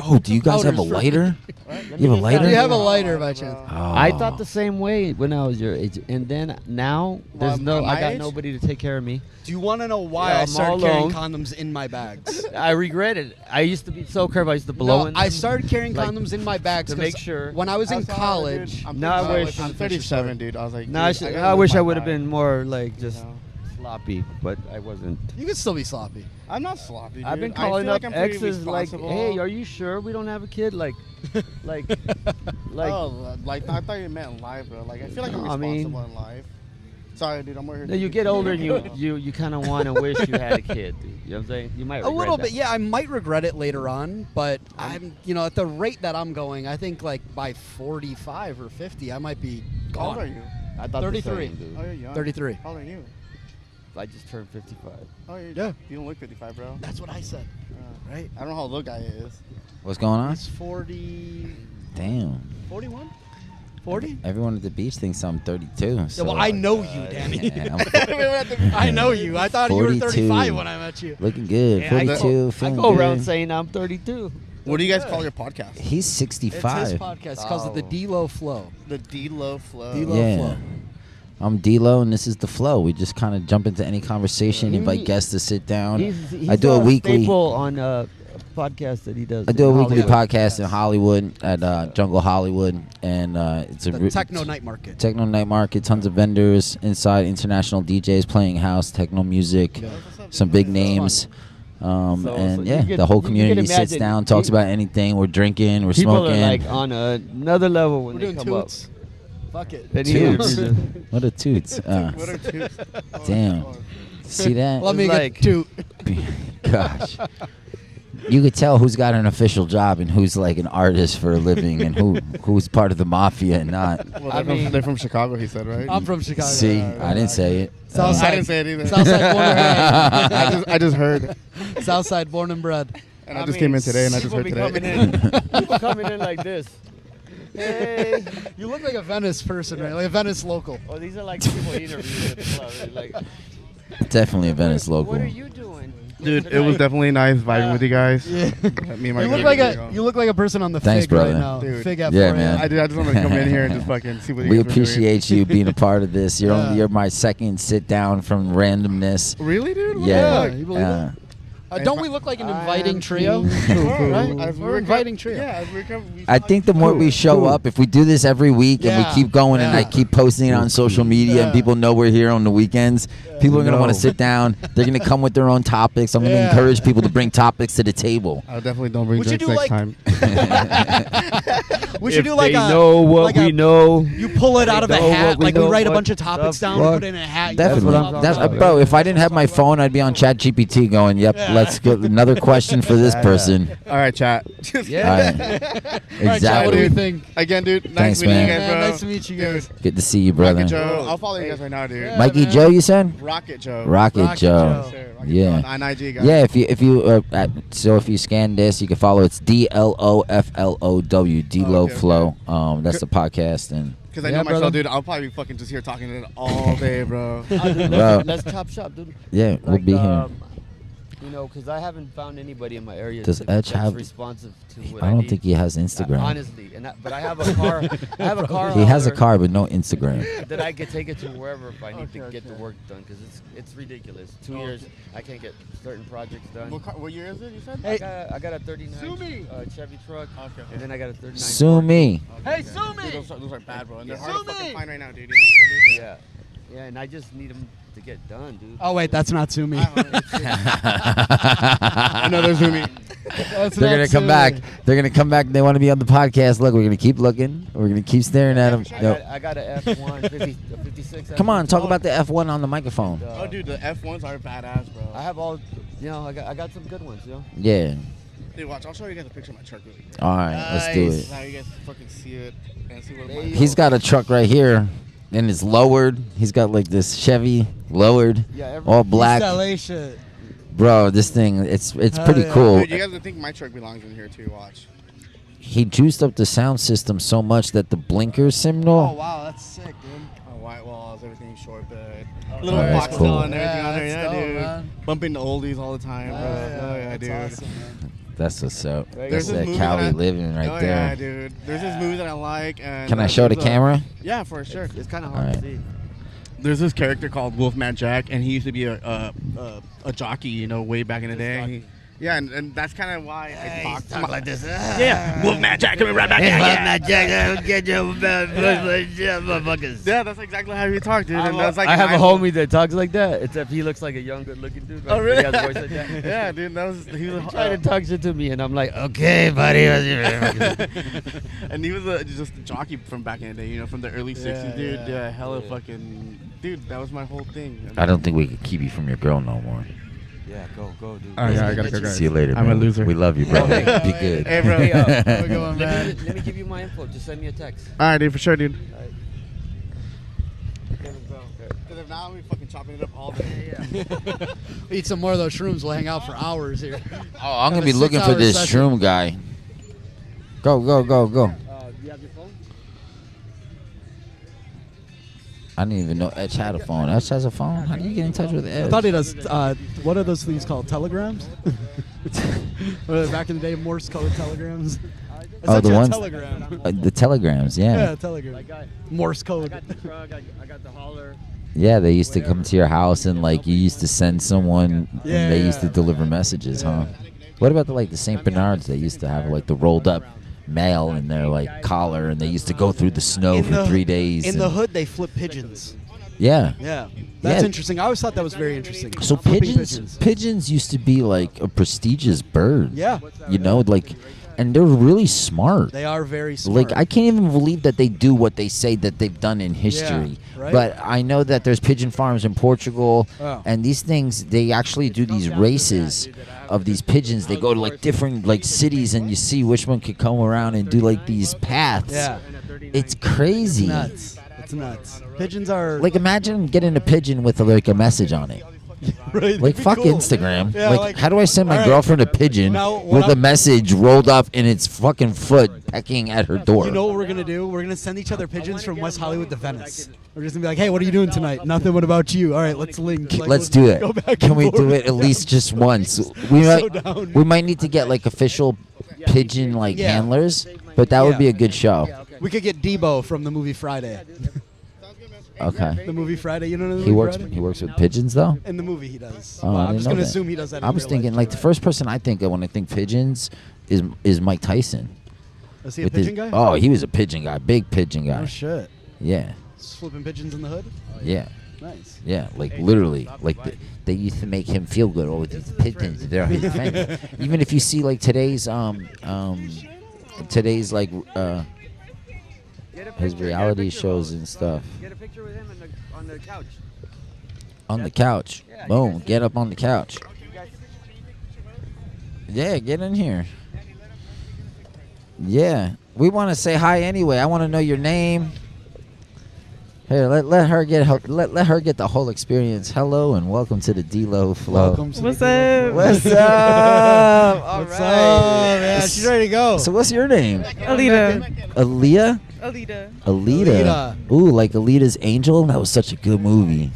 Oh, do you guys have a Powders for- lighter? Let You have a me just lighter? tell Do you have a you. lighter by chance? Oh. I thought the same way when I was your age, and then now there's Well, I my got age? nobody to take care of me. Do you want to know why Yeah, I I'm started all carrying alone. condoms in my bags? I regret it. I used to be so careful. I used to blow No, in I them. started carrying like, condoms in my bags to 'cause make sure. when I was in I'm sorry, college. dude. I'm No, I 37. wish- I'm 37, dude. I was like, No, dude, I gotta wish live I my would have life, been more like you just know? sloppy, but I wasn't. You can still be sloppy. I'm not sloppy, dude. I've been I calling feel up like I'm pretty exes like, responsible. "Hey, are you sure we don't have a kid?" Like, like, oh, like I thought you meant in life, bro. Like I feel like I'm No, I mean- responsible in life. Sorry, dude. I'm over here. no, you thinking get shit. older and you kind of want to wish you had a kid. Dude. You know what I'm saying? You might A regret little that. bit, yeah. I might regret it later on, but I'm, at the rate that I'm going, I think like by 45 or 50, I might be How old are gone. you? I thought 33. The same, dude. Oh, you're young. 33. How old are you? I just turned 55. Oh, you're, Yeah. You don't look 55, bro. That's what I said. Right? I don't know how little guy is. What's going on? It's 40, Damn. 41, 40. Everyone at the beach thinks I'm 32. So well, I know you, Danny. yeah, I'm I know you. I thought you were 42. 35 when I met you. looking good. Yeah, I 42, I feeling go good. around saying I'm 32. What do you guys call your podcast? He's It's 65. his podcast. It's called the Oh. D.Lo Flow. The D.Lo Flow. D.Lo Yeah. Flow. I'm D.Lo, and this is the flow. We just kind of jump into any conversation, invite He- guests to sit down. He's I do a weekly. staple on podcast that he does. I do a in weekly Hollywood. podcast in Hollywood at Jungle Hollywood, and it's a The Techno Night Market. Techno night market. Tons of vendors inside, international DJs playing house techno music, some big names. And you yeah, could- the whole you could community sits imagine down, talks about anything. We're drinking, we're People smoking. are like on another level when We're they doing come toots. up. Fuck it. Then he Toots. interviews them. What a toots. What are toots? Damn. See that? Let me like- get toot. Gosh. You could tell who's got an official job and who's like an artist for a living and who's part of the mafia and not. Well, I mean- they're from Chicago, he said, right? I'm from Chicago. See, I didn't say it. Southside. I didn't say it either. Southside born and I just heard. bred. Southside born and bred. And I just came in today, and I just heard People be today. coming in. People coming in like this. Hey. You look like a Venice person, right? Like a Venice local. Oh, these are like people interviewing at the club. They're like, Definitely a Venice local. what are you doing? Dude, it was definitely nice vibing with you guys. Yeah. Me and my You look girl, like you know. you look like a person on the Thanks, Fig brother. right now. Dude. Fig at Yeah, 4 man. a.m. I just wanted to come in here and just fucking see what you We guys were doing. appreciate you being a part of this. Yeah. You're my second sit down from randomness. Really, dude? What Yeah. the fuck? You believe it? Don't we look like an inviting trio? Right? Right? As we We're were inviting trio. Yeah, as we come, I think the more we show up, if we do this every week and Yeah. we keep going and I Yeah. keep posting it on social media Yeah. and people know we're here on the weekends, people are going to want to sit down. They're going to come with their own topics. I'm going to Yeah. encourage people to bring topics to the table. I definitely don't bring We should drinks do, next like- time. We should If do like they a know what like we a- know. You pull it out of a They know hat, what we like we know, write a what bunch of topics the down and fuck. put it in a hat. Definitely. what I'm talking about. Bro, if I didn't have my phone, I'd be on ChatGPT going, yep, let's get another question for this person. All right, chat. Yeah. All right. All right, Chad, what do Exactly. we think? Again, dude. Thanks, Nice meeting man. you guys, Man, bro. nice to meet you guys. Good to see you, Rocket brother. Joe. I'll follow you guys right now, dude. Yeah. Mikey man. Joe, you said? Rocket Joe. Rocket Rocket Joe. Joe. Sure, Rocket Yeah. Joe on IG, guys. Yeah, if you scan this, you can follow. It's D.Lo D.Lo Okay, Flow. That's the podcast, and Because I Yeah, know myself, brother. dude. I'll probably be fucking just here talking to it all day, bro. Bro. Let's chop shop, dude. yeah, we'll Like, be here. You know, because I haven't found anybody in my area Does that's Edge have- responsive to what I don't need. think he has Instagram. Honestly, but I have a car. I have a car. He has a hauler car, but no Instagram. that I could take it to wherever if I need to Okay, get the okay. work done because it's ridiculous. 2 years I can't get certain projects done. What year is it, you said? I got a 39 Chevy truck, Okay. and then I got a 39. Sue me. Hey, sue me! Dude, those are bad, bro. And they're Yeah. hard to Sue fucking me! find right now, dude. You know Yeah, yeah, and I just need them to get done, dude. Oh wait, that's not sue me. Another Zoomy. That's They're not gonna come sue back. me. They're gonna come back. And they want to be on the podcast. Look, we're gonna keep looking. We're gonna keep staring at them. I got a F1 56. Come on, talk about the F1 on the microphone. Oh, dude, the F1s are badass, bro. I have all, I got some good ones, Yeah. Dude, watch. I'll show you guys a picture of my truck really quick. All right, let's do Nice. it. Now you guys fucking see it and see what my He's got a truck right here, and it's lowered. He's got like this Chevy lowered, Yeah, all black. East LA shit. Bro, this thing, it's Hell pretty yeah. cool. Dude, you guys would think my truck belongs in here too. Watch. He juiced up the sound system so much that the blinker signal. Oh wow, that's sick, dude. White walls, everything short bed. Oh, Little that's box cool. down and everything on there. that's Yeah, dope, dude. man. Bumping the oldies all the time, bro. Oh, yeah, that's dude. awesome, man. That's what's up. There's That's this that movie Cali that I- living right oh, there. yeah, dude. There's this movie that I like. And Can I show the there's a- camera? Yeah, for sure. It's kind of All hard right. to see. There's this character called Wolfman Jack, and he used to be a jockey, you know, way back in the day. jockey. Yeah, and that's kind of why I talk like this. Yeah, Wolfman Jack coming right back. Motherfuckers. Yeah, that's exactly how he talked, dude. And that's like I have a my- homie that talks like that, except he looks like a young, good-looking dude. Right? Oh, really? But he has a voice like that. Yeah, dude, that was he was Trying to talk shit to me, and I'm like, okay, buddy. and he was just a jockey from back in the day, you know, from the early '60s, dude. Yeah, hella fucking dude. That was my whole thing. I don't think we could keep you from your girl no more. Yeah, go, dude. Oh, yeah, I gotta go, guys. See you later. I'm a man. loser. We love you, bro. Be good. Hey, bro. Hey, We're going, man. let me give you my info. Just send me a text. All right, dude, for sure, dude. Alright. Because if not, we fucking chopping it up all day. Eat some more of those shrooms. We'll hang out for hours here. Oh, I'm Have gonna a be looking for 6-hour this session. shroom guy. Go, go, go, go. Do you have your phone? I didn't even know Edge had a phone. Edge has a phone? How do you get in touch with Edge? I thought he does. What are those things called? Telegrams? Or back in the day, Morse code telegrams. Oh, It's the actually a ones- telegram. the telegrams, Yeah, yeah. telegram. I Morse code. got the truck. I got the hauler. Yeah, they used to come to your house and like you used to send someone Yeah, and they used to yeah. deliver messages, huh? What about the St. Bernards? They used to have like the rolled up male in their like collar, and they used to go through the snow for 3 days. In the hood, they flip pigeons. Yeah. Yeah. That's Yeah. interesting. I always thought that was very interesting. So Flipping pigeons used to be like a prestigious bird. Yeah. You know, like, and they're really smart. They are very smart. Like, I can't even believe that they do what they say that they've done in history. Yeah, right? But I know that there's pigeon farms in Portugal, Oh. and these things, they actually do these races of these pigeons. They go to like different like cities, and you see which one could come around and do like these paths. Yeah. It's crazy. It's nuts. It's nuts. Pigeons are Like, imagine getting a pigeon with like a message on it. right, Like, that'd be fuck cool. Instagram. Yeah, like, how do I send my all right. girlfriend a pigeon Now, what with a I'm- message rolled up in its fucking foot pecking at her door? You know what we're gonna do? We're gonna send each other pigeons from West Hollywood to Venice. We're just gonna be like, "Hey, what are you doing tonight? Nothing. What about you? All right, let's link. Like, Let's we'll do it. Go back Can and we forth. do it at least just once? We So might, down. we might need to get like official pigeon like Yeah. handlers, but that would Yeah. be a good show. We could get d.Lo from the movie Friday. Okay. The movie Friday, you know the movie He works. Friday? He works with pigeons though. In the movie, he does. Oh, Well, I I'm didn't just know gonna that. assume he does that. I in was real thinking life, like too. the first person I think of when I think pigeons is Mike Tyson. Is he a With his- pigeon guy? Oh, he was a pigeon guy, big pigeon guy. Oh shit. Yeah, Just flipping pigeons in the hood. yeah. Nice. Yeah, like literally, like they used to make him feel good. Oh, these pigeons, they're his friends. Even if you see like today's like his reality shows and stuff Get a picture with him on the couch. on the couch. Boom, get up on the couch. Yeah, get in here. Yeah, we want to say hi anyway. I want to know your name. Here, let her get let her get the whole experience. Hello and welcome to the d.Lo Flow. Welcome to What's the d.Lo up? Flow. What's up? All What's right. up? Yeah, she's ready to go. So what's your name? Alita. Aaliyah? Alita. Alita. Ooh, like Alita's Angel? That was such a good movie.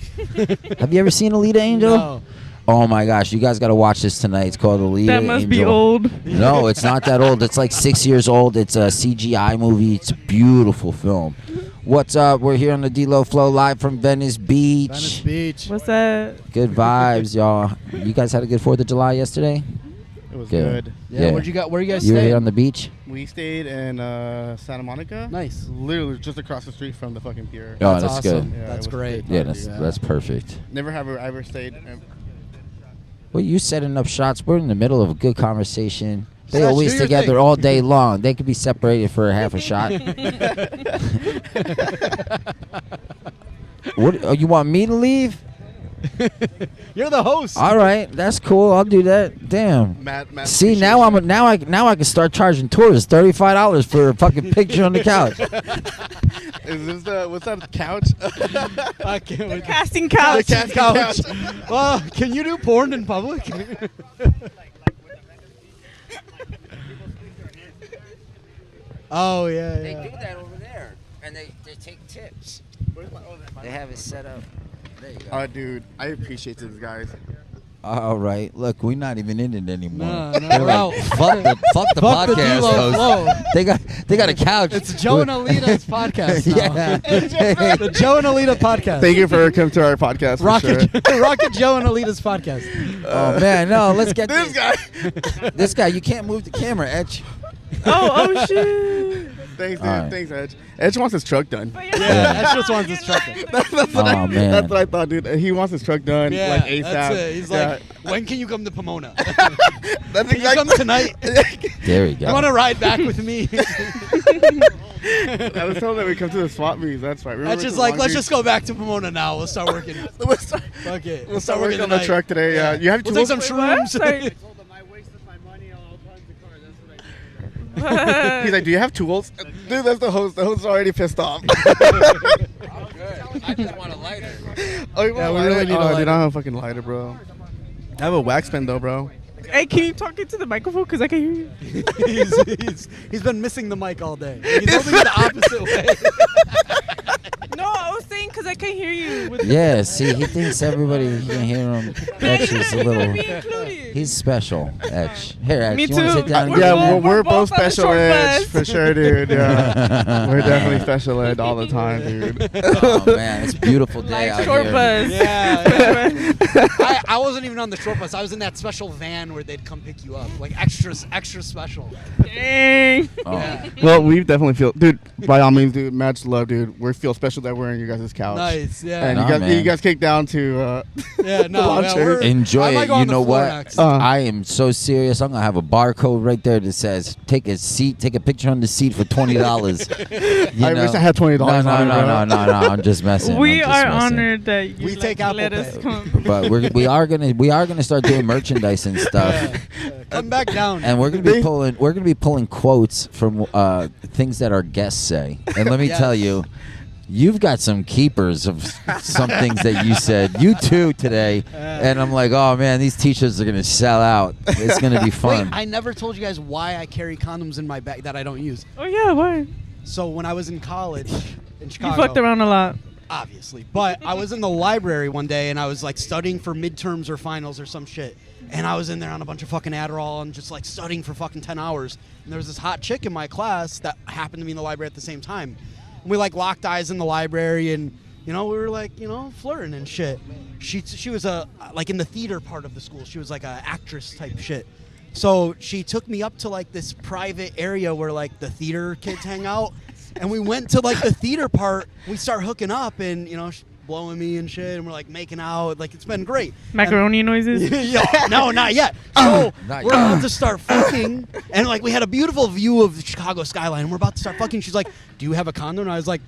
Have you ever seen Alita Angel? No. Oh my gosh, you guys got to watch this tonight. It's called Alita That must be Angel. old. No, it's not that old. It's like 6 years old. It's a CGI movie. It's a beautiful film. What's up? We're here on the d.Lo Flow live from Venice Beach. Venice Beach. What's up? Good vibes, y'all. You guys had a good 4th of July yesterday? It was Good. good. Yeah, where you guys You were stay? here on the beach? We stayed in Santa Monica. Nice. Literally just across the street from the fucking pier. Oh, that's awesome. good. Yeah, That's it was great. Yeah, fun, that's dude. perfect. Never have I ever stayed. Well, you setting up shots. We're in the middle of a good conversation. They Satch, always do your together thing. all day long. They could be separated for a half a shot. What? Oh, you want me to leave? You're the host. All right, that's cool. I'll do that. Damn. Matt See, now I can start charging tourists $35 for a fucking picture on the couch. Is this the what's that couch? I can't wait. Casting couch. The casting couch. Well, can you do porn in public? Oh yeah, They yeah. do that over there, and they take tips. They have it set up. There you go. Oh, dude, I appreciate these guys. All right, look, we're not even in it anymore. No, They're we're like, out. fuck the Fuck the podcast d.Lo host. Flow. They got a couch. It's Joe and Alita's podcast now. Yeah. The Joe and Alita podcast. Thank you for coming to our podcast. for Rocket, sure. Rocket Joe and Alita's podcast. Oh man, no, let's get This guy. This guy, you can't move the camera, Etch. Oh shit. Thanks, dude. All right. Thanks, Edge. Edge wants his truck done. But Yeah, Ash just wants his truck. That's what Oh, man. That's what I thought, dude. He wants his truck done Yeah, like ASAP. that's it. He's Yeah. like, when can you come to Pomona? That's Can you come tonight? There we go. You want to ride back with me? I was told that we come to the swap meets. That's right. That's just like, let's just go back to Pomona now. We'll start working. We'll start, Fuck it. we'll start working on tonight. the truck today. Yeah. You have We'll tools? take some Wait, what? shrooms. Sorry. He's like, do you have tools? Dude, that's the host. The host is already pissed off. I just want a lighter. Oh, you want Yeah, a we lighter? really need a Oh, dude, lighter. I don't have a fucking lighter, bro. I have a wax pen, though, bro. Hey, can you talk into the microphone? Because I can hear you. he's been missing the mic all day. He's holding it the opposite way. No, I was saying breathing? Because I can't hear you. With Yeah, see, he thinks everybody he can hear him. Etch is a little. Be included. He's special, Etch. Here, Etch, Me you want to too. sit down? and We're get Yeah, a- both- we're both both on the special short ed bus. for sure, dude. Yeah, we're definitely special ed all the time, dude. Oh man, it's a beautiful day Like out short here. bus. Yeah. I wasn't even on the short bus. I was in that special van where they'd come pick you up, like extra special. Dang. Oh. Yeah. Well, we definitely feel, dude. By all means, dude. Match love, dude. We feel special that we're in your guys' couch. Nice. Yeah. And Nah, you man. guys kicked down to. Yeah. No. launcher. Yeah, I Enjoy might it. go on You the know floor what? next. I am so serious. I'm gonna have a barcode right there that says "Take a seat, take a picture on the seat for $20." I wish I had $20 No, on no, it, no, bro. no, no, no. I'm just messing. We I'm just are messing. honored that you We take Apple let us Pay. come. But we are gonna start doing merchandise and stuff. Come back down. And we're gonna be pulling quotes from things that our guests say. And let me Yes. tell you, you've got some keepers of some things that you said. You too today. And I'm like, oh man, these t-shirts are gonna sell out. It's gonna be Wait, fun. I never told you guys why I carry condoms in my bag that I don't use. Oh yeah, why? So when I was in college in You Chicago, fucked around a lot. obviously, but I was in the library one day and I was like studying for midterms or finals or some shit. And I was in there on a bunch of fucking Adderall and just like studying for fucking 10 hours. And there was this hot chick in my class that happened to be in the library at the same time. And we like locked eyes in the library and, you know, we were like, you know, flirting and shit. She was like in the theater part of the school. She was like a actress type shit. So she took me up to like this private area where like the theater kids hang out. And we went to like the theater part. We start hooking up and, you know, blowing me and shit. And we're like making out. Like it's been great. Macaroni noises. Yeah, no, not yet. So Not we're yet. about to start fucking, and like we had a beautiful view of the Chicago skyline. And we're about to start fucking. She's like, "Do you have a condom?" And I was like,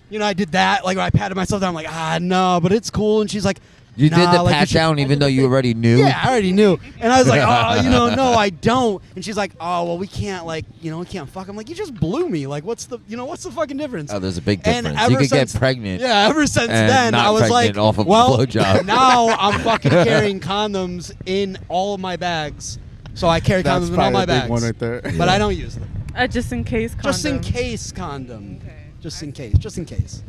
"You know, I did that." Like I patted myself down. I'm like, no, but it's cool. And she's like, You did "Nah, the like, you pat should-" down even though you already knew. Yeah, I already knew. And I was like, "Oh, you know, no, I don't." And she's like, "Oh, well, we can't like, you know, we can't fuck." I'm like, "You just blew me. Like, what's the fucking difference?" Oh, there's a big And difference. You ever could get since- pregnant. Yeah, ever since and then, not I was pregnant like, off of well, a blowjob. now I'm fucking carrying condoms in all of my bags. So I carry That's condoms in all probably my a big bags. one right there. But I don't use them. Just in case condom. Just in case condom. Just in case. Just in case.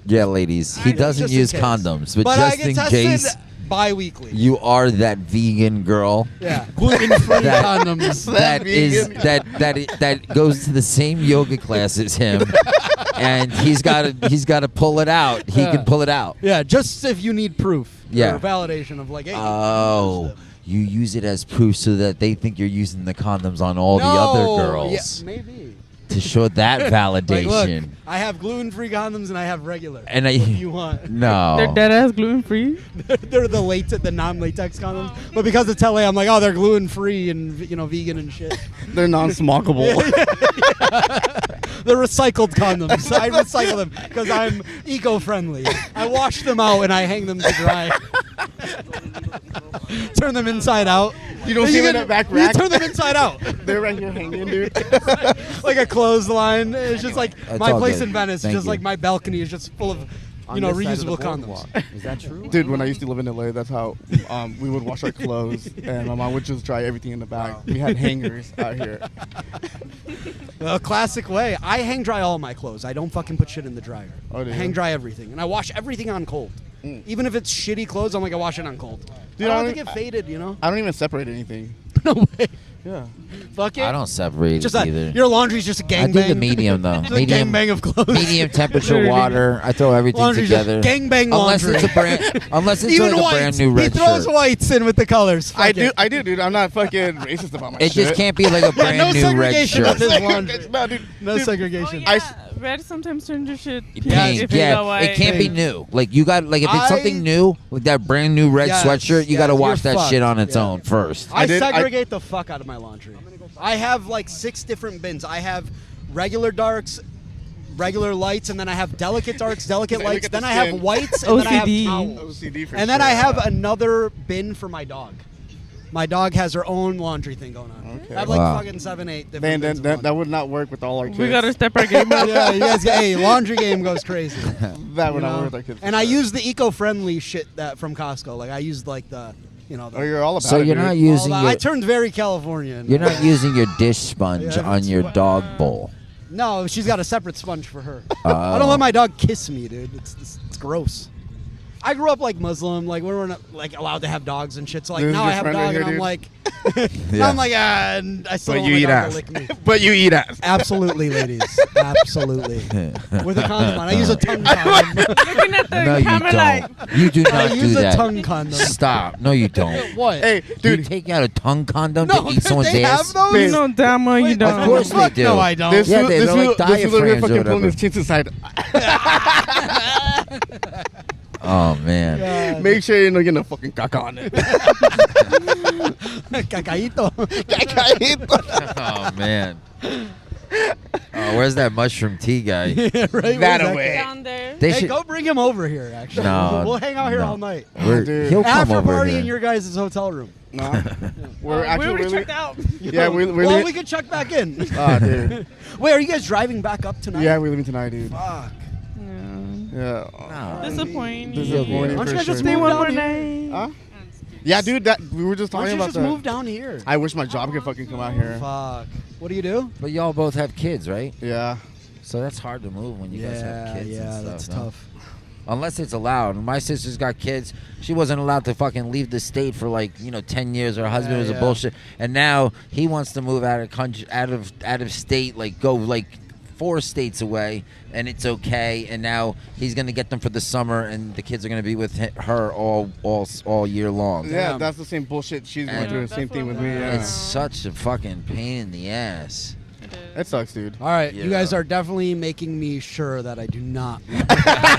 Yeah, ladies. He doesn't Just in use case. condoms, but I just get in tested case bi-weekly. you are that vegan girl. Yeah. Gluten-free That- condoms. that goes to the same yoga class as him, and he's got to pull it out. He Yeah. can pull it out. Yeah, just if you need proof. Yeah. Or validation of like, hey. Oh, you use it as proof so that they think you're using the condoms on all the No. other girls Yeah, maybe. to show that Like, look, validation. I have gluten-free condoms and I have regular. And I- if you want. No. They're dead ass gluten free. They're the non-latex condoms, but because it's LA, I'm like, oh, they're gluten-free and vegan and shit. They're non-smockable. They're recycled condoms. I recycle them because I'm eco-friendly. I wash them out and I hang them to dry. Turn them inside out. You don't see them in the back You rack? turn them inside out. They're right here hanging, dude. Like a clothesline. It's just like That's my all place good. in Venice. Thank just you. like my balcony is just full of reusable condoms. Is that true? Dude, when I used to live in LA, that's how we would wash our clothes, and my mom would just dry everything in the back. We had hangers out here. The classic way. I hang dry all my clothes. I don't fucking put shit in the dryer. Oh, do I you? hang dry everything, and I wash everything on cold. Even if it's shitty clothes, I'm like, I wash it on cold. Dude, I I don't don't think e- it faded, you know? I don't even separate anything. No way. Yeah. Fuck it. I don't separate Just it either. your laundry's just a I gangbang. do the medium though. Just a medium gangbang of clothes. medium temperature water. I throw everything Laundry's just together. gangbang unless laundry. it's a brand, unless it's Even like a whites. brand new He red throws shirt. whites in with the colors. Fuck I it. do, dude. I'm not fucking racist about my It shit. just can't be like a brand no new red segregation shirt. of his laundry. No, dude. No dude, segregation. Oh, I yeah. s- Red sometimes turns your shit pink. Pink, if yeah. got white. It can't be Pink. new. Like you got like if it's I- something new, like that brand new red Yes, sweatshirt, you yes, got to you're wash that fucked. shit on its Yeah. own first. I I- segregate the fuck out of my laundry. I have like 6 different bins. I have regular darks, regular lights, and then I have delicate darks, delicate Look at lights. the Then I have skin. whites, and then I have OCD. towels. OCD for And then sure. I have another bin for my dog. My dog has her own laundry thing going on. Okay. I have like Wow. fucking 7, 8 different Man, bins of that laundry. would not work with all our kids. We gotta step our game up. Yeah, you guys. Hey, laundry game goes crazy. That would you not know? work with our kids. And I use the eco-friendly shit that from Costco. Like I used like the, the, Oh, you're all about So it, you're dude. not all using that. your I turned very Californian. you're not using your dish sponge Yeah. on your dog bowl. No, she's got a separate sponge for her. I don't let my dog kiss me, dude. It's gross. I grew up like Muslim, like we weren't like allowed to have dogs and shit. So like This is now your I have a friend dog right here, and I'm dude? like, Yeah. I'm like, and I still But don't you want eat my dog ass. to lick me. But you eat ass. Absolutely, ladies. Absolutely. With a condom on. I use a tongue condom. Looking at the No, you camera like, don't. You do I not do use a that. tongue condom. Stop. No, you don't. What? Hey, You dude. taking out a tongue condom No, to eat someone's they ass? have those? Babe. you know damn well you Wait, don't. Of course they Fuck do. no, I don't. This Yeah, fool- they're this like fool- this fool over here diaphragms or fucking pulling whatever. his cheeks aside. Oh man. God. Make sure you're not getting a fucking caca on it. Cacaíto. Oh man. Oh, where's that mushroom tea guy? Yeah, right. That where's away. Down there. They Hey, should. go bring him over here. Actually, No, we'll hang out here no. all night. We're- dude. he'll come After over party here. in your guys' hotel room. Nah. We're actually we really. checked out. Yeah, we're Well, we can check back in. Ah, dude. Wait, are you guys driving back up tonight? Yeah, we're leaving tonight, dude. Fuck. Yeah. Yeah. No. Disappointing. Disappointing Why don't for you guys just sure. Stay move one down more here? night. Huh? Yeah, dude. That we were just Why talking don't you about just that. move down here? I wish my job could fucking come out here. Fuck. What do you do? But y'all both have kids, right? Yeah. So that's hard to move when you guys have kids. yeah, and stuff, that's no? tough. Unless it's allowed. My sister's got kids. She wasn't allowed to fucking leave the state for 10 years. Her husband Yeah, was a yeah. bullshit. And now he wants to move out of country, out of state, go 4 states away, and it's okay. And now he's gonna get them for the summer, and the kids are gonna be with her all year long. Yeah, that's the same bullshit she's going And- through. The same thing with me. Yeah. It's such a fucking pain in the ass. It sucks, dude. All right, you Yeah. guys are definitely making me sure that I do not.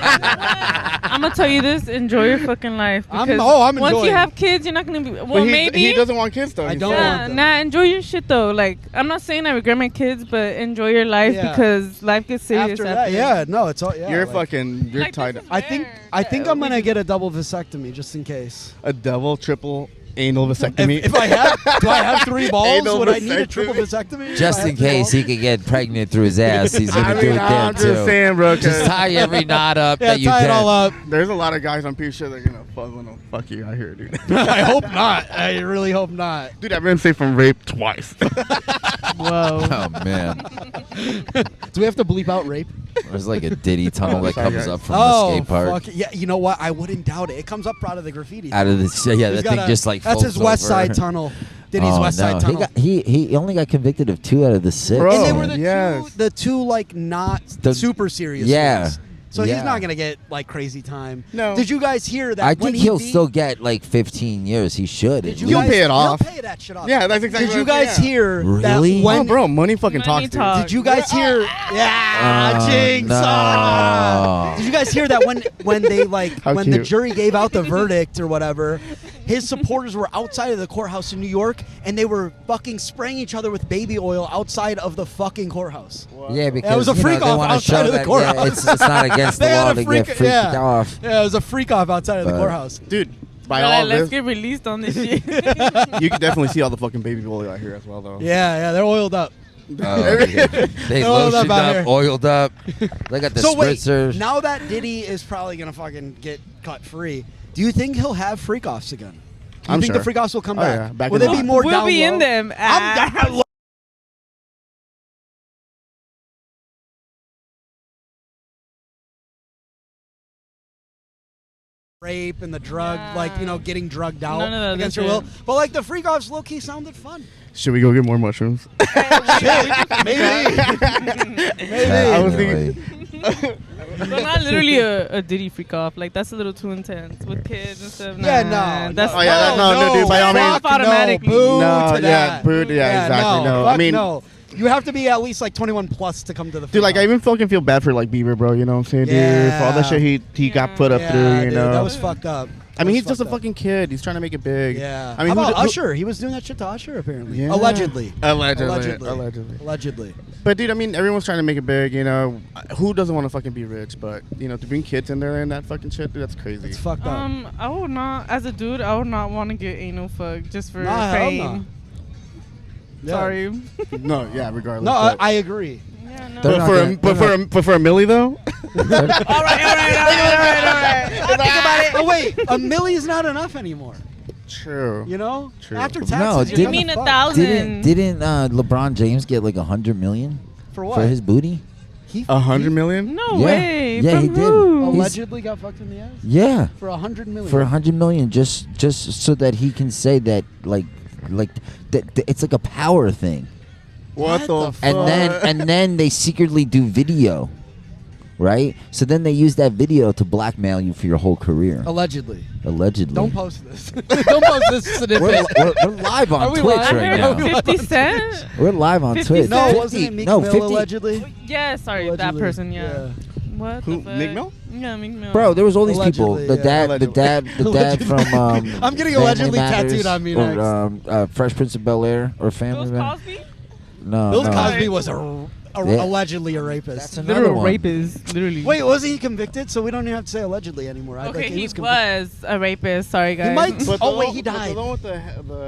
I'm gonna tell you this: enjoy your fucking life. I'm Because enjoying. once you have kids, you're not gonna be. Well, But maybe he doesn't want kids though. I he don't said. want them. Nah, enjoy your shit though. Like, I'm not saying I regret my kids, but enjoy your life Yeah. because life gets serious After that, yeah, no, it's all. Yeah, You're like, you're Like, tied this up. is I think rare. I'm gonna get a double vasectomy just in case. A double, triple anal vasectomy. If I have, do I have 3 balls? Anal Would I need a vasectomy. triple vasectomy? Just If I in have 3 case balls? he could get pregnant through his ass, he's gonna I do mean, it there I'm too. just saying, bro. 'cause Just tie every knot up Yeah, that you tie can. it all up. there's a lot of guys I'm pretty sure they're gonna fuck you out here, dude. I hope not. I really hope not. Dude, I've been safe from rape twice. Whoa. Oh man, Do we have to bleep out rape? there's like a Diddy tunnel that Sorry, comes guys. up from the skate park. fuck. Yeah, you know what? I wouldn't doubt it. It comes up out of the graffiti. Out of this, yeah, He's that thing got just like That's his folds West over. Side Tunnel. Diddy's Oh, West Side no. Tunnel. He only got convicted of 2 out of the 6. Bro. And they Oh, were yes. the two like not The- super serious Yeah. ones. So Yeah. he's not gonna get like crazy time. No. Did you guys hear that? I when think he'll beat- still get like 15 years. He should. Did at you He'll least. guys, pay it off. He'll pay that shit off. Yeah, that's exactly Did you what I'm guys saying, hear Really? that when? Oh, bro, money fucking Money talks, talks. dude. Did you guys hear? Yeah, Oh, jinx. no. Ah. Did you guys hear that when they like How when the cute. jury gave out the verdict or whatever? His supporters were outside of the courthouse in New York, and they were fucking spraying each other with baby oil outside of the fucking courthouse. Yeah, because was a you know, freak they off wanna outside show of the that, courthouse. Yeah, it's not against the They had law a to freak- get freaked yeah. off. Yeah, it was a freak off outside of the But- courthouse. Dude, by Well, all let's this, get released on this shit. you can definitely see all the fucking baby oil out here as well, though. Yeah, they're oiled up. Oh, okay. They Oiled up lotioned out up, here. oiled up. They got the So wait, spritzers. now that Diddy is probably gonna fucking get cut free, do you think he'll have freak offs again? Do you I'm think sure. the freak offs will come Oh, back? yeah, back Will in they the- be more we'll down be low? in them. I'm down low. Rape and the drug, like, you know, getting drugged out None of that against shit. your will. But like the freak offs low key sounded fun. Should we go get more mushrooms? Maybe. I was Definitely. thinking. But not literally a Diddy freak off. Like, that's a little too intense with kids and stuff. Yeah, Nah, no, That's Oh, yeah, no, dude, by all means. Off automatically. Boo No, to yeah, that. boo to- yeah, exactly, no. Fuck I mean- no. You have to be at least like 21 plus to come to the Dude, like, I freak even fucking feel bad for, like, Bieber, bro. You know what I'm saying, dude? For all the Yeah. shit he got put up off. through, Yeah, you dude, know? that was fucked up. I mean, That he's was just a fucked up. fucking kid. He's trying to make it big. Yeah. I mean, How who about who- Usher? He was doing that shit to Usher, apparently. Yeah. Allegedly. Allegedly. Allegedly. But, dude, I mean, everyone's trying to make it big, you know? Who doesn't want to fucking be rich? But, you know, to bring kids in there and that fucking shit, dude, that's crazy. It's fucked up. I would not, as a dude, I would not want to get anal fucked just for Nah, hell fame. no. Yeah. Sorry. No, yeah, regardless. No, but- I agree. Yeah, no. They're But not for, gonna- a, but, for a, but for a milli, though? all right. Think about it. Oh, wait. A millie's not enough anymore. True. You know? True. After No, taxes, didn't- You you're mean done 1,000? Didn't LeBron James get like 100 million? For what? For his booty? He 100 million? No Yeah. way. Yeah, From he did. who? He's- allegedly got fucked in the ass? Yeah. For 100 million. For 100 million, just so that he can say that, like that it's like a power thing. What the fuck? And then they secretly do video, right? So then they use that video to blackmail you for your whole career. Allegedly. Allegedly. Don't post this. Don't post this snippet. We're live on Are we Twitch live? right I now. heard 50 Cent. We're live on 50 Twitch. Cent. No, wasn't it Meek no, Mill 50. allegedly? Yeah, sorry, that Allegedly, person. Yeah. yeah. What? Who, the fuck? Meek Mill? Yeah, Meek Mill. Bro, there was all these people. Allegedly, The yeah. dad, the dad from. I'm getting Family allegedly Matters, tattooed on me or, next. Fresh Prince of Bel Air or Family Bill Matters. Cosby? No, Bill no. Cosby was Yeah. allegedly a rapist. That's another Literal one. rapist, literally. Wait, wasn't he convicted? So we don't even have to say allegedly anymore. Okay, he convicted. was a rapist. Sorry, guys. might- But Oh, the wait, one- he but died. The one with the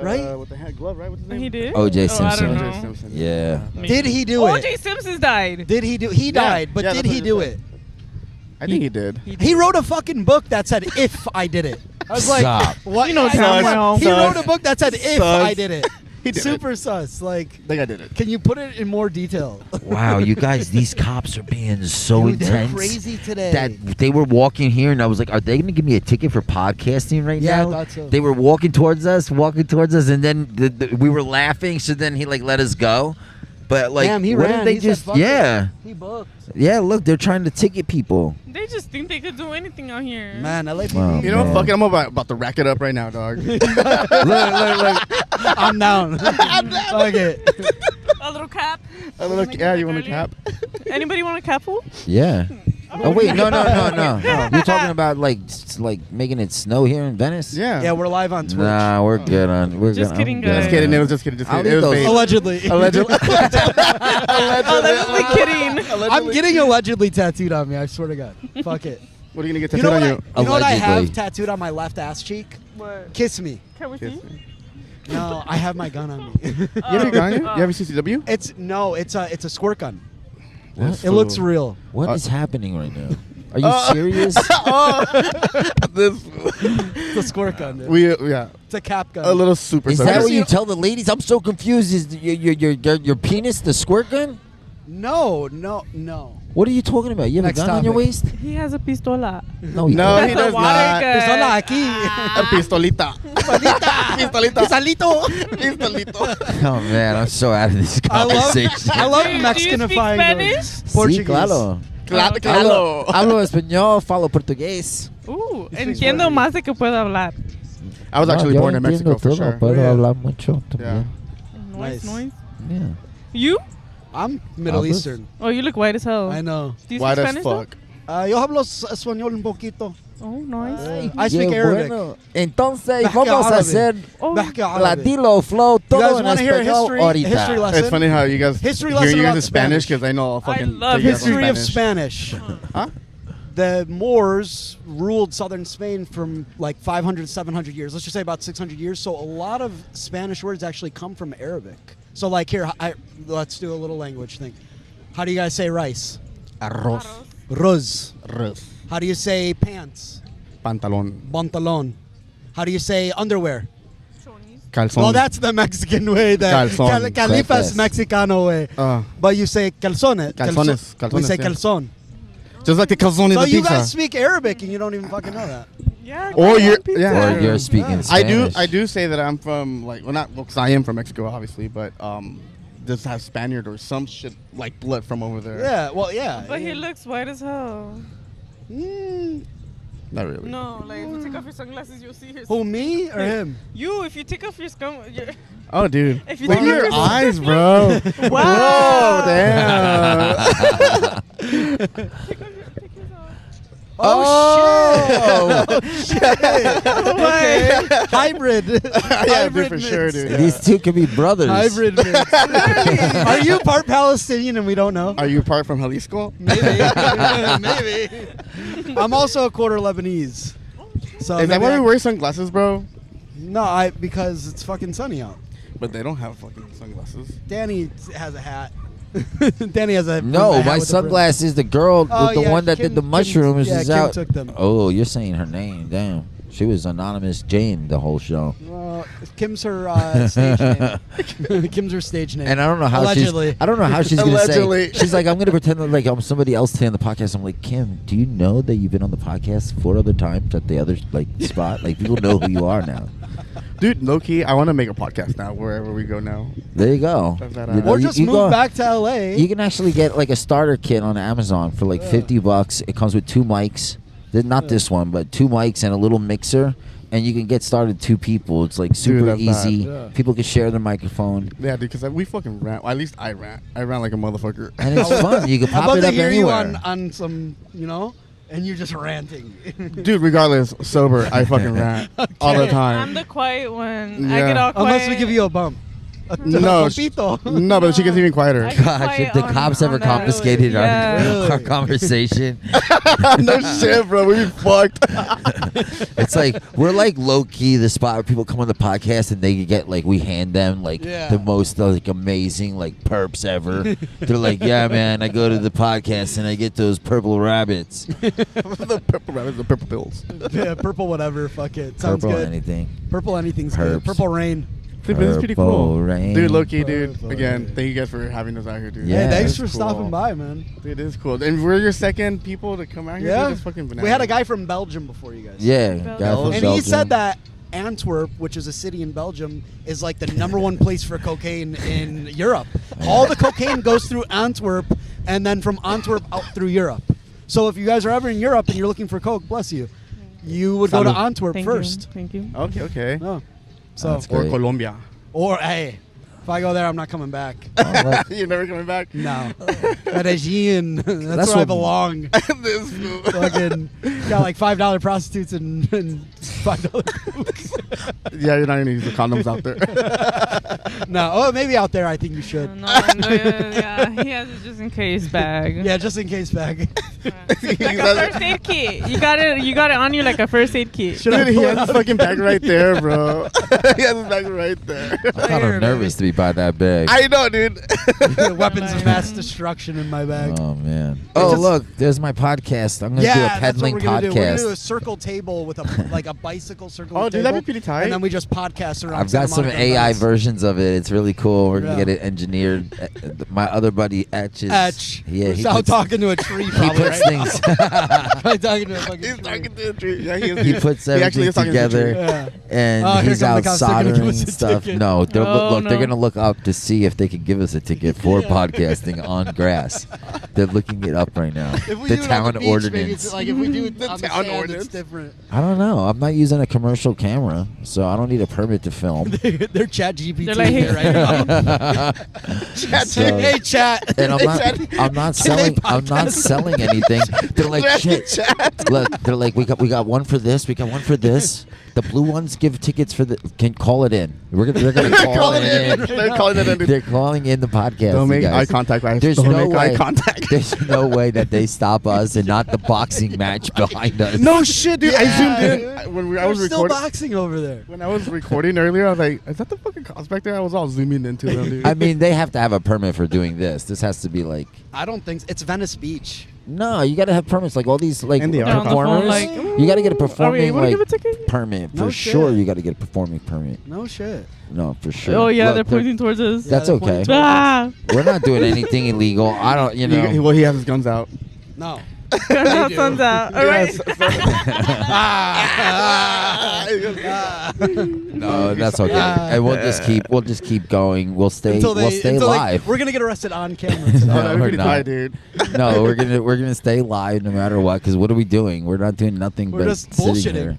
Right? with the hand glove, right? What's his name? He did? O.J. Oh, I Simpson. don't O.J. know. Simpson. Yeah. Did he do it? O.J. Simpson died. Did he do? He died, but Yeah, did that's he what do it it? I think he did. He wrote a fucking book that said "If I did it." I was like, Stop. "What?" You know I- damn I- well. He wrote a book that said "If Sus. I did it." He did Super sus. Like, I think I did it. can you put it in more detail? Wow, you guys, these cops are being so Dude, they're intense. crazy today. That they were walking here, and I was like, "Are they going to give me a ticket for podcasting right Yeah, I now?" thought so. They were walking towards us, and then we were laughing. So then he like let us go. But like, Damn, he what ran. did they He said, just? "Fuck it." Yeah, He booked. yeah. Look, they're trying to ticket people. They just think they could do anything out here. Man, LAPD. Wow. You know, Man. fuck it. I'm about to rack it up right now, dog. Look. I'm down. Fuck it. A little cap. A little, Make it yeah, like you want a earlier. cap? Anybody want a cap, fool? Yeah. Oh wait, no. You're talking about like making it snow here in Venice? Yeah. Yeah, we're live on Twitch. Nah, we're good on. We're Just good. kidding, I'm guys. good. Just kidding. It was just kidding. Just I'll kidding. It leave was those- bait. Allegedly. Allegedly. Allegedly kidding. I'm getting allegedly tattooed on me. I swear to God. Fuck it. What are you gonna get You tattooed know on what? you? You know what I have Allegedly. tattooed on my left ass cheek? What? Kiss me. Can we see? No, I have my gun on me. You have your gun? You have a CCW? It's a squirt gun. What? It looks real. What is happening right now? Are you serious? This, It's a squirt gun. Dude. yeah, It's a cap gun. a little super. Is sus. that what you tell the ladies? I'm so confused. Is your penis the squirt gun? No. What are you talking about? You have Next a gun on your topic. waist? He has a pistola. No, you No, don't. he That's a does water not. gun. Pistola aquí. A pistolita. Pistolita. Pistolito. Pistolito. Oh man, I'm so out of this I conversation. love Do you Mexicanifying speak those. Spanish? Portuguese. Sí, claro. Claro, Okay. claro. Hablo español, falo portugués. Entiendo más de que puedo hablar. I was actually yo born in Mexico entiendo for todo, sure. Puedo Yeah. hablar mucho también. Noise, Nice. noise. Yeah. You? I'm Middle Hablas? Eastern. Oh, you look white as hell. I know. Do you White speak as Spanish? though? fuck. Yo hablo español un poquito. Oh, nice. I speak Qué Arabic. bueno. Entonces Bحكي vamos a عربي. hacer Oh, بحكي la عربي. D.Lo flow You guys todo en want to hear a español history ahorita. lesson? It's funny how you guys History hear lesson you about guys Spanish Spanish. because I know all fucking love things about History of Spanish. Spanish. Huh? The Moors ruled southern Spain from like 500, 700 years. Let's just say about 600 years. So a lot of Spanish words actually come from Arabic. So like here, let's do a little language thing. How do you guys say rice? Arroz. Ruz. Rus. How do you say pants? Pantalón. Pantalon. How do you say underwear? Calzón. Well, that's the Mexican way. The Calzón. Califa's Calzas. Mexicano way. But you say calzone. Calzones. We Calzones, say yeah. calzone. Just like the calzone So of the you pizza. guys speak Arabic and you don't even fucking know that. Yeah. Or you're, Or yeah. you're speaking Spanish. I do say that I'm from like, well, not because I am from Mexico, obviously, but just have Spaniard or some shit like blood from over there. Yeah, well, yeah. But he looks white as hell. Not really. No, like if you take off your sunglasses, you'll see his. Who, me or him? You, if you take off your Oh, dude. If you Look at take off your your eyes, bro. Wow. Whoa, damn. Oh, shit. Okay. Hybrid. Yeah, dude, for sure, dude. These two could be brothers. Hybrid mix. Are you part Palestinian and we don't know? Are you part from Jalisco? Maybe. Maybe. I'm also a quarter Lebanese. So Is that maybe why I- we wear sunglasses, bro? No, because it's fucking sunny out. But they don't have fucking sunglasses. Danny has a hat. Danny has a No, hat my with a brim. sunglasses. The girl, Oh, with the yeah, one that Kim- did the Kim- mushrooms, yeah, is Kim out. took them. Oh, you're saying her name? Damn, she was anonymous Jane the whole show. No, Kim's her stage name. Kim's her stage name. And I don't know how Allegedly. I don't know how she's gonna Allegedly. say. She's like, I'm gonna pretend like I'm somebody else today on the podcast. I'm like, Kim, do you know that you've been on the podcast 4 other times at the other spot? Like, people know who you are now. Dude, low key, I want to make a podcast now wherever we go now. There you go. Or just move back to LA. You can actually get like a starter kit on Amazon for like $50. It comes with 2 mics. Not this one, but 2 mics and a little mixer. And you can get started 2 people. It's like super easy. Yeah. People can share their microphone. Yeah, dude, because we fucking rant. Well, at least I rant. I rant like a motherfucker. And it's fun. You can I'd pop love it to up hear anywhere. you on some, and you're just ranting. Dude, regardless, sober, I fucking rant all the time. I'm the quiet one. Yeah. I get all quiet. Unless we give you a bump. No, Pompito. no, but she gets even quieter. Gosh, if the cops ever confiscated our conversation. No shit, bro. We fucked. It's like we're like low key the spot where people come on the podcast and they get like we hand them like the most like amazing like perps ever. They're like, yeah, man, I go to the podcast and I get those purple rabbits. The purple rabbits, the purple pills. Yeah, purple whatever. Fuck it. Sounds Purple good. anything. Purple anything's Perps. good. Purple rain. Dude, but it's pretty cool. Rain. Dude, low-key, dude. Again, thank you guys for having us out here, dude. Yeah, Hey, thanks It's for cool. stopping by, man. Dude, it is cool. And we're your second people to come out here. Yeah. Dude, it's fucking bananas. We had a guy from Belgium before you guys. Yeah, guy from And Belgium. he said that Antwerp, which is a city in Belgium, is like the #1 place for cocaine in Europe. All the cocaine goes through Antwerp, and then from Antwerp out through Europe. So if you guys are ever in Europe and you're looking for coke, bless you, you would go to Salud. Antwerp Thank first. You. Thank you. Okay. No. So That's Or great. Colombia. or hey, if I go there, I'm not coming back. You're never coming back? No. Medellin, that's That's where I what- belong. This fool. Fucking got like $5 prostitutes and $5 cooks. Yeah, you're not going to use the condoms out there. No, oh, maybe out there. I think you should. No, yeah, he has it just in case bag. Yeah, just in case bag. Like a first aid kit. You got it on you like a first aid kit. Should I Dude, he pull has it his out? fucking bag right there, bro. He has his bag right there. I'm kind of nervous to be by that bag. I know, dude. Weapons of mass destruction in my bag. Oh man! Oh just- look, there's my podcast. I'm gonna do a Yeah, that's what peddling we're gonna do. We're gonna do a podcast. circle table with a like a bicycle circle. Oh, dude, table, that'd be pretty tight. And then we just podcast around. I've got Santa some Monica AI Venice. versions of it. It's really cool. We're gonna Yeah. get it engineered. My other buddy Etch is. Etch. Yeah, We're he out puts, talking to a tree. he Probably puts right things. Probably talking to a fucking He's tree. talking to the tree. Yeah, he is. He puts He actually everything is talking to the together, tree. Yeah. and Oh, here he's come the out cops. They're gonna give soldering us a stuff. ticket. No, they're, Oh, look, they're no. gonna look up to see if they can give us a ticket for podcasting on grass. They're looking it up right now. If we The do it on town the beach, maybe ordinance. it's like if we do it The on the town sand, ordinance. it's different. I don't know. I'm not using a commercial camera, so I don't need a permit to film. They're chat GPT They're like, here right now. So- Hey chat. And I'm not selling anything. They're like, shit. Look, they're like, we got one for this. We got one for this. The blue ones give tickets for the. Can call it in. They're gonna call it in. They're calling it in. They're calling in the podcast. Don't you make guys. eye contact, guys. There's Don't no make way. eye contact. There's no way that they stop us and not the boxing match behind us. No shit, dude. I Yeah, zoomed in dude. when I They're was still recording. boxing over there. When I was recording earlier, I was like, "Is that the fucking cops back there?" I was all zooming into them, dude. I mean, they have to have a permit for doing this. This has to be like. I don't think it's Venice Beach. No, you got to have permits. Like all these like And the They're on the phone, performers, like, you got to get a are we performing able to like give a ticket? permit No for shit. sure. You got to get a performing permit. No shit. No, for sure. Oh yeah, Look, they're pointing towards us. That's they're okay. pointing towards Ah, We're not doing anything illegal. I don't. You know. Well, he has his guns out. No. guns out, sun's out. All right. No, that's okay. And we'll just keep going. We'll stay Until live. we're gonna get arrested on camera. So. Oh, that'd be we're pretty not. tight, dude. No, we're gonna stay live no matter what. Because what are we doing? We're not doing nothing We're but just sitting bullshitting. here,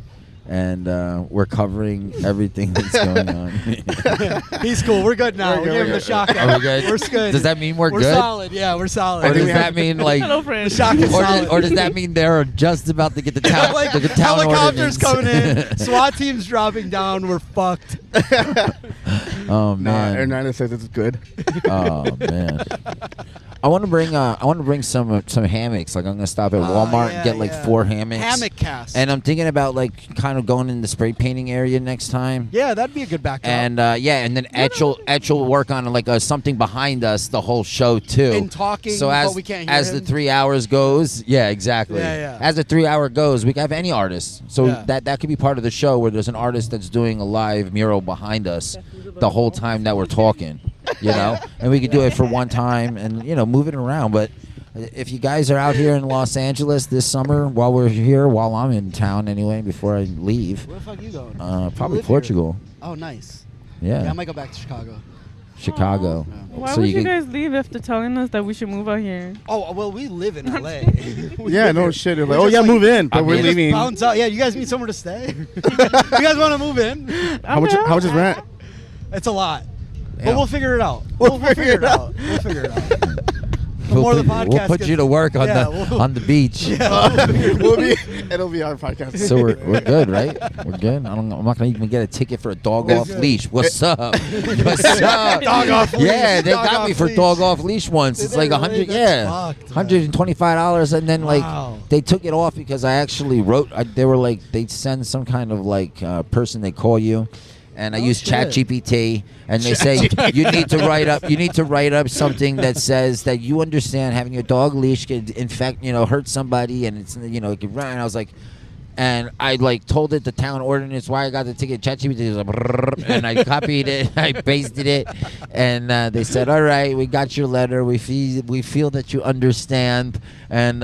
and we're covering everything that's going on. He's cool. We're good now. We're We good, gave him we're the good. shotgun. Are we good? We're good. Does that mean we're We're good? solid. Yeah, we're solid. Or does we that have- mean like? Hello, friend. The shock is solid. Or does that mean they're just about to get the town? like the town helicopters ordinance? coming in, SWAT teams dropping down. We're fucked. Oh Nah, man. Hernandez says it's good. Oh man. I want to bring some hammocks. Like I'm gonna stop at Walmart and get like 4 hammocks. Hammock cast. And I'm thinking about like kind of going in the spray painting area next time. Yeah, that'd be a good backdrop. And and then Etch will work on like something behind us the whole show too. And talking, so as but we can't hear as him. the 3 hours goes, yeah, exactly. Yeah. As the 3 hour goes, we can have any artist. So that could be part of the show where there's an artist that's doing a live mural behind us the whole time that we're talking. You know, and we could do it for one time and move it around. But if you guys are out here in Los Angeles this summer while we're here, while I'm in town anyway, before I leave, where the fuck are you going? Probably Portugal. Here. Oh, nice. Yeah, I might go back to Chicago. Chicago. Why would you guys leave after telling us that we should move out here? Oh, well, we live in LA. Yeah, no shit. Like, oh yeah, move in, but we're leaving. Bounce out. Yeah, you guys need somewhere to stay. You guys want to move in? How much is rent? It's a lot. Yeah. But we'll figure it out. We'll figure it out. We'll figure it out. The more the podcast we'll put gets- you to work on Yeah, on the beach. It'll be our podcast. So we're good, right? We're good. I'm not gonna even get a ticket for a dog off leash. What's up? What's up? Dog off leash. Yeah, they Dog got me off for leash. dog off leash once. Did It's they like really? 100. That's fucked, man. $125, and then Wow. like they took it off because I actually wrote. They were like they send some kind of like person they call you. And I use shit. ChatGPT, and they say you need to write up something that says that you understand having your dog leash could infect, hurt somebody, and it's it could run. And I was like, and I like told it the town ordinance why I got the ticket. ChatGPT was like, brrr, and I copied it, I pasted it, and they said, all right, we got your letter. We feel that you understand, and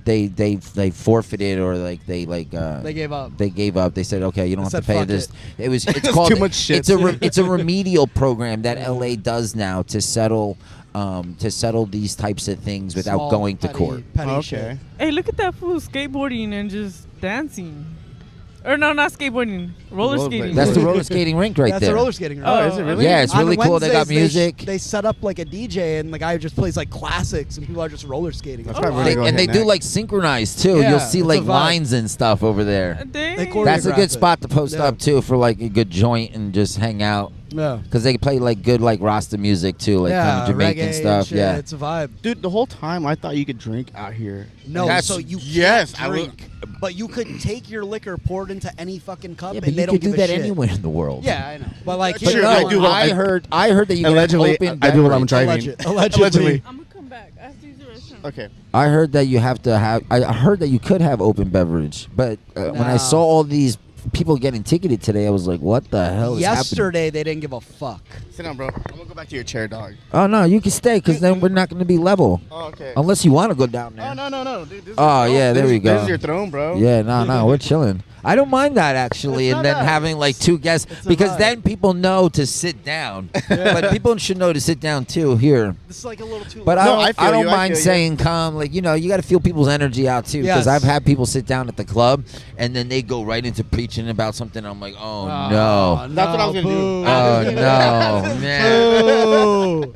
they forfeited or like they gave up. They gave up. They said, okay, you don't They have to said, pay "Fuck this. it." It's called too much shit. It's a remedial program that LA does now to settle these types of things without Small, going to petty- court. petty Okay. shit. Hey, look at that fool skateboarding and just dancing. Or no, not skateboarding. Roller Rollerblade. skating. That's the roller skating rink right That's there. the roller skating rink. Oh, is it really? Yeah, it's On really cool. They got Wednesdays, music. They set up like a DJ and the guy just plays like classics and people are just roller skating. That's It's probably wild. really And they Go do ahead, like synchronized too. Yeah, You'll see it's a like vibe. lines and stuff over there. Dang. They That's a choreograph good it. spot to post Yeah. up too for like a good joint and just hang out. Yeah. Because they play like good like Rasta music too, like kind of Jamaican reggae and stuff. shit. Yeah. It's a vibe. Dude, the whole time I thought you could drink out here. No, That's- so you yes, can't I will- drink, but you could take your liquor, pour it into any fucking cup, Yeah, and but they you don't could do give a that shit. anywhere in the world. Yeah, I know. But like, But here, no, I do what I heard that you Allegedly, can have open I do what I'm beverage. driving. Allegedly. I'm gonna come back. I have to use the restroom. Okay. I heard that you have to have. I heard that you could have open beverage, but when I No. saw all these people getting ticketed today, I was like, "What the hell is happening?" Yesterday, they didn't give a fuck. Sit down, bro. I'm gonna go back to your chair, dog. Oh no, you can stay because then we're not going to be level. Oh, okay. Unless you want to go down there. Oh no, dude. This is Oh, your yeah, throne. there we go. This is your throne, bro. Yeah, no, we're chilling. I don't mind that actually, It's and not then bad. having like 2 guests It's a because vibe. then people know to sit down. But people should know to sit down too here. This is like a little too. But No, I I feel don't you, I mind feel you. saying come. Like, you got to feel people's energy out too. Because Yes. I've had people sit down at the club and then they go right into preaching about something. I'm like, oh no. That's what I was gonna do. boo. Oh no, man. Boo.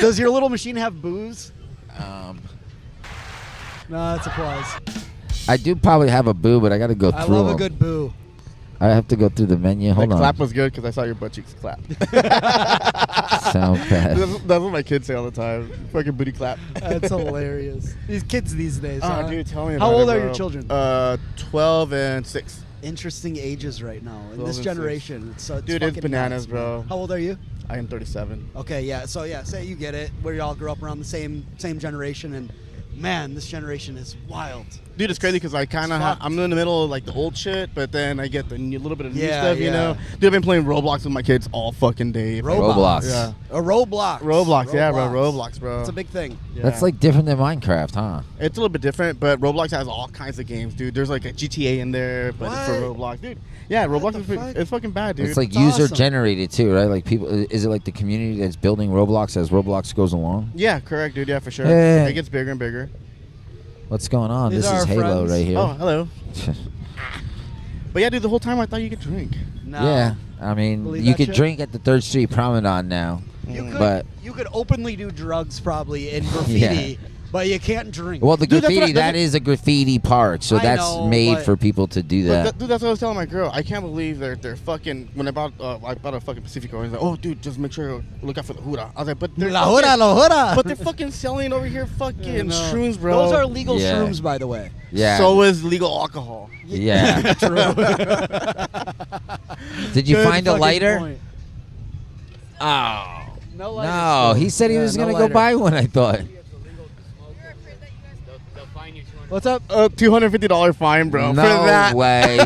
Does your little machine have booze? No, that's applause. I do probably have a boo, but I got to go I through love a them. good boo. I have to go through the menu. Hold The on. clap was good because I saw your butt cheeks clap. Sound bad. That's what my kids say all the time. Fucking booty clap. That's hilarious. These kids these days. Oh, huh? dude, tell me How about old it, are bro. your children? 12 and 6. Interesting ages right now in 12 this and generation. It's Dude, it's fucking bananas, nuts, bro. man. How old are you? I am 37. Okay, yeah. So yeah, say you get it. Where you all grew up around the same generation, and man, this generation is wild. Dude, it's crazy because I kind of fucked. I'm in the middle of like the old shit, but then I get the little bit of new Yeah, stuff, you yeah. know. Dude, I've been playing Roblox with my kids all fucking day. Roblox. Yeah. A Roblox. Roblox, yeah, bro. Roblox, bro. It's a big thing. Yeah. That's like different than Minecraft, huh? It's a little bit different, but Roblox has all kinds of games, dude. There's like a GTA in there, but it's for What? Roblox, dude. Yeah, Roblox the is fuck? it's fucking bad, dude. It's like It's user awesome. generated too, right? Like people, is it like the community that's building Roblox as Roblox goes along? Yeah, correct, dude. Yeah, for sure. Yeah. It gets bigger and bigger. What's going on? These This are is our Halo friends. right here. Oh, hello. But yeah, dude, the whole time I thought you could drink. No. Yeah, I mean, Believe you that could shit? drink at the 3rd Street Promenade now. You could, But you could openly do drugs probably in graffiti but you can't drink. Well, the Dude, that's what graffiti, I- that is a graffiti park, so I that's know, made but- for people to do that. Dude, that's what I was telling my girl. I can't believe they're fucking. When I bought a fucking Pacifico, he's like, "Oh, dude, just make sure you look out for the hura." I was like, "But they're La fucking- hura, la hura. But they're fucking selling over here fucking No. shrooms, bro. Those are legal Yeah. shrooms, by the way. Yeah. So is legal alcohol. Yeah. True. Did you Good find a fucking lighter? point. Oh. No lighter. No, he said he Yeah, was no going to go lighter. buy one, I thought. What's up? $250 fine, bro. No for that. way.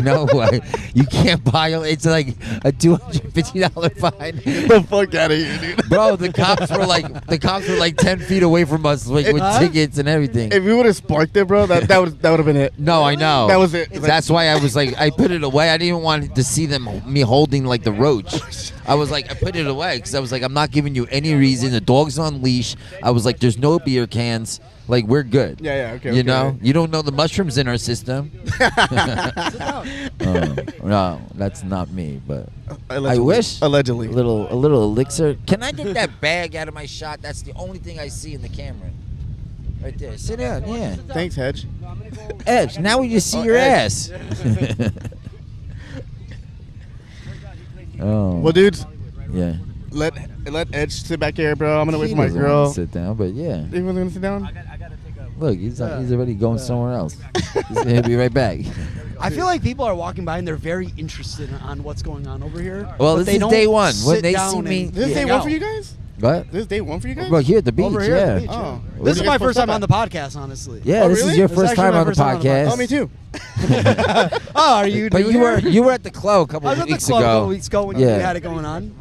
No way. You can't buy it. It's like a $250 fine. Get the fuck out of here, dude. Bro, the cops were like 10 feet away from us, like with Huh? tickets and everything. If we would have sparked it, bro, that would have been it. No, I know. That was it. That's why I was like, I put it away. I didn't even want to see me holding like the roach. I was like, I put it away because I was like, I'm not giving you any reason. The dog's on leash. I was like, there's no beer cans. Like, we're good. Yeah, okay. You okay. know, you don't know the mushrooms in our system. No, that's not me. But Allegedly. I wish Allegedly. a little elixir. Can I get that bag out of my shot? That's the only thing I see in the camera. Right there. Sit down. Yeah. Thanks, Hedge. Edge. Now we just see Oh, your Edge. ass. Oh. Well, dudes, Yeah. let Edge sit back here, bro. I'm gonna wait He for my doesn't wanna girl. sit down, but yeah. You want to sit down? Look, he's already going somewhere else. He'll be right back. I feel like people are walking by and they're very interested on what's going on over here. Well, but this they is don't day one. When sit they down see me- and This is day hang one out. for you guys? What? This is day one for you guys? Well, here at the beach, Over here yeah. at the beach. Oh. This Where is you my guys first post time up on the podcast, honestly. Yeah, Oh, this really? is your It's first actually time my on the first time on the podcast. Oh, me too. Oh, are you? But new you here? were at the club a couple I was at the weeks club a ago. couple weeks ago when you Yeah. had it going on.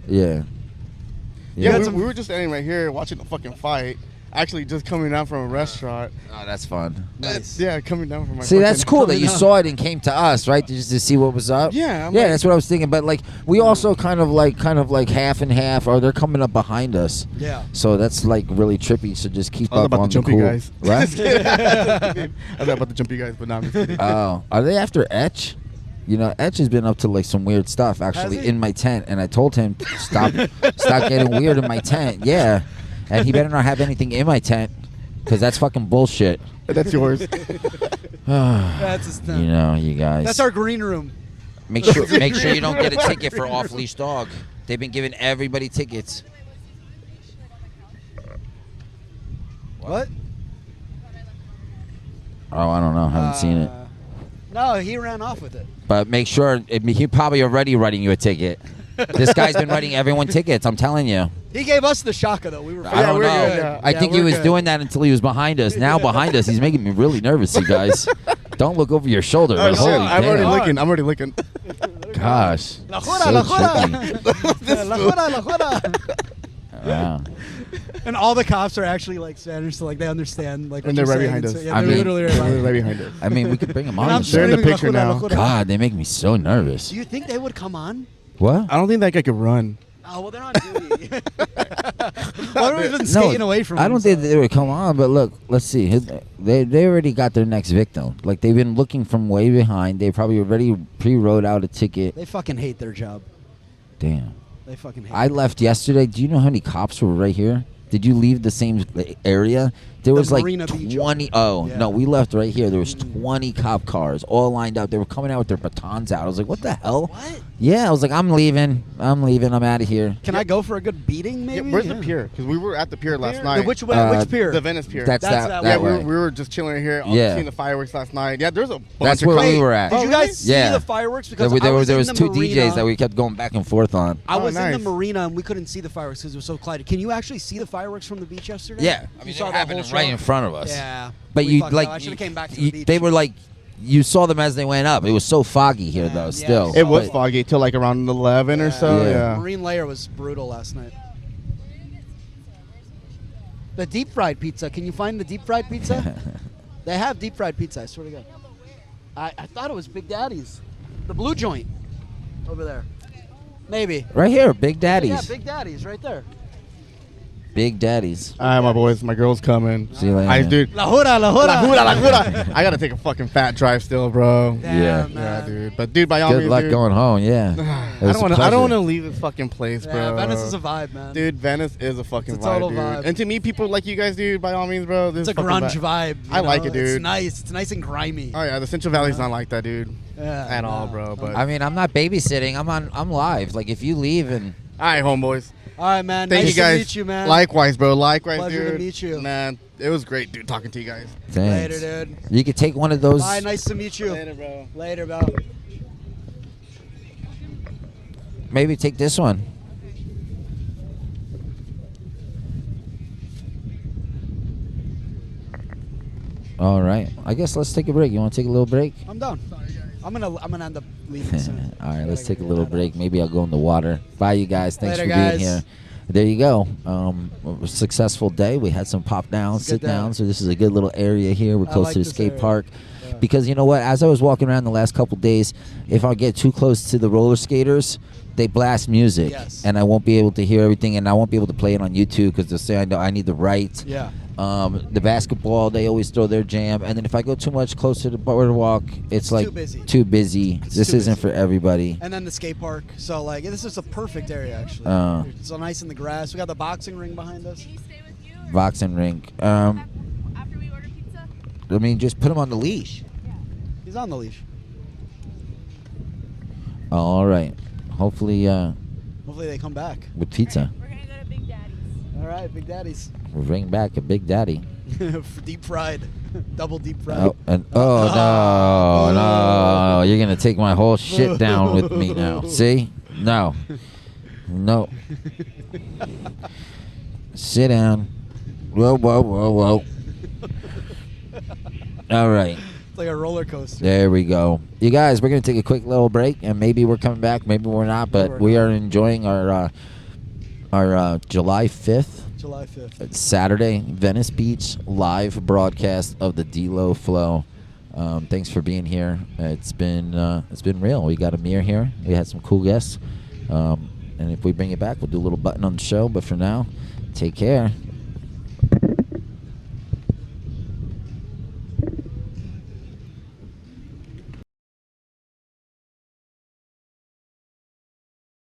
Yeah. Yeah, had we, some- we were just standing right here watching the fucking fight. Actually, just coming down from a restaurant. Oh, that's fun. Nice. Yeah, coming down from my. See, that's fucking- cool that you saw it and came to us, right? Just to see what was up. Yeah, I'm yeah, like- that's what I was thinking. But like, we also kind of like half and half. Or they're coming up behind us. Yeah. So that's like really trippy. So just keep I was up about on to jump the you cool. guys. What? I was about to jump you guys, but not. Oh, are they after Etch? You know, Etch has been up to like some weird stuff actually he? in my tent, and I told him stop getting weird in my tent. Yeah, and he better not have anything in my tent, because that's fucking bullshit. That's yours. That's his You know, you guys. That's our green room. Make sure you don't get a ticket for off leash dog. They've been giving everybody tickets. What? Oh, I don't know. Haven't seen it. No, he ran off with it. But make sure he probably already writing you a ticket. This guy's been writing everyone tickets. I'm telling you. He gave us the shaka though. We were. I don't we're know. good, yeah. I Yeah, think he we're was good. doing that until he was behind us. Now behind us, he's making me really nervous, you guys. Don't look over your shoulder. Oh, shit. Holy I'm already damn. looking. I'm already looking. Gosh. La jura, So la tricky. jura. La jura, la jura. Wow. And all the cops are actually like Spanish, so like they understand like. And what they're you're right saying. behind So, us. yeah, I they're mean- literally right They're behind. right behind us. I mean, we could bring him And on. I'm the They're in the screaming, picture la jura, now. la jura. God, they make me so nervous. Do you think they would come on? What? I don't think that guy could run. Oh well, they're on duty. Why are we been skating away from? I him, don't think they would come on, but look, let's see. They already got their next victim. Like, they've been looking from way behind. They probably already pre-wrote out a ticket. They fucking hate their job. Damn. They fucking hate. I left yesterday. Do you know how many cops were right here? Did you leave the same area? There was like Marina Beach 20. Oh, Yeah. no, we left right here. There was 20 cop cars all lined up. They were coming out with their batons out. I was like, what the hell? What? Yeah, I was like, I'm leaving. I'm out of here. Can I go for a good beating? Yeah, Maybe. where's the pier? Because we were at the pier last Pier? night. Which Uh, pier? The Venice pier. That's That's that that yeah, way. we were just chilling here, Yeah. seeing the fireworks last night. Yeah, there's a bunch That's of where cops. we were at. Did you Oh, guys really? see Yeah. the fireworks? Because There I was in the two marina. DJs that we kept going back and forth on. I Oh, was in nice. the marina and we couldn't see the fireworks because it was so cloudy. Can you actually see the fireworks from the beach yesterday? Yeah, I You mean, they saw were the happening whole right show? in front of us. Yeah. But We you fucked like up. I should have came back to the you- beach. they were like, you saw them as they went up. It was so foggy here, though. Yeah. Still, It was But- foggy till like around 11 or so. Yeah. Yeah. Marine layer was brutal last night. The deep fried pizza. Can you find the deep fried pizza? They have deep fried pizza. I swear to God. I thought it was Big Daddy's, the blue joint over there. Maybe. Right here, Big Daddy's. Yeah, Big Daddy's right there. Big Daddies. All right, my boys. My girl's coming. See you later. Dude. La jura, la jura. La jura, la jura. I gotta take a fucking fat drive still, bro. Damn, Yeah, dude. But dude, by all Good means, luck dude. going home. Yeah. I don't want to leave this fucking place, Yeah, bro. Venice is a vibe, man. Dude, Venice is a fucking It's a total dude. vibe. And to meet people like you guys, dude, by all means, bro. This It's a is fucking grunge vibe. you I like know? it, dude. It's nice. It's nice and grimy. Oh yeah, the Central Valley's not like that, dude. Yeah, At all, no. bro. But I mean, I'm not babysitting. I'm live. Like if you leave and all right, homeboys. All right, man. Thank nice you guys. to meet you, man. Likewise, bro. Likewise, Pleasure dude. to meet you. Man, it was great, dude, talking to you guys. thanks. Later, dude. You could take one of those. Bye. Nice to meet you. Later, bro. Later, bro. Maybe take this one. All right. I guess let's take a break. You want to take a little break? I'm done. I'm gonna end up leaving soon. All right, let's take a little break. Maybe I'll go in the water. Bye, you guys. Thanks Later, for being guys. here. There you go. A successful day. We had some pop downs, It's a sit good day. downs. So this is a good little area here. We're I close like to the this skate area. park. Yeah. Because you know what? As I was walking around the last couple days, if I get too close to the roller skaters, they blast music, Yes. and I won't be able to hear everything, and I won't be able to play it on YouTube because they'll say I know I need the right. Yeah. The basketball, they always throw their jam, and then if I go too much close to the boardwalk, it's like too busy. Too busy. It's This too isn't busy. for everybody. And then the skate park. So like this is a perfect area actually. It's so nice in the grass. We got the boxing ring behind us. Can he stay with you? Or Boxing rink. after we order pizza? I mean, just put him on the leash. He's on the leash. All right. Hopefully, Hopefully they come back. with pizza, We're gonna go to Big Daddy's. All right, Big Daddy's. we'll bring back a Big Daddy. Deep fried. Double deep fried. Oh, and no, you're gonna take my whole shit down with me now. See? No. Sit down. Whoa. All right. It's like a roller coaster. There we go. You guys, we're going to take a quick little break, and maybe we're coming back, maybe we're not, but we are enjoying our July 5th, July 5th. Saturday, Venice Beach live broadcast of the d.Lo Flow. Thanks for being here. It's been real. We got Ameer here. We had some cool guests. And if we bring it back, we'll do a little button on the show. But for now, take care.